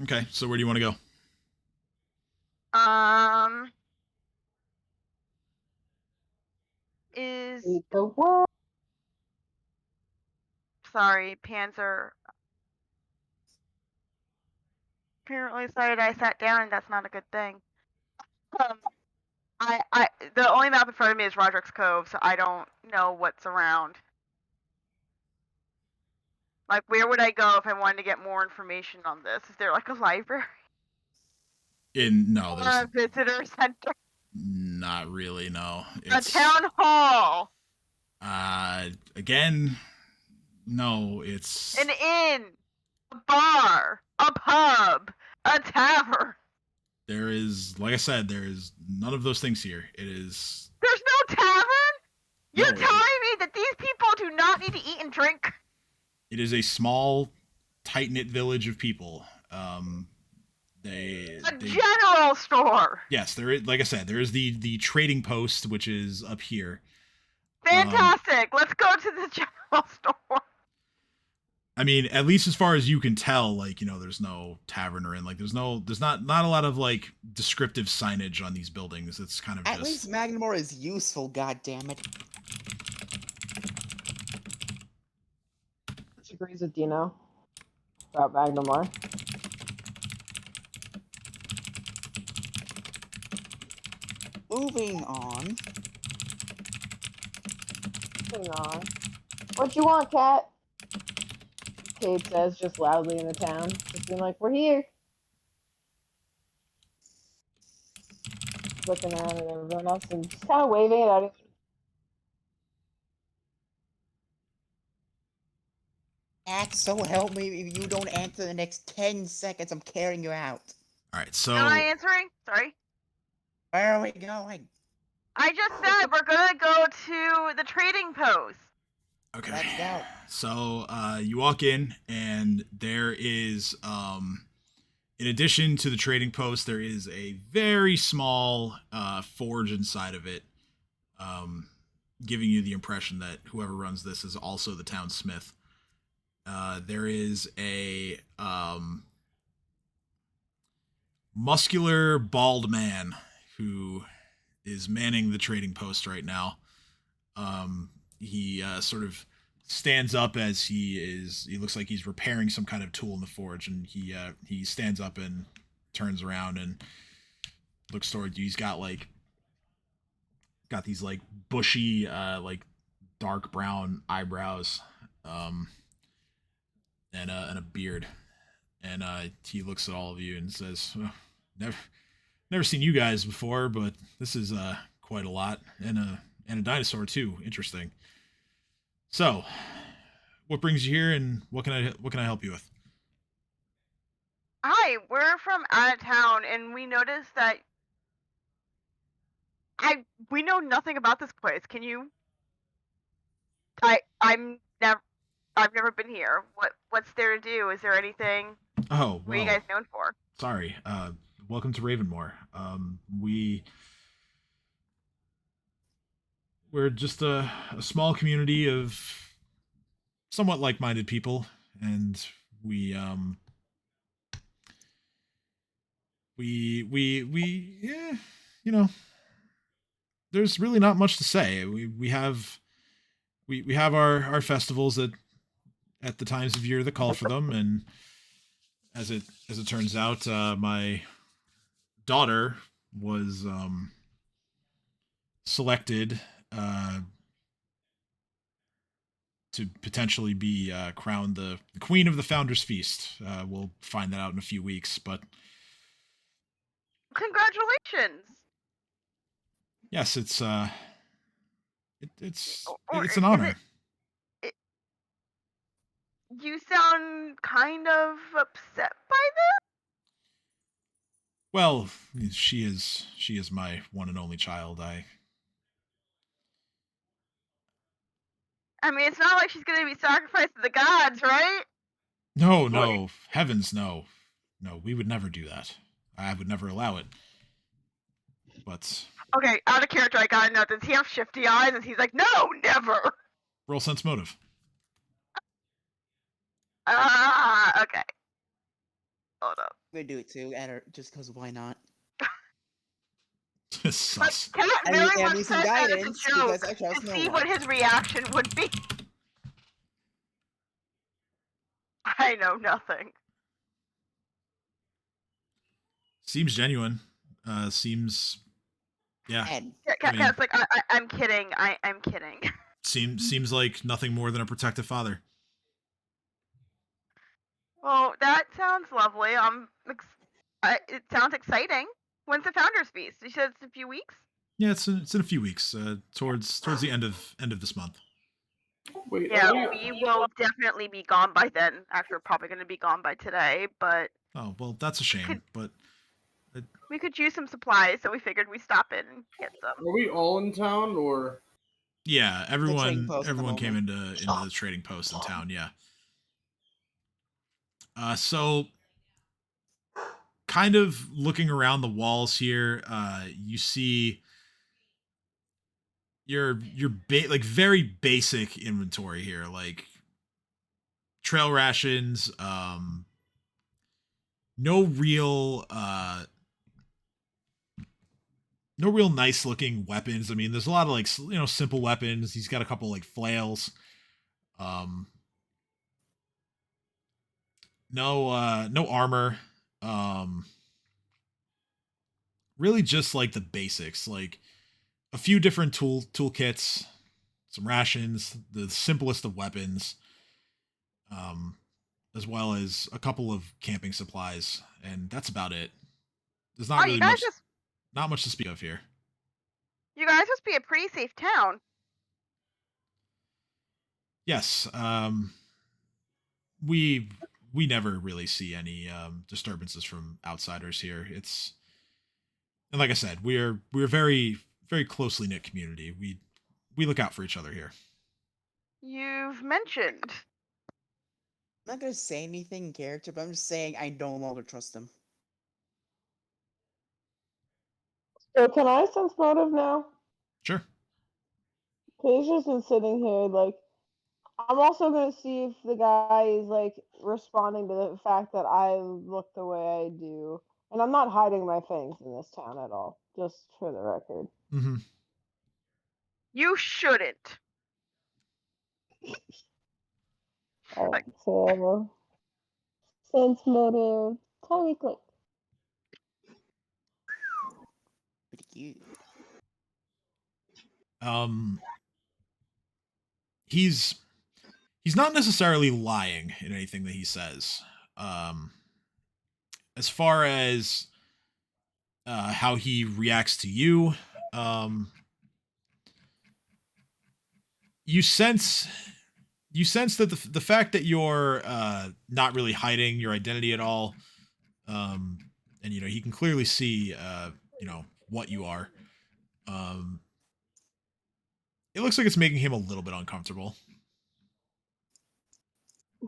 Okay, so where do you want to go? Is Eat the world. sorry, Panzer. Apparently decided I sat down, and that's not a good thing. The only map in front of me is Roderick's Cove, so I don't know what's around. Like, where would I go if I wanted to get more information on this? Is there like a library No, or there's a visitor center? not really. No, A town hall. Again, no. It's An inn. A bar. A pub. A tavern. there is, like I said, there is none of those things here. It is There's no tavern? You're No, telling me that these people do not need to eat and drink? it is a small, tight knit village of people. They General store. Yes, there is. Like I said, there is the trading post, which is up here. Fantastic. Let's go to the general store. I mean, at least as far as you can tell, like, there's no tavern or inn. Like, there's not a lot of like descriptive signage on these buildings. It's kind of At just least Magnamore is useful, goddammit. Disagrees with Dino about Magnamore. Moving on. Moving on. What you want, cat? Kate says just loudly in the town, just being like, "We're here." Looking around at everyone else and just kind of waving it at it. Cat, so help me, if you don't answer the next 10 seconds, I'm carrying you out. all right. So Am I answering? Sorry. Where are we going? I just said we're gonna go to the trading post. okay. Let's go. So you walk in, and there is, in addition to the trading post, there is a very small forge inside of it, giving you the impression that whoever runs this is also the town smith. There is a muscular, bald man who is manning the trading post right now. He sort of stands up as he looks like he's repairing some kind of tool in the forge, and he stands up and turns around and looks toward you. He's got these like bushy like dark brown eyebrows, and a beard, and he looks at all of you and says, well, never seen you guys before, but this is quite a lot, and a dinosaur too. Interesting. So, what brings you here, and what can I help you with? Hi, we're from out of town, and we noticed that we know nothing about this place. Can you? I've never been here. What's there to do? Is there anything? Oh, What are you well, guys known for? sorry. Welcome to Ravenmore. We're just a small community of somewhat like-minded people, and yeah, you know, there's really not much to say. We have our festivals at the times of year that call for them, and as it turns out, my daughter was selected to potentially be crowned the queen of the Founders Feast. We'll find that out in a few weeks, but Congratulations. yes, it's Or it's an is honor. You sound kind of upset by this. Well, she is my one and only child. I mean, it's not like she's gonna be sacrificed to the gods, right? No, heavens, no. We would never do that. I would never allow it. But Okay, out of character, I gotta know, does he have shifty eyes? And he's like, no, never. roll sense motive. Okay. Hold up. I'm gonna do it too, and just because why not? Sus. Cat I very need much some said that guidance as a joke because I trust to no see one. what his reaction would be. I know nothing. Seems genuine. Seems, yeah. And Cat's like, I'm kidding. I'm kidding. Seems like nothing more than a protective father. Well, that sounds lovely. It sounds exciting. When's the Founders Feast? You said it's a few weeks. Yeah, it's in a few weeks. Towards the end of this month. Wait, Yeah, we will definitely be gone by then. Actually, we're probably going to be gone by today, but Oh well, that's a shame. But we could use some supplies, so we figured we'd stop in and get some. are we all in town, or? yeah, everyone post at the came moment. into the trading post in town. Yeah. So kind of looking around the walls here, you see your like very basic inventory here, like trail rations, no real nice looking weapons. I mean, there's a lot of like simple weapons. He's got a couple like flails. No armor. Really just like the basics, like a few different toolkits, some rations, the simplest of weapons, as well as a couple of camping supplies, and that's about it. There's not really not much to speak of here. You guys must be a pretty safe town. Yes, we never really see any disturbances from outsiders here. And like I said, we're very very closely knit community. We look out for each other here. You've mentioned. I'm not gonna say anything in character, but I'm just saying I no longer trust them. So can I sense motive now? Sure. He's just been sitting here like. I'm also gonna see if the guy is like responding to the fact that I look the way I do. And I'm not hiding my fangs in this town at all, just for the record. Mm-hmm. You shouldn't. Alright, so sense motive, tiny click. Pretty cute. He's not necessarily lying in anything that he says. As far as how he reacts to you, you sense that the fact that you're not really hiding your identity at all, and he can clearly see what you are. It looks like it's making him a little bit uncomfortable.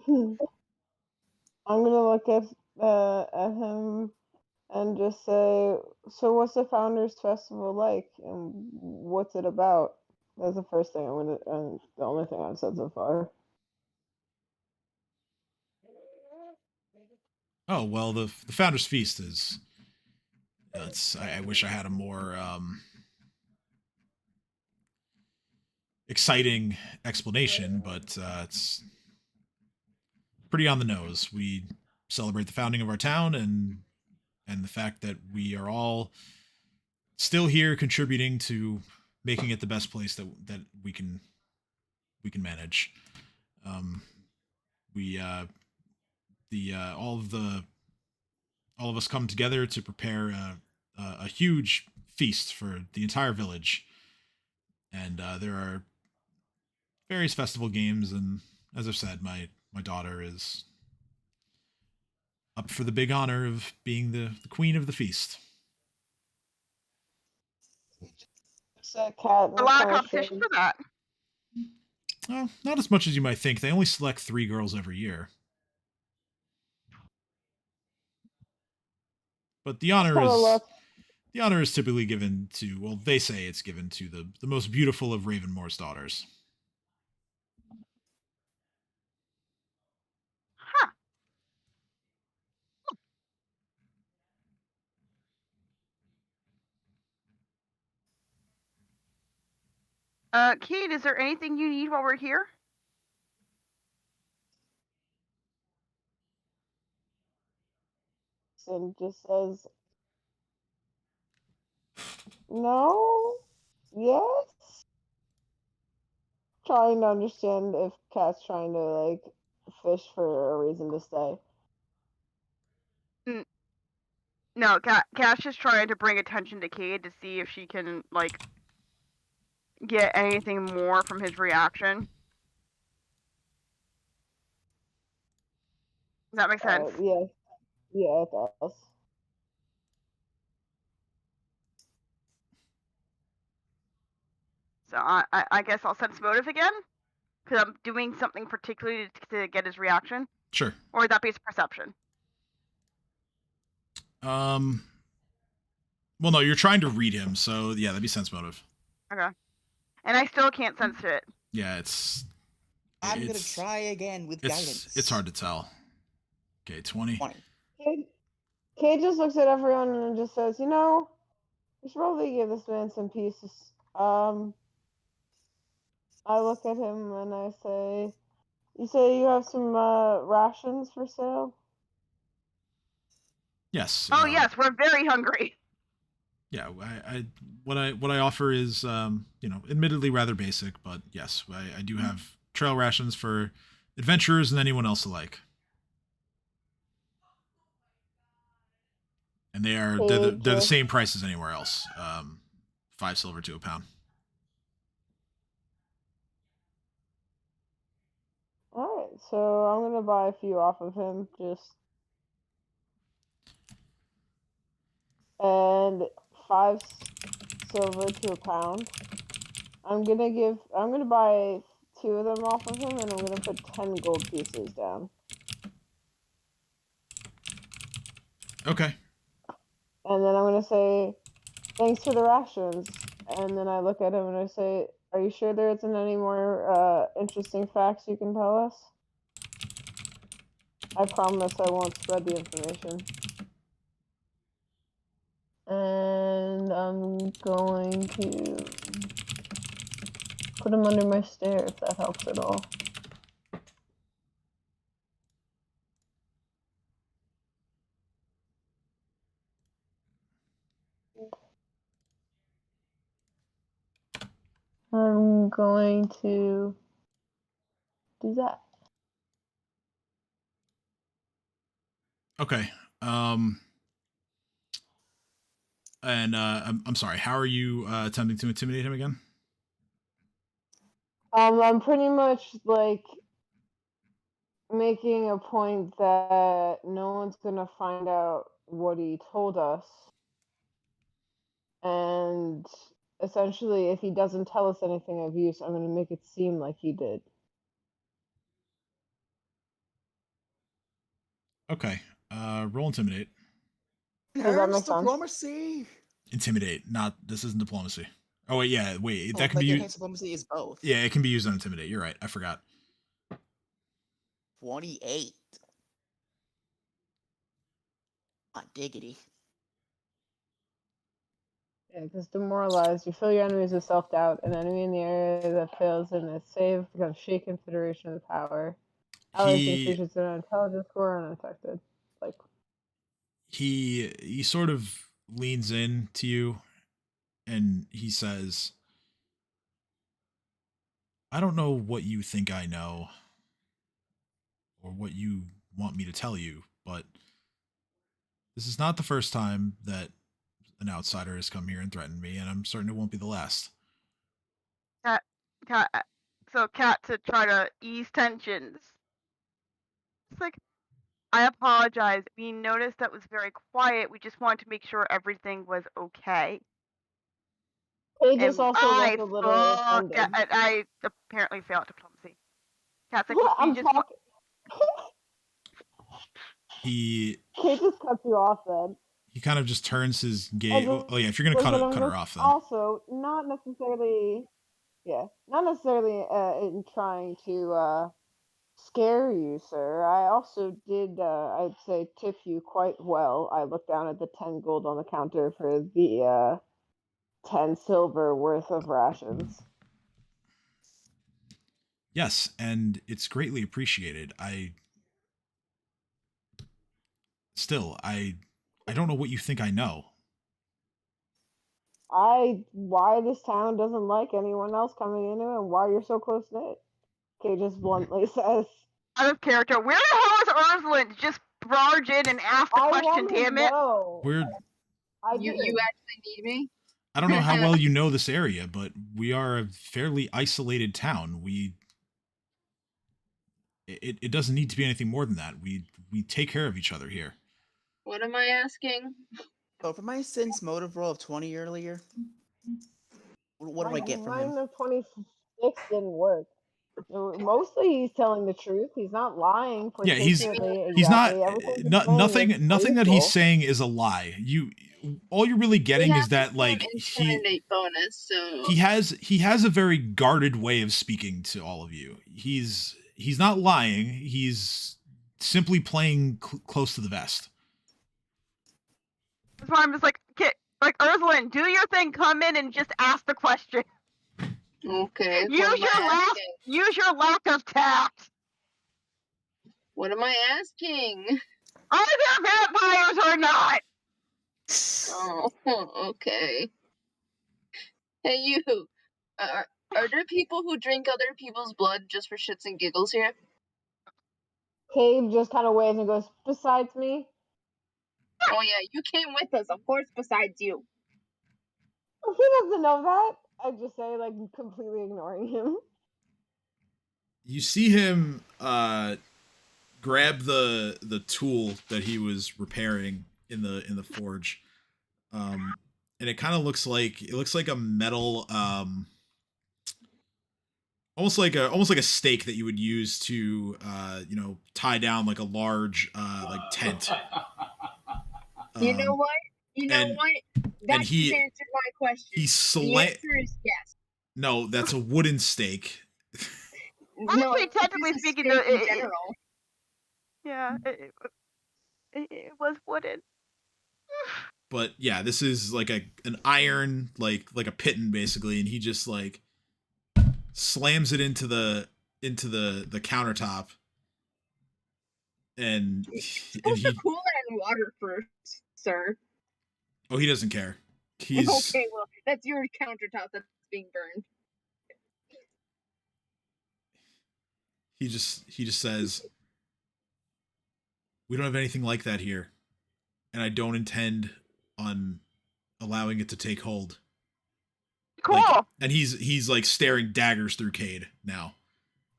I'm gonna look at him and just say, so what's the Founders Festival like, and what's it about? That's the first thing and the only thing I've said so far. Oh well, the Founders Feast is. I wish I had a more exciting explanation, but it's pretty on the nose. We celebrate the founding of our town and the fact that we are all still here contributing to making it the best place that we can manage. We all of us come together to prepare a huge feast for the entire village, and there are various festival games, and as I've said, my daughter is up for the big honor of being the queen of the feast. So cat. A lot of competition for that. Well, not as much as you might think. They only select 3 girls every year. But the honor is typically given to, well, they say it's given to the most beautiful of Ravenmore's daughters. Kate, is there anything you need while we're here? And just says, no, yes. Trying to understand if Cat's trying to like fish for a reason to stay. No, Cat's just trying to bring attention to Cade to see if she can like get anything more from his reaction. Does that make sense? Yeah, it does. So I guess I'll sense motive again, because I'm doing something particularly to get his reaction. Sure. Or would that be his perception? Well, no, you're trying to read him, so yeah, that'd be sense motive. Okay. And I still can't sense it. Yeah, it's. I'm gonna try again with guidance. It's hard to tell. Okay, 20. Kate just looks at everyone and just says, we should probably give this man some pieces. I look at him and I say, you say you have some rations for sale? Yes. Oh yes, we're very hungry. Yeah, what I offer is admittedly rather basic, but yes, I do have trail rations for adventurers and anyone else alike. And they're the same price as anywhere else. 5 silver to a pound. Alright, so I'm gonna buy a few off of him, and 5 silver to a pound. I'm gonna buy 2 of them off of him, and I'm gonna put 10 gold pieces down. Okay. And then I'm gonna say, thanks for the rations. And then I look at him and I say, are you sure there isn't any more interesting facts you can tell us? I promise I won't spread the information. And I'm going to put him under my stair if that helps at all. I'm going to do that. Okay. And I'm sorry. How are you attempting to intimidate him again? I'm pretty much like making a point that no one's gonna find out what he told us, and essentially, if he doesn't tell us anything of use, I'm gonna make it seem like he did. Okay. Roll intimidate. Does that make sense? Diplomacy. Intimidate. Not. This isn't diplomacy. Oh wait. Yeah. Wait. That can Like be. enhanced diplomacy is both. Yeah. It can be used on intimidate. You're right. I forgot. 28. Hot diggity. Yeah, because demoralized, you fill your enemies with self-doubt. An enemy in the area that fails in its save becomes shake consideration of the power. Allies and He creatures that are intelligence score are unaffected. Like, he sort of leans in to you, and he says, "I don't know what you think I know, or what you want me to tell you, but this is not the first time that an outsider has come here and threatened me, and I'm certain it won't be the last." So Cat, to try to ease tensions, it's like, I apologize. We noticed that was very quiet. We just wanted to make sure everything was okay. they just And also look a little offended. I apparently failed diplomacy. Cat's like, we I'm just talking. He Kate just cuts you off then. he kind of just turns his And gaze. just Oh yeah, if you're gonna looks at him cut and her goes, off, then also, not necessarily in trying to scare you, sir. I also did, I'd say, tip you quite well. I looked down at the 10 gold on the counter for the 10 silver worth of rations. yes, and it's greatly appreciated. I don't know what you think I know. Why this town doesn't like anyone else coming into it and why you're so close knit. Kate just bluntly says. out of character. Where the hell is Ursland? Just barge in and ask the question, damn it. We're You actually need me? I don't know how well you know this area, but we are a fairly isolated town. It doesn't need to be anything more than that. We take care of each other here. What am I asking? So for my sense motive roll of 20 earlier, what do I get from him? Mine of 26 didn't work. Mostly he's telling the truth. He's not lying. Yeah, he's not nothing that he's saying is a lie. All you're really getting is that like bonus, so he has a very guarded way of speaking to all of you. He's not lying. He's simply playing close to the vest. That's why I'm just like, Ursland, do your thing. Come in and just ask the question. Okay. Use your lack of tact. What am I asking? Are there vampires or not? Oh, okay. Hey, you. Are there people who drink other people's blood just for shits and giggles here? Cabe just kind of waves and goes, besides me? Oh yeah, you came with us, of course, besides you. He doesn't know that. I just say, like, completely ignoring him. You see him grab the tool that he was repairing in the forge, and it kind of looks like a metal, almost like a stake that you would use to tie down like a large like tent. You know what? That he answered my question. He the answer is yes. No, that's a wooden stake. No, technically speaking, in general. Yeah, it was wooden. But yeah, this is like an iron, like a piton basically, and he just like slams it into the countertop, and Supposed to cool that in water first, sir. Oh, he doesn't care. He's okay. Well, that's your countertop that's being burned. He just says, "We don't have anything like that here, and I don't intend on allowing it to take hold." Cool. Like, and he's like staring daggers through Cade now.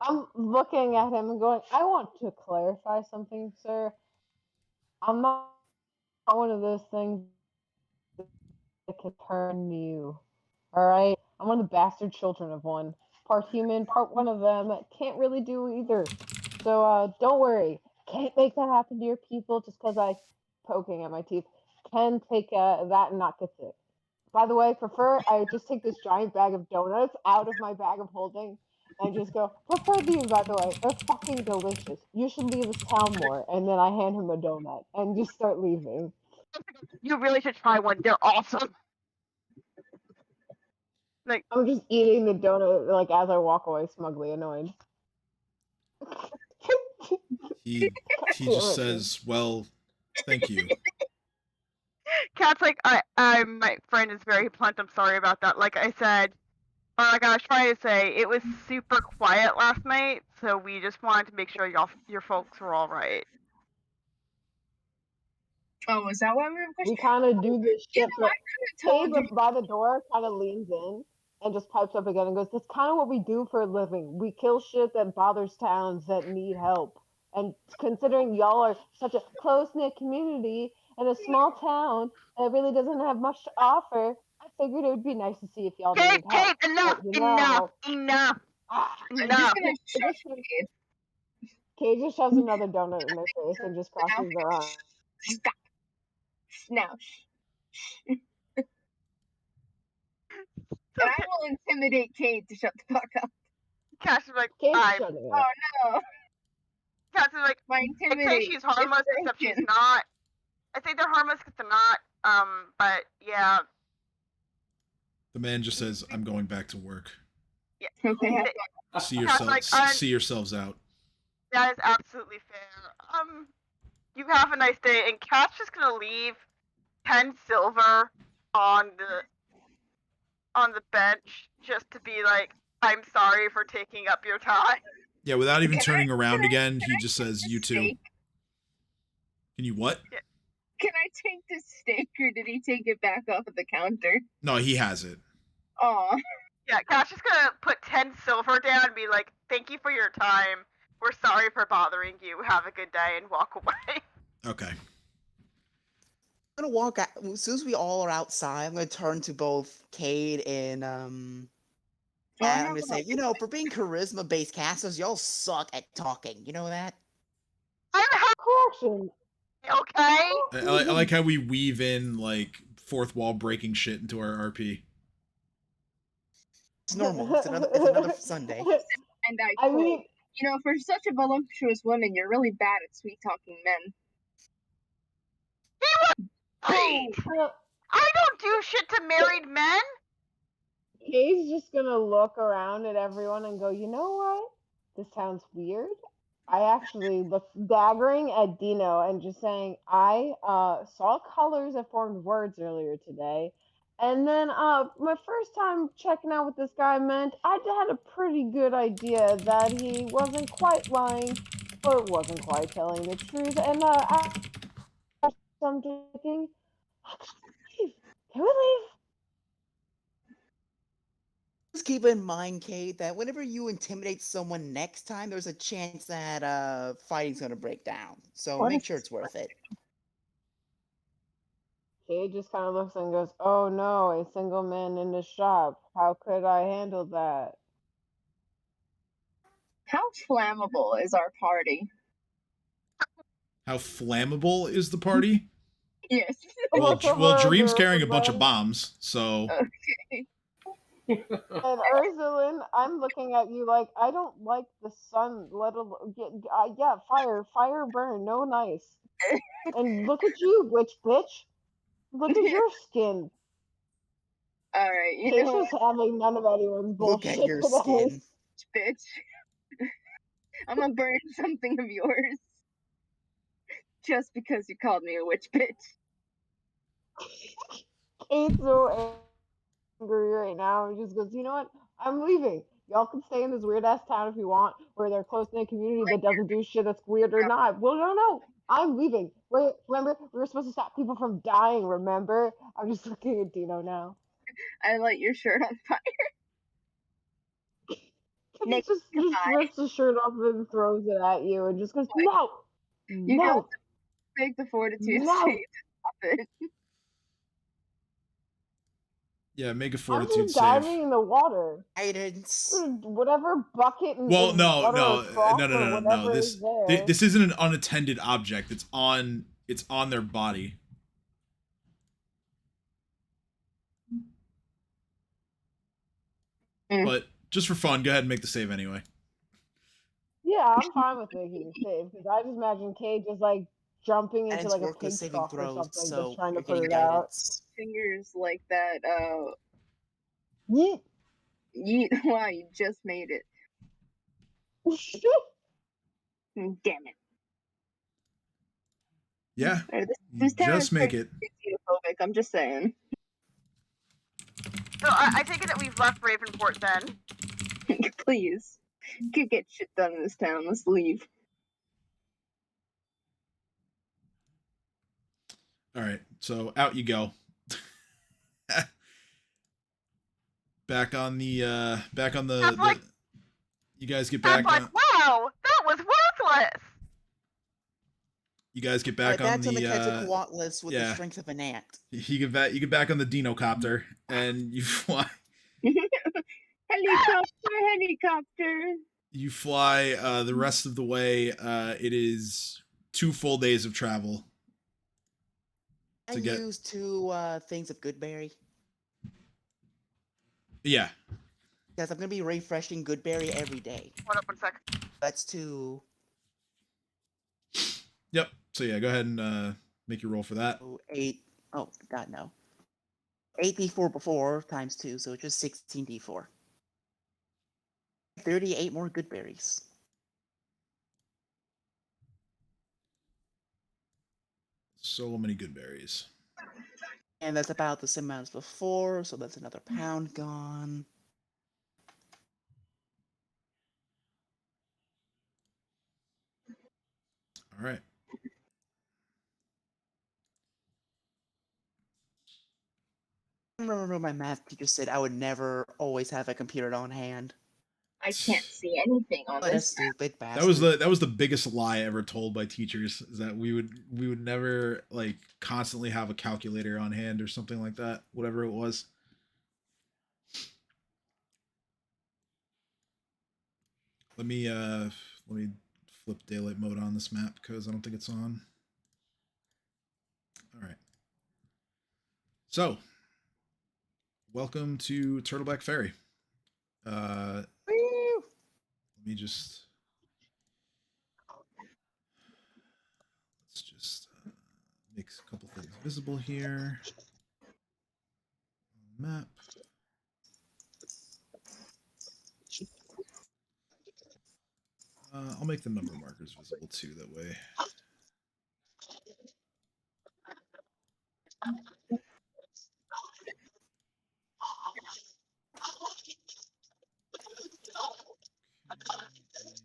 I'm looking at him and going, I want to clarify something, sir. I'm not one of those things that can turn you. Alright? I'm one of the bastard children of one. Part human, part one of them. Can't really do either. So, don't worry. Can't make that happen to your people just because I poking at my teeth. Can take that and not get sick. By the way, I just take this giant bag of donuts out of my bag of holding and just go, prefer these, by the way. They're fucking delicious. You should leave this town more. And then I hand him a donut and just start leaving. You really should try one. They're awesome. Like, I'm just eating the donut like as I walk away, smugly annoyed. He just says, "Well, thank you." Cat's like, my friend is very blunt. I'm sorry about that. Like I said, or like I was trying to say, it was super quiet last night, so we just wanted to make sure your folks were all right. Oh, is that why we were questioning? We kind of do this shit, I Cade by the door kind of leans in and just pipes up again and goes, "That's kind of what we do for a living. We kill shit that bothers towns that need help. And considering y'all are such a close-knit community in a small town that really doesn't have much to offer, I figured it would be nice to see if y'all needed help." Cade, enough, But, enough. enough. I'm just gonna shut Cade. Cade just shoves another donut in their face and just crosses their arms. Stop. Now. And I will intimidate Cade to shut the fuck up. Cash is like, Cade's I'm. shutting Oh up. no. Cash is like, My I intimidate. say she's harmless, except she's not. I say they're harmless because they're not. But yeah. The man just says, "I'm going back to work. Yeah. Okay. See yourselves out." That is absolutely fair. You have a nice day, and Cat's just gonna leave 10 silver on the bench just to be like, I'm sorry for taking up your time. Yeah, without even turning around again, he just says, "You too." Can you what? Yeah. Can I take this steak, or did he take it back off of the counter? No, he has it. Aw. Yeah, Cat's just gonna put 10 silver down and be like, thank you for your time. We're sorry for bothering you. Have a good day, and walk away. Okay. I'm gonna walk out as soon as we all are outside. I'm gonna turn to both Cade and Oh, I'm gonna say, for being charisma-based casters, y'all suck at talking. You know that? I'm Correction. okay. I like how we weave in like fourth wall breaking shit into our RP. It's normal. It's another Sunday. And I mean, for such a voluptuous woman, you're really bad at sweet-talking men. I don't do shit to married men. Cade's just gonna look around at everyone and go, you know what? This sounds weird. I actually look daggering at Dino and just saying, I saw colors that formed words earlier today. And then my first time checking out what this guy meant, I had a pretty good idea that he wasn't quite lying, but wasn't quite telling the truth. And I'm thinking, can we leave? Just keep in mind, Kate, that whenever you intimidate someone next time, there's a chance that fighting's gonna break down. So make sure it's worth it. Kate just kind of looks and goes, "Oh no, a single man in the shop. How could I handle that?" How flammable is our party? How flammable is the party? Yes. Well, Dream's carrying a bunch of bombs, so. Okay. And Ursulin, I'm looking at you like, I don't like the sun, let alone, fire burn, no nice. And look at you, witch bitch. Look at your skin. Alright, you Kate's know what, just having none of anyone's Look bullshit at your today. skin. bitch? I'm gonna burn something of yours. Just because you called me a witch bitch. Kate's so angry right now. He just goes, you know what? I'm leaving. Y'all can stay in this weird ass town if you want, where they're close knit community that doesn't do shit that's weird or not. Well, no. I'm leaving. Wait, remember we were supposed to stop people from dying. Remember? I'm just looking at Dino now. I light your shirt on fire. He Nick, just rips the shirt off and throws it at you, and just goes, no, you no, got to make the fortitude to no. stay stop it. Yeah, make a I'm fortitude just save. diving in the water. Guidance. Whatever bucket and Well, no, water no, or trough no, no, or no, no, no. whatever is there. This isn't an unattended object. It's on their body. But just for fun, go ahead and make the save anyway. Yeah, I'm fine with making a save because I just imagine Kate just like jumping And into it's like a worthless pig saving trough or throws, something, so just trying to you're put getting it out. guidance. Fingers like that, Yeet. yeet. Wow, you just made it. Damn it. Yeah, Or you this town just is make pretty it. xenophobic, I'm just saying. So I take it that we've left Ravenport then. Please. Could get shit done in this town. Let's leave. All right, so out you go. back on the. You guys get back I'm like, on. wow, that was worthless. You guys get Alright, back on that's on the the. Quetzalcoatlus with the yeah. strength of an ant. You get back on the Dinocopter and you fly. Helicopter. You fly the rest of the way. It is 2 full days of travel. I use 2 things of Goodberry. Yeah. Because I'm gonna be refreshing Goodberry every day. Hold up 1 sec. That's 2. Yep. So yeah, go ahead and make your roll for that. 8. Oh god, no. 8d4 before times 2, so it's just 16d4. 38 more good berries. So many good berries. And that's about the same amount as before, so that's another pound gone. All right. I remember my math teacher said I would never always have a computer on hand. I can't see anything on What a this. stupid bastard. That was the biggest lie ever told by teachers, is that we would never like constantly have a calculator on hand or something like that, whatever it was. Let me flip daylight mode on this map because I don't think it's on. All right. So, welcome to Turtleback Ferry. Let me just make a couple things visible here. Map. I'll make the number markers visible too, that way.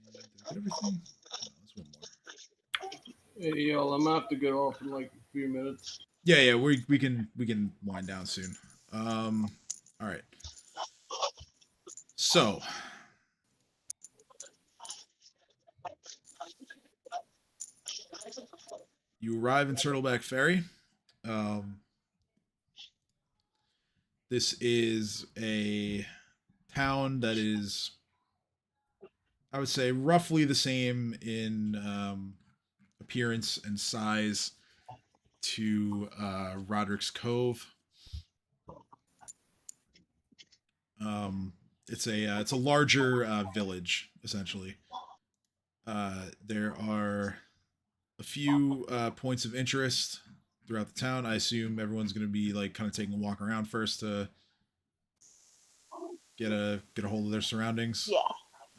Did I get everything? No, there's one more. Hey, y'all, I'm gonna have to get off in like a few minutes. Yeah, we can wind down soon. All right. So, you arrive in Turtleback Ferry. This is a town that is, I would say, roughly the same in appearance and size to Roderick's Cove. It's a larger village, essentially. There are a few points of interest throughout the town. I assume everyone's going to be like kind of taking a walk around first to get a hold of their surroundings. Yeah.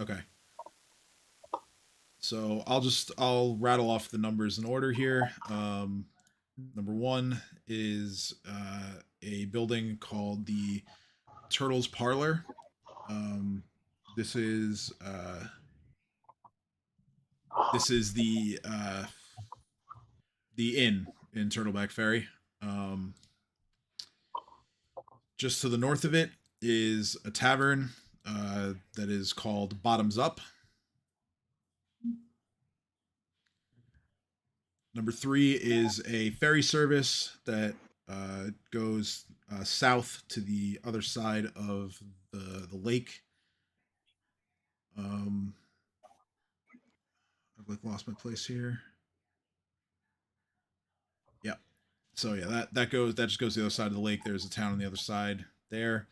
Okay. So I'll rattle off the numbers in order here. Number 1 is a building called the Turtles Parlor. This is the inn in Turtleback Ferry. Just to the north of it is a tavern that is called Bottoms Up. Number 3 is a ferry service that goes south to the other side of the lake. I've like lost my place here. Yeah. So yeah, that just goes to the other side of the lake. There's a town on the other side there.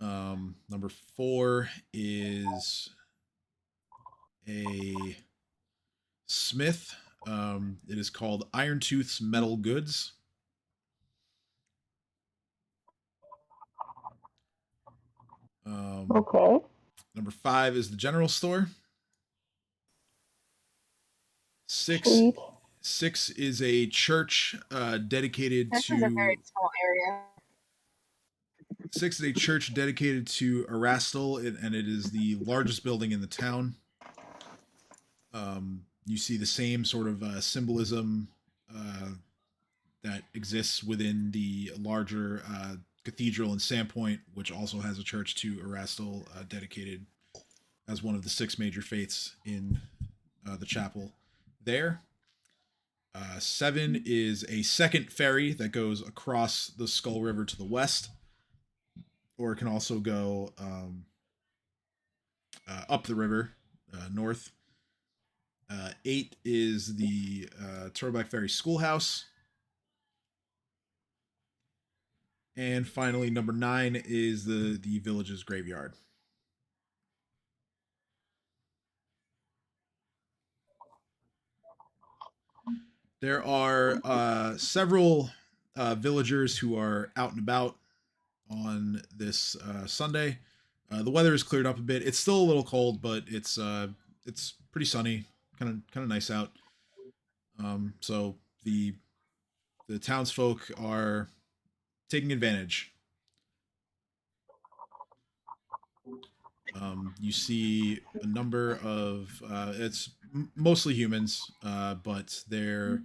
Number 4 is a smith. It is called Iron Tooth's Metal Goods. Okay. Number 5 is the general store. 6 Sweet. 6 is a church dedicated This to is a very small area. 6 is a church dedicated to Erastil, and it is the largest building in the town. You see the same sort of symbolism that exists within the larger cathedral in Sandpoint, which also has a church to Erastil dedicated as one of the 6 major faiths in the chapel there. 7 is a second ferry that goes across the Skull River to the west, or it can also go up the river north. 8 is the Turtleback Ferry Schoolhouse. And finally, number 9 is the village's graveyard. There are several villagers who are out and about on this Sunday. The weather has cleared up a bit. It's still a little cold, but it's pretty sunny, kind of nice out. So the townsfolk are taking advantage. You see a number of it's mostly humans, but there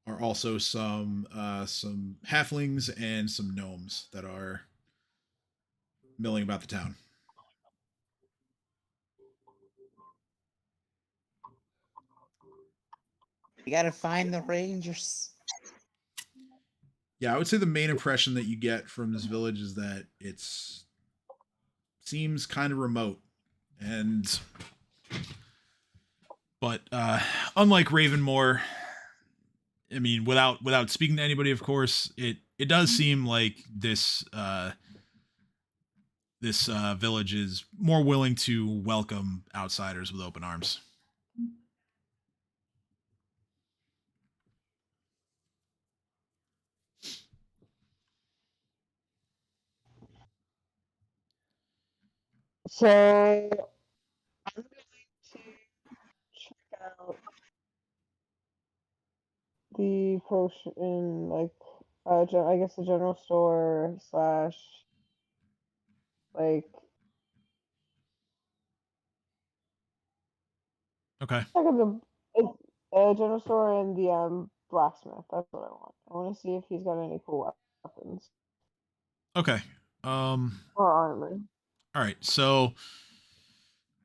are also some halflings and some gnomes that are milling about the town. We gotta find the rangers. Yeah, I would say the main impression that you get from this village is that seems kind of remote, but unlike Ravenmore, I mean, without speaking to anybody, of course, it does seem like this village is more willing to welcome outsiders with open arms. So I'm going to check out the potion, like, I guess the general store slash, like, Okay. check out the general store and the blacksmith. That's what I want. I want to see if he's got any cool weapons Okay. or armor. All right. So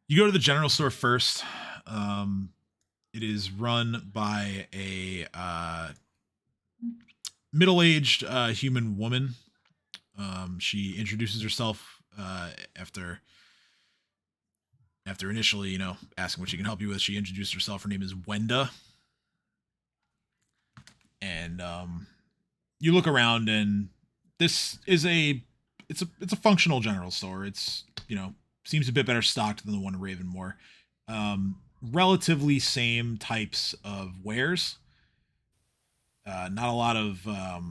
you go to the general store first. It is run by a middle-aged human woman. She introduces herself after initially, asking what she can help you with. She introduced herself. Her name is Wenda. And you look around, and this is it's a functional general store. It's seems a bit better stocked than the one in Ravenmore. Relatively same types of wares. not a lot of not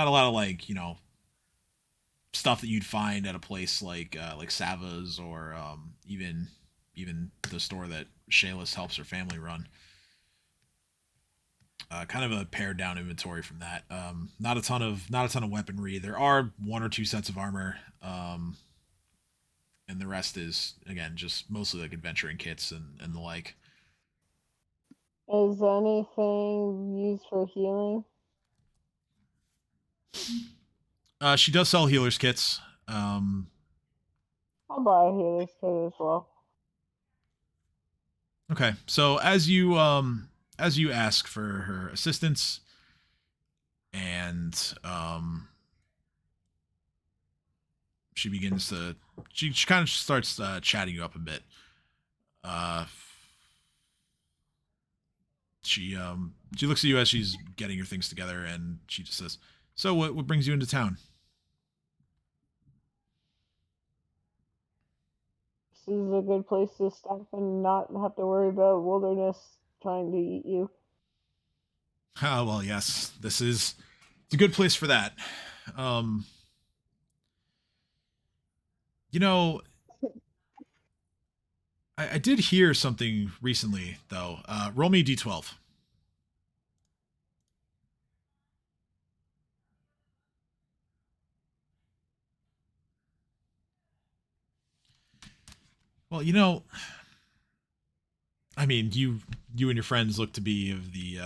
a lot of like stuff that you'd find at a place like Sava's or even the store that Shayla's helps her family run. Kind of a pared down inventory from that. Not a ton of weaponry. There are one or two sets of armor, and the rest is again just mostly like adventuring kits and the like. Is anything used for healing? She does sell healers kits. I'll buy a healer's kit as well. Okay, so as you ask for her assistance, and she begins to she kind of starts chatting you up a bit. Uh, she looks at you as she's getting her things together, and she just says, "So what brings you into town?" This is a good place to stop and not have to worry about wilderness trying to eat you. Ah, well, yes, it's a good place for that. Um, you know, I did hear something recently though. Roll me a d12. Well, I mean, you and your friends look to be of the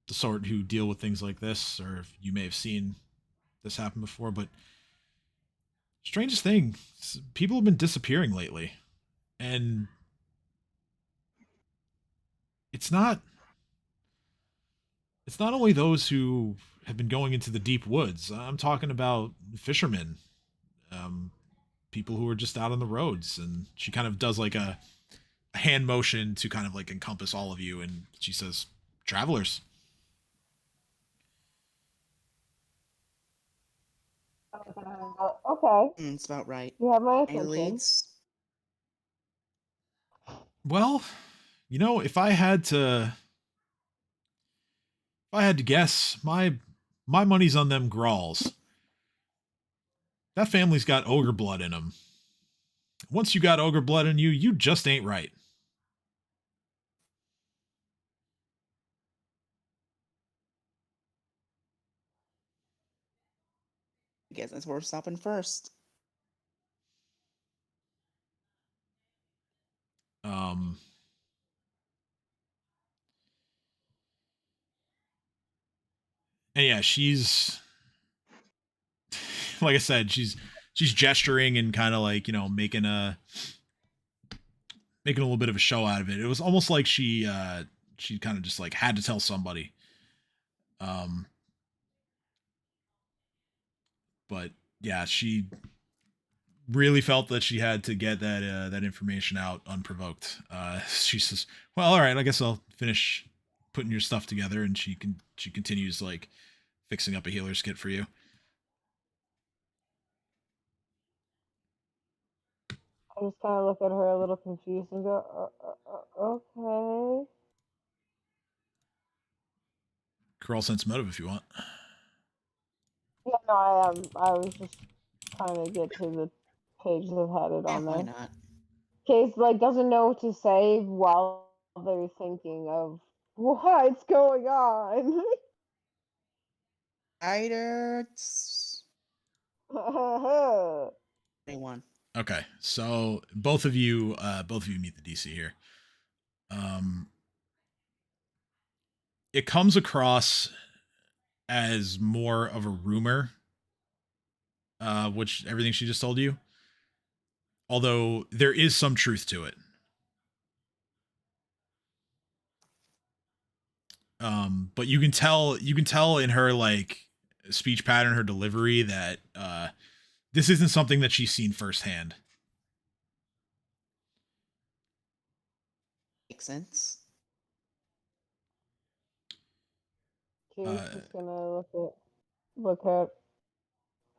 sort who deal with things like this, or you may have seen this happen before. But strangest thing, people have been disappearing lately, and it's not it's not only those who have been going into the deep woods. I'm talking about fishermen, um, people who are just out on the roads. And she kind of does like a hand motion to kind of like encompass all of you, and she says, "Travelers." Okay, It's about right. you have my Any attention. leads? Well, if I had to guess, my money's on them Grawls. That family's got ogre blood in them. Once you got ogre blood in you, you just ain't right. I guess that's worth stopping first. Um, and yeah, she's like I said, she's gesturing and kind of like making a little bit of a show out of it. It was almost like she kind of just like had to tell somebody. Um, but yeah, she really felt that she had to get that information out unprovoked. She says, "Well, all right, I guess I'll finish putting your stuff together," and she continues like fixing up a healer's kit for you. I just kind of look at her a little confused and go, okay. Curl sense motive if you want. Yeah, no, I am. I was just trying to get to the page that had it on Why there. not? Case like doesn't know what to say while they're thinking of what's going on. Writers. 21. Okay, so both of you meet the DC here. Um, it comes across as more of a rumor, which everything she just told you, although there is some truth to it. But you can tell in her like speech pattern, her delivery, that this isn't something that she's seen firsthand. Makes sense. She's Uh, just gonna look at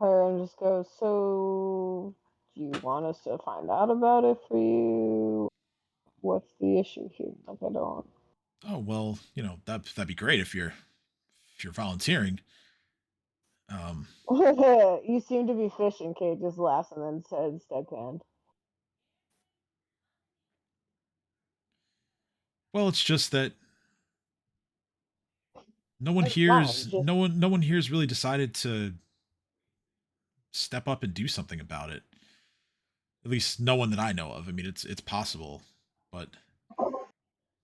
her and just go, so do you want us to find out about it for you? What's the issue here? Like I don't Oh well, that'd be great if you're volunteering. Um, You seem to be fishing, Kate just laughs and then says deadpan. well, it's just that no one That's fine. here's Just no one here's really decided to step up and do something about it. At least no one that I know of. I mean, it's possible, but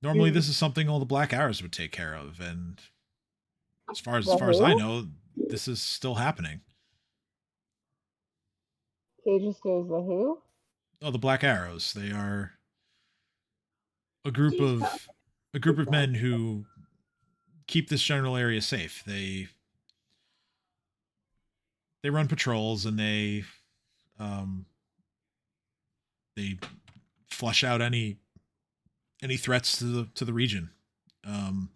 normally you this is something all the Black Arrows would take care of, and as the far as I who? know, this is still happening. Kate just goes the who? Oh, the Black Arrows. They are a group of men who keep this general area safe. They run patrols and um they flush out any threats to the region. Um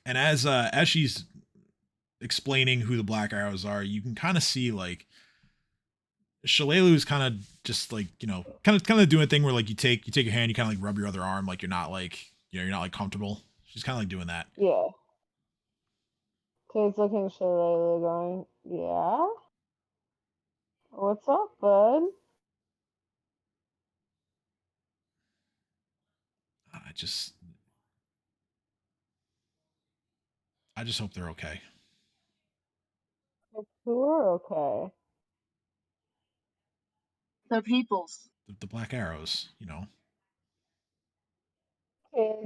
and as she's explaining who the Black Arrows are, you can kind of see like Shalelu is kind of just like kind of doing a thing where like you take your hand, you kind of like rub your other arm, like you're not like you're not like comfortable. She's kind of like doing that. Yeah. Kate's looking Shillelagh going, yeah? What's up, bud? I just hope they're okay. It's who are okay. The peoples. The Black Arrows, Kate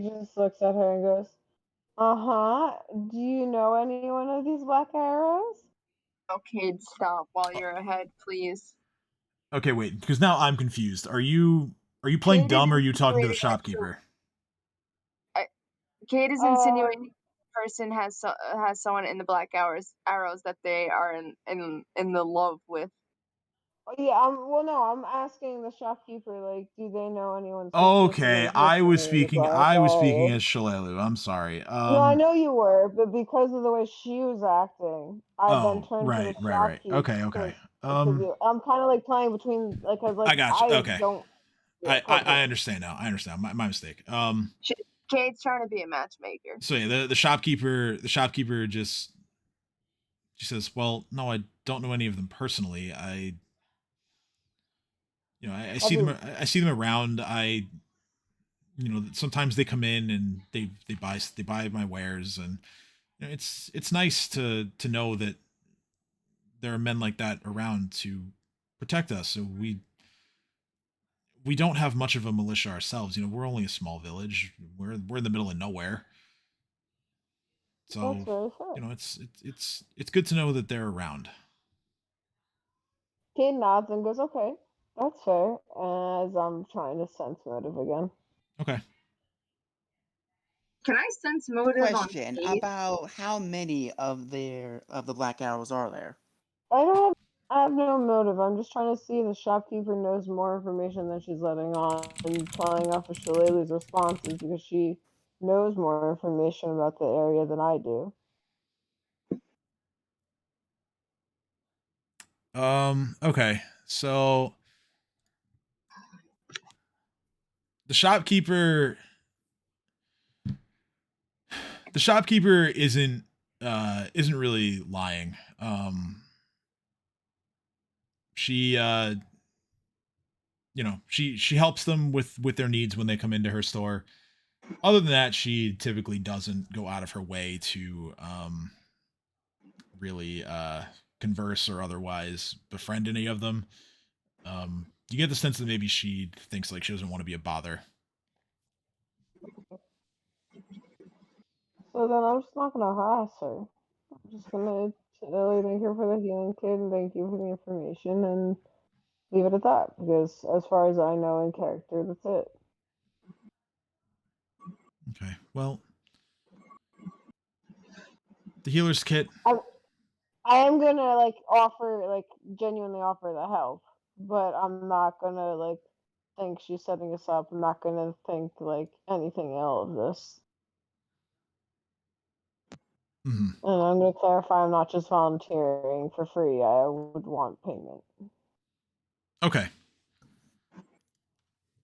just looks at her and goes, uh-huh. Do you know any one of these Black Arrows? Okay, stop while you're ahead, please. Okay, wait, because now I'm confused. Are you playing Kate dumb is or are you talking to the insinuating shopkeeper? Kate is Uh, insinuating the person has someone in the Black Arrows that they are in the love with. yeah, well, no, I'm asking the shopkeeper, like, do they know anyone Okay, suspiciously history in the Black I was speaking Arrows? as Shalelu. I'm sorry. No, I know you were, but because of the way she was acting, I then Oh, turned to the right. shopkeep Okay, to okay. interview. I'm kind of like playing between, like, cause I like got you. I Okay. don't. Yeah, cool, I cool. understand now. I understand. My mistake. Kate's trying to be a matchmaker. So yeah, the shopkeeper just she says, "Well, no, I don't know any of them personally. I see them Every around. Sometimes they come in and they buy my wares, and it's nice to know that there are men like that around to protect us. So we don't have much of a militia ourselves. We're only a small village. We're in the middle of nowhere. That's So, very fair. it's good to know that they're around." Kate nods and goes, "Okay, that's fair." As I'm trying to sense motive again. Okay. Can I sense motive on Question Kate? about how many of the Black Arrows are there? I have no motive. I'm just trying to see if the shopkeeper knows more information than she's letting on, and playing off of Shillelagh's responses because she knows more information about the area than I do. Okay. So the shopkeeper isn't really lying. She she helps them with their needs when they come into her store. Other than that, she typically doesn't go out of her way to really converse or otherwise befriend any of them. You get the sense that maybe she thinks like she doesn't want to be a bother. So then I'm just not gonna harass her. I'm just gonna really thank her for the healing kit and thank you for the information and leave it at that. Because as far as I know in character, that's it. Okay. Well, the healer's kit. I am gonna like offer, like genuinely offer the help, but I'm not gonna like think she's setting us up. I'm not gonna think like anything else of this. Mhm. And I'm gonna clarify I'm not just volunteering for free. I would want payment. Okay.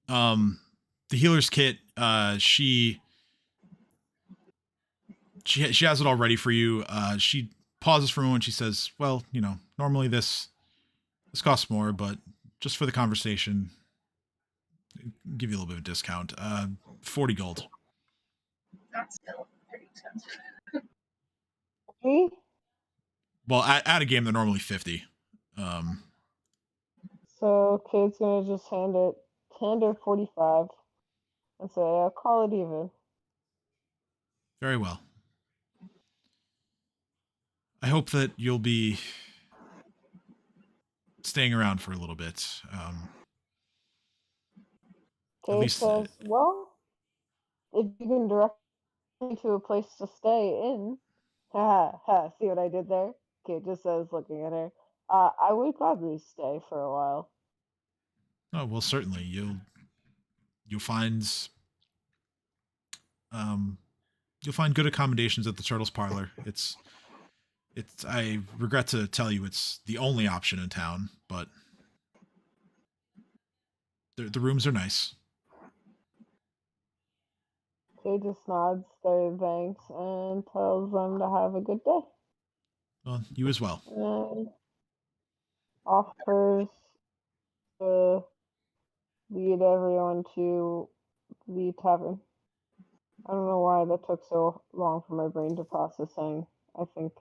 The healer's kit she has it all ready for you. She pauses for a moment. She says, "Well, normally this costs more, but just for the conversation, give you a little bit of a discount. 40 gold." That's still pretty expensive. Me? Well, at a game they're normally 50. So Kate's gonna just hand her 45 and say, I'll call it even. Very well. I hope that you'll be staying around for a little bit. At Kate least, says, well, if you can direct me to a place to stay in. Ha ha, see what I did there? Kate just says, looking at her. I would gladly stay for a while. oh well, certainly you'll find um, you'll find good accommodations at the Turtles Parlor. It's I regret to tell you it's the only option in town, but the rooms are nice. Kate just nods their thanks and tells them to have a good day. Well, you as well. And offers to lead everyone to the tavern. I don't know why that took so long for my brain to process saying, I think.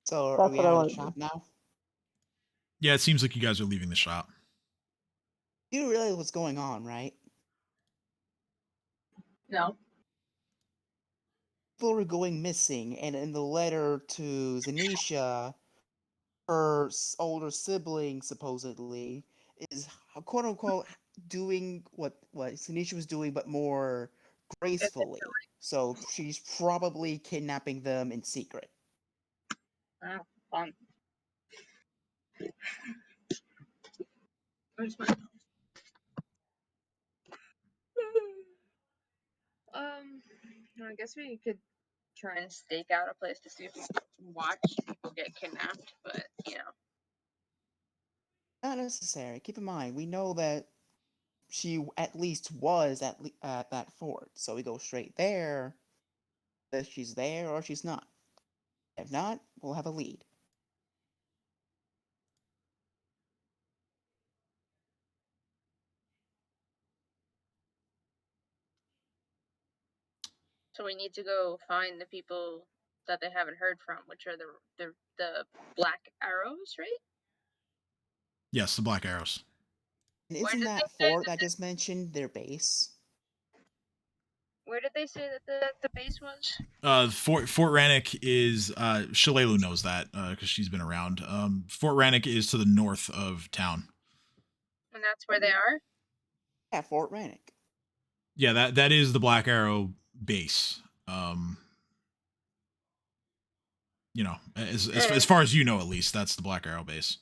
So are That's we what I out of the wanted. shop now? Yeah, it seems like you guys are leaving the shop. You realize what's going on, right? No. People were going missing, and in the letter to Zanisha, her older sibling supposedly is quote unquote doing what Zanisha was doing, but more gracefully. So she's probably kidnapping them in secret. Oh, fun. Where's my I guess we could try and stake out a place to see if we can watch people get kidnapped, but Not necessary. Keep in mind, we know that she at least was at that fort, so we go straight there. If she's there or she's not. If not, we'll have a lead. so we need to go find the people that they haven't heard from, which are the Black Arrows, right? Yes, the Black Arrows. And Where isn't did that they say fort I just mentioned their base? Where did they say that the base was? Fort Rannick is Shalelu knows that because she's been around. Fort Rannick is to the north of town. And that's where they are? Yeah, Fort Rannick. Yeah, that is the Black Arrow base. As far as you know, at least that's the Black Arrow base.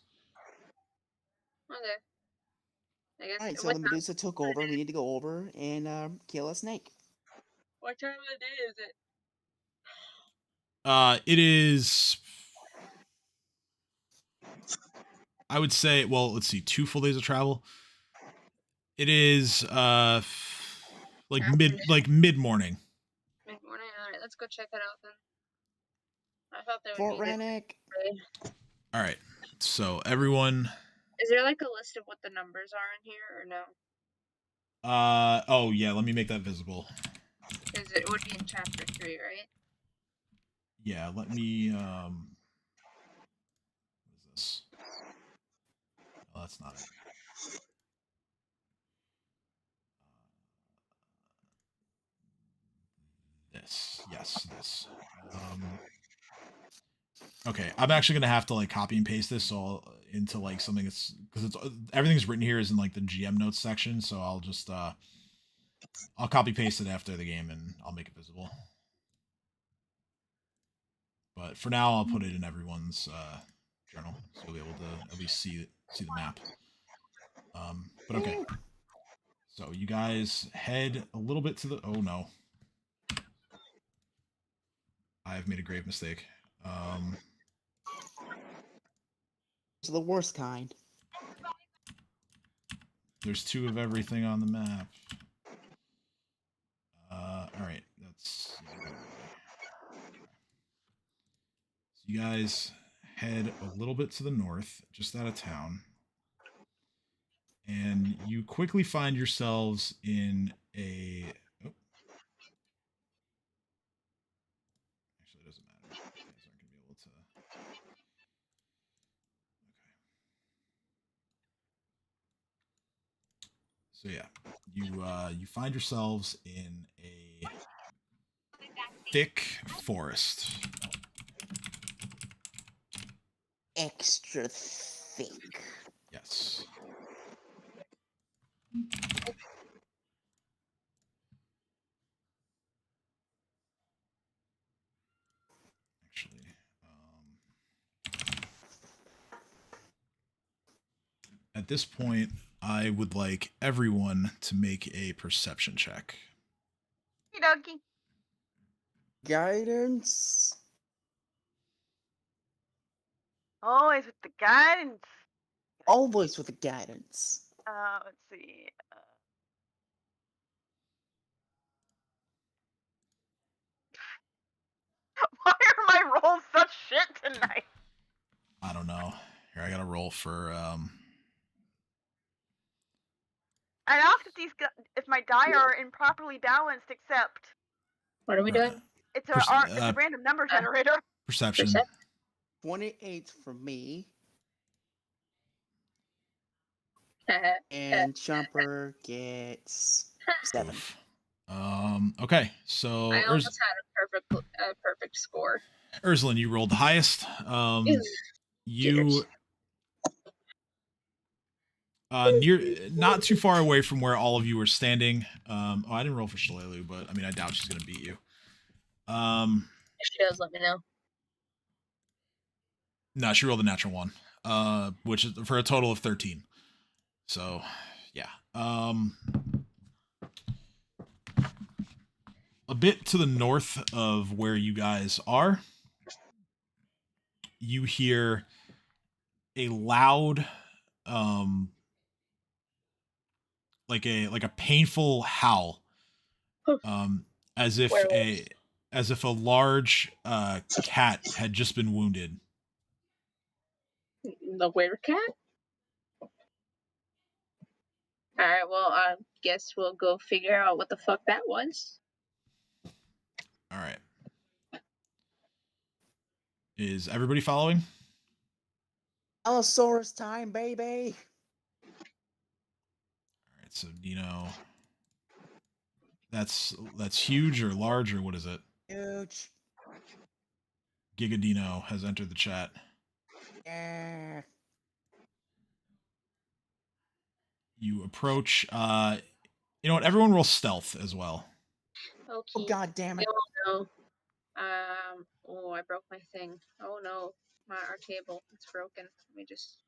Okay. I guess. Alright, so the Medusa took over. We need to go over and kill a snake. What time of the day is it? It is. I would say, well, let's see, 2 full days of travel. It is like mid morning. Mid morning. All right, let's go check it out then. I thought they would Fort be there. Rannick. All right, so everyone. Is there like a list of what the numbers are in here or no? Oh yeah, let me make that visible. It would be in chapter 3, right? Yeah, let me what is this? Oh, that's not it. This. Okay, I'm actually gonna have to like copy and paste this into like something that's because it's everything's written here is in like the GM notes section, so I'll just I'll copy paste it after the game and I'll make it visible. But for now, I'll put it in everyone's journal, so you'll be able to at least see the map. But okay. So you guys head a little bit to the. Oh no, I've made a grave mistake. It's the worst kind. There's 2 of everything on the map. All right, that's. So you guys head a little bit to the north, just out of town, and you quickly find yourselves in a. Oh, actually, it doesn't matter. You guys aren't going to be able to. Okay. So yeah, you find yourselves in a thick forest. Extra thick. Yes. Actually, at this point, I would like everyone to make a perception check. Hey, donkey. Guidance. Always with the guidance. Always with the guidance. Let's see. Why are my rolls such shit tonight? I don't know. Here, I gotta roll for. I asked if my die are improperly balanced, except What are we doing? it's Perce- it's a random number generator. Perception. 28 for me. Uh, And Jumper gets 7. Oof. Okay, so I almost had a perfect score. Ursulin, you rolled the highest. You not too far away from where all of you were standing. Oh, I didn't roll for Shalelu, but I mean, I doubt she's gonna beat you. If she does, let me know. No, she rolled a natural 1, which is for a total of 13. So, yeah. A bit to the north of where you guys are, you hear a loud, like a painful howl, as if a large cat had just been wounded. The werecat? Alright, well, I guess we'll go figure out what the fuck that was. All right. Is everybody following? Allosaurus time, baby. All right, so Dino, that's huge or large, or what is it? Huge. Giga Dino has entered the chat. Yeah. You approach. You know what? Everyone roll stealth as well. Okay. Oh, god damn it. No. Oh, I broke my thing. Oh no. Our table. It's broken. Let me just.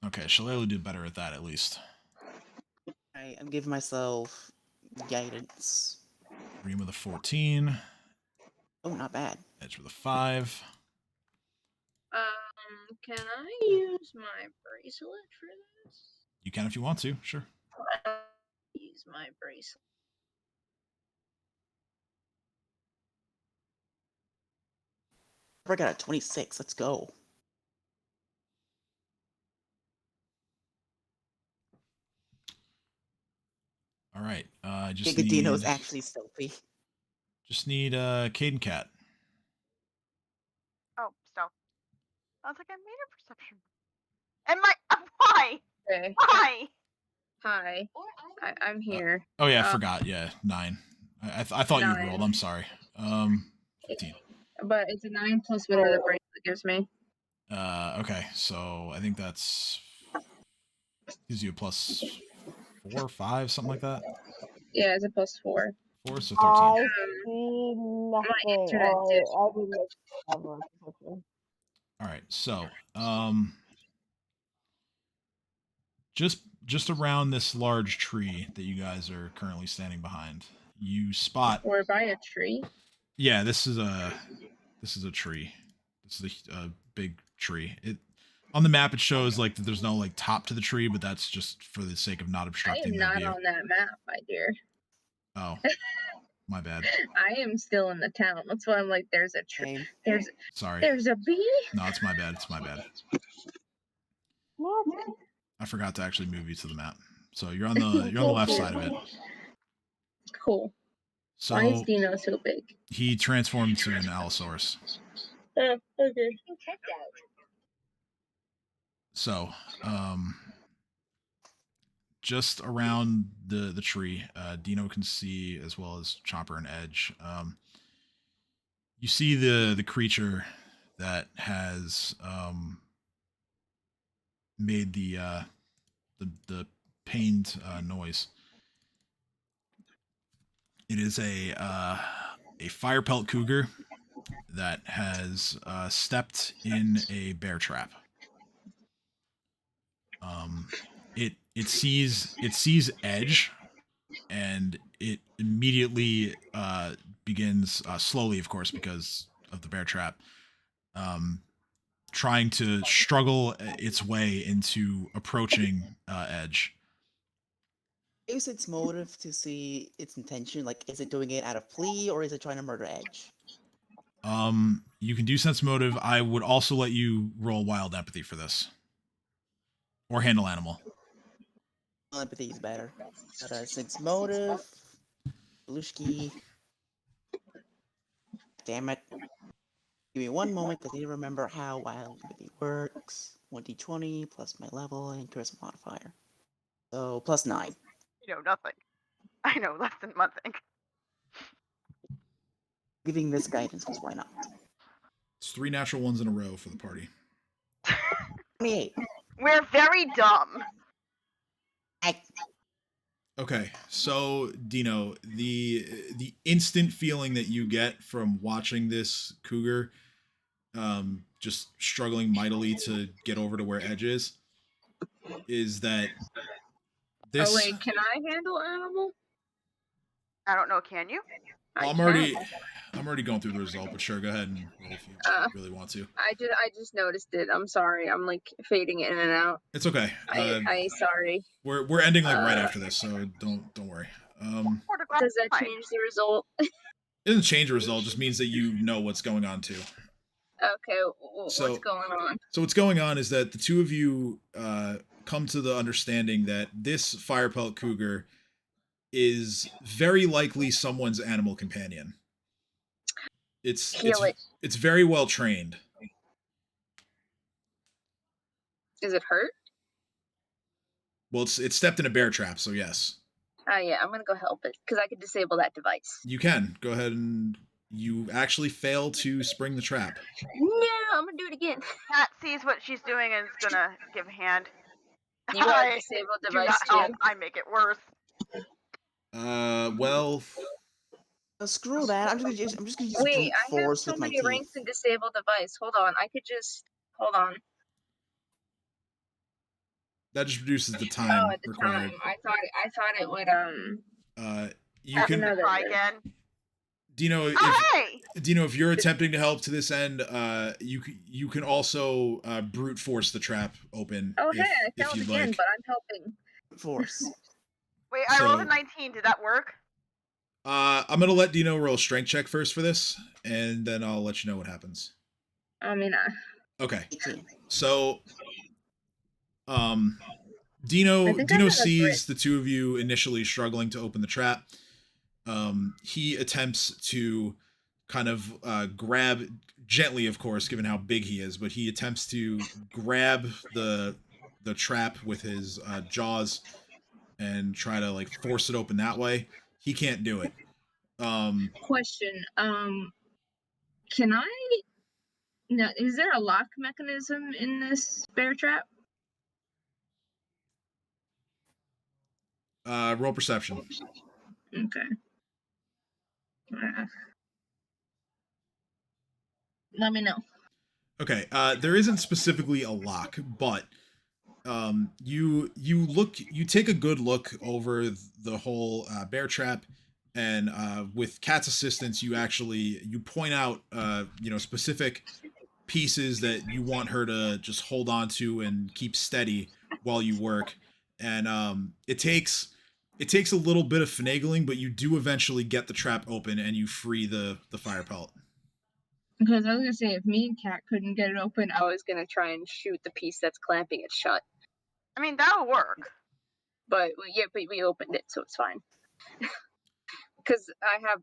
Okay, Shalelu did better at that at least. I'm giving myself guidance. Reem with a 14. Oh, not bad. Edge with a 5. Can I use my bracelet for this? You can if you want to, sure. Use my bracelet. I got a 26. Let's go. All right. Just Gigadino's need, actually stealthy. Just need Caden Cat. Oh, stealth. I was like, I made a perception. And why? Okay. Why? Hi. I'm here. Oh yeah, I forgot. Yeah, 9. I thought you 9. rolled. I'm sorry. 15. But it's a 9 plus whatever the bracelet gives me. Okay, so I think that's gives you a plus 4 or 5, something like that. Yeah, it's a plus 4. 4, so 13. I see nothing. internet I didn't have a perception. All right, so just around this large tree that you guys are currently standing behind, you spot. Or by a tree. Yeah, this is a tree. This is a big tree. On the map, it shows like that there's no like top to the tree, but that's just for the sake of not I obstructing am the not view. on that map, my dear. Oh, my bad. I am still in the town. That's why I'm like, there's a tree. Sorry. There's a bee. No, it's my bad. It's my bad. What? I forgot to actually move you to the map. So you're on the left side of it. Cool. So Why is Dino so big? he transformed to an Allosaurus. Oh, okay. So, just around the tree, Dino can see, as well as Chopper and Edge. You see the creature that has made the pained noise. It is a fire pelt cougar that has stepped in a bear trap. It sees Edge, and it immediately begins slowly, of course, because of the bear trap, trying to struggle its way into approaching Edge. Is its motive to see its intention? Like, is it doing it out of plea, or is it trying to murder Edge? You can do sense motive. I would also let you roll wild empathy for this, or handle animal. Empathy is better. But sense motive, Belushki. Damn it! Give me one moment, because I need to remember how wild empathy works. 1d20 plus my level and charisma modifier. So +9. You know nothing. I know less than nothing. Giving this guidance, because why not? It's 3 natural ones in a row for the party. 28. We're very dumb. Okay, so Dino, the instant feeling that you get from watching this cougar just struggling mightily to get over to where Edge is that this. Oh wait, can I handle animal? I don't know, can you? Well, I'm already going through the result, but sure, go ahead and roll if you really want to. I just noticed it. I'm sorry. I'm like fading in and out. It's okay. I sorry. We're ending like right after this, so don't worry. Does that change the result? It doesn't change the result. It just means that you know what's going on too. Okay, what's going on? So what's going on is that the two of you come to the understanding that this fire pelt cougar is very likely someone's animal companion. It's very well trained. Is it hurt? Well, it stepped in a bear trap, so yes. Oh yeah, I'm gonna go help it because I can disable that device. You can go ahead, and you actually fail to spring the trap. No, I'm gonna do it again. Cat sees what she's doing and is gonna give a hand. You got a disabled device do not too. help. I make it worse. Well. Screw that. I'm just gonna use Wait, brute I have force so with my many teeth. ranks in disable device. Hold on, I could just hold on. That just reduces the time at the required. time, I thought it would You can try again. Dino, if you're attempting to help to this end, you can also brute force the trap open. Oh if, hey, I failed again, like. but I'm helping. Force. Wait, I rolled a 19. Did that work? I'm gonna let Dino roll a strength check first for this, and then I'll let you know what happens. I mean, okay. So, Dino sees the two of you initially struggling to open the trap. He attempts to kind of grab, gently, of course, given how big he is, but he attempts to grab the trap with his jaws and try to like force it open that way. He can't do it. Question. Can I? No, is there a lock mechanism in this bear trap? Roll perception. Okay. Let me know. Okay. There isn't specifically a lock, but you take a good look over the whole bear trap, and with Kat's assistance, you point out specific pieces that you want her to just hold on to and keep steady while you work. And it takes a little bit of finagling, but you do eventually get the trap open and you free the fire pelt. Because I was gonna say, if me and Kat couldn't get it open, I was gonna try and shoot the piece that's clamping it shut. I mean, that'll work. But we opened it, so it's fine. Because I have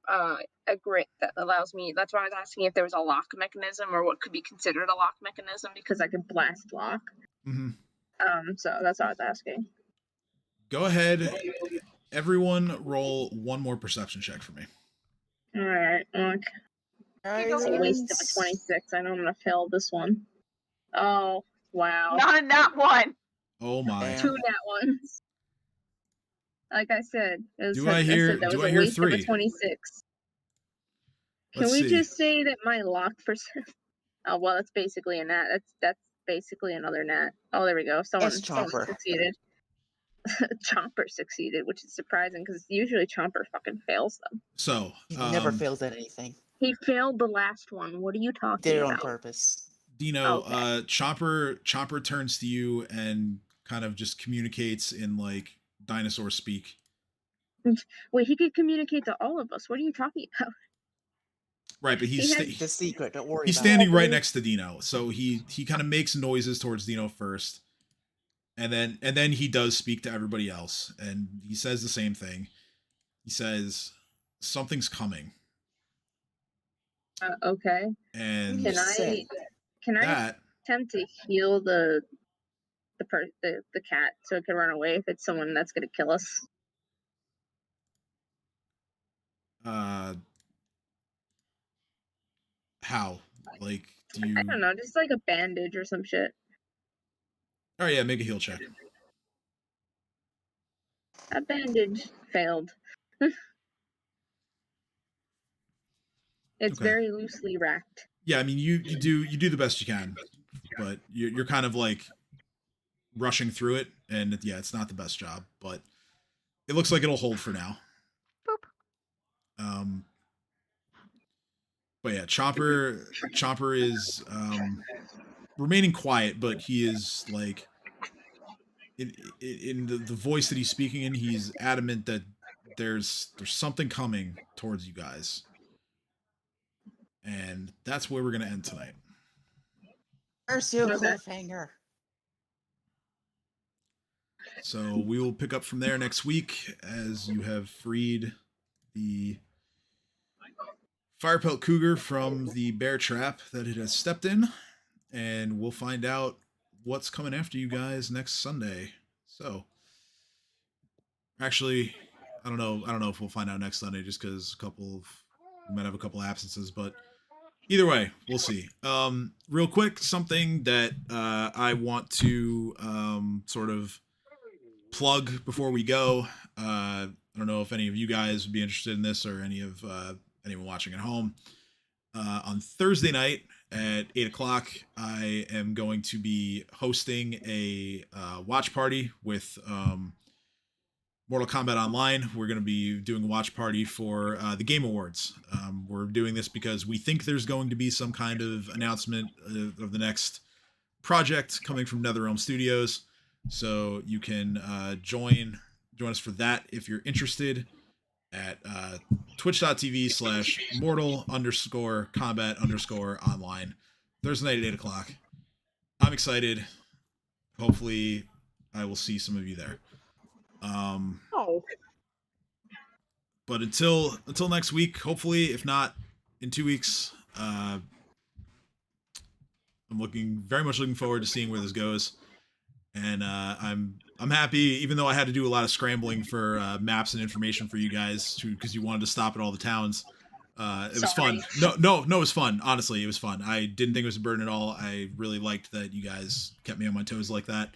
a grit that allows me. That's why I was asking if there was a lock mechanism or what could be considered a lock mechanism, because I could blast lock. Mm-hmm. So that's what I was asking. Go ahead, everyone, roll one more perception check for me. All right, look. It's a waste of a 26. I know I'm gonna fail this one. Oh wow! Not in that one. Oh my! 2 nat ones. Like I said, do I hear 3? Of a 26. Can Let's we see. just say that my lock percent? Oh well, that's basically a nat. That's basically another nat. Oh, there we go. Someone succeeded. Chomper succeeded, which is surprising because usually Chomper fucking fails them. So he never fails at anything. He failed the last one. What are you talking Did it about? on purpose. Dino, Chomper turns to you and kind of just communicates in like dinosaur speak. Wait, he could communicate to all of us. What are you talking about? Right, but he's the secret. Don't worry. He's standing right next to Dino, so he kind of makes noises towards Dino first, and then he does speak to everybody else, and he says the same thing. He says something's coming. Okay. And can I attempt to heal the cat so it can run away if it's someone that's gonna kill us? How? Like, do you? I don't know, just like a bandage or some shit. Oh yeah, make a heal check. A bandage failed. It's very loosely wrapped. Yeah, I mean you do the best you can, but you're kind of like rushing through it, and yeah, it's not the best job, but it looks like it'll hold for now. Boop. But yeah, Chomper is remaining quiet, but he is like in the voice that he's speaking in, he's adamant that there's something coming towards you guys. And that's where we're going to end tonight. Where's your cliffhanger? So we will pick up from there next week as you have freed the Firepelt Cougar from the bear trap that it has stepped in. And we'll find out what's coming after you guys next Sunday. So, actually, I don't know if we'll find out next Sunday just because we might have a couple absences, but either way, we'll see. Real quick, something that I want to sort of plug before we go. I don't know if any of you guys would be interested in this or anyone watching at home. On Thursday night at 8 o'clock, I am going to be hosting a watch party with Mortal Kombat Online. We're going to be doing a watch party for the Game Awards. We're doing this because we think there's going to be some kind of announcement of the next project coming from NetherRealm Studios. So you can join us for that if you're interested at twitch.tv/mortal_combat_online Thursday night at 8 o'clock. I'm excited. Hopefully I will see some of you there. But until next week, hopefully, if not in 2 weeks, I'm very much looking forward to seeing where this goes. And I'm happy, even though I had to do a lot of scrambling for maps and information for you guys because you wanted to stop at all the towns. It was fun. No, it was fun. Honestly, it was fun. I didn't think it was a burden at all. I really liked that you guys kept me on my toes like that.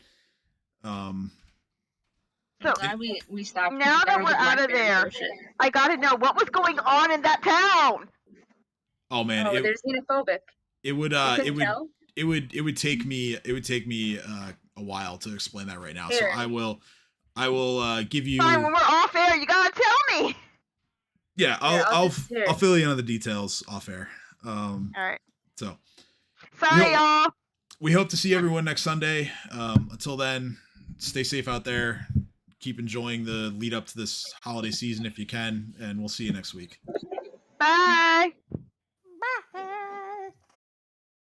So we stopped. Now that we're out of there, I gotta know what was going on in that town. Oh man, they're xenophobic. It would take me a while to explain that right now. Here. So I will give you. Fine, when we're off air, you gotta tell me. Yeah, I'll fill you in on the details off air. All right. So Sorry, y'all. We hope to see everyone next Sunday. Until then, stay safe out there. Keep enjoying the lead up to this holiday season if you can, and we'll see you next week. Bye.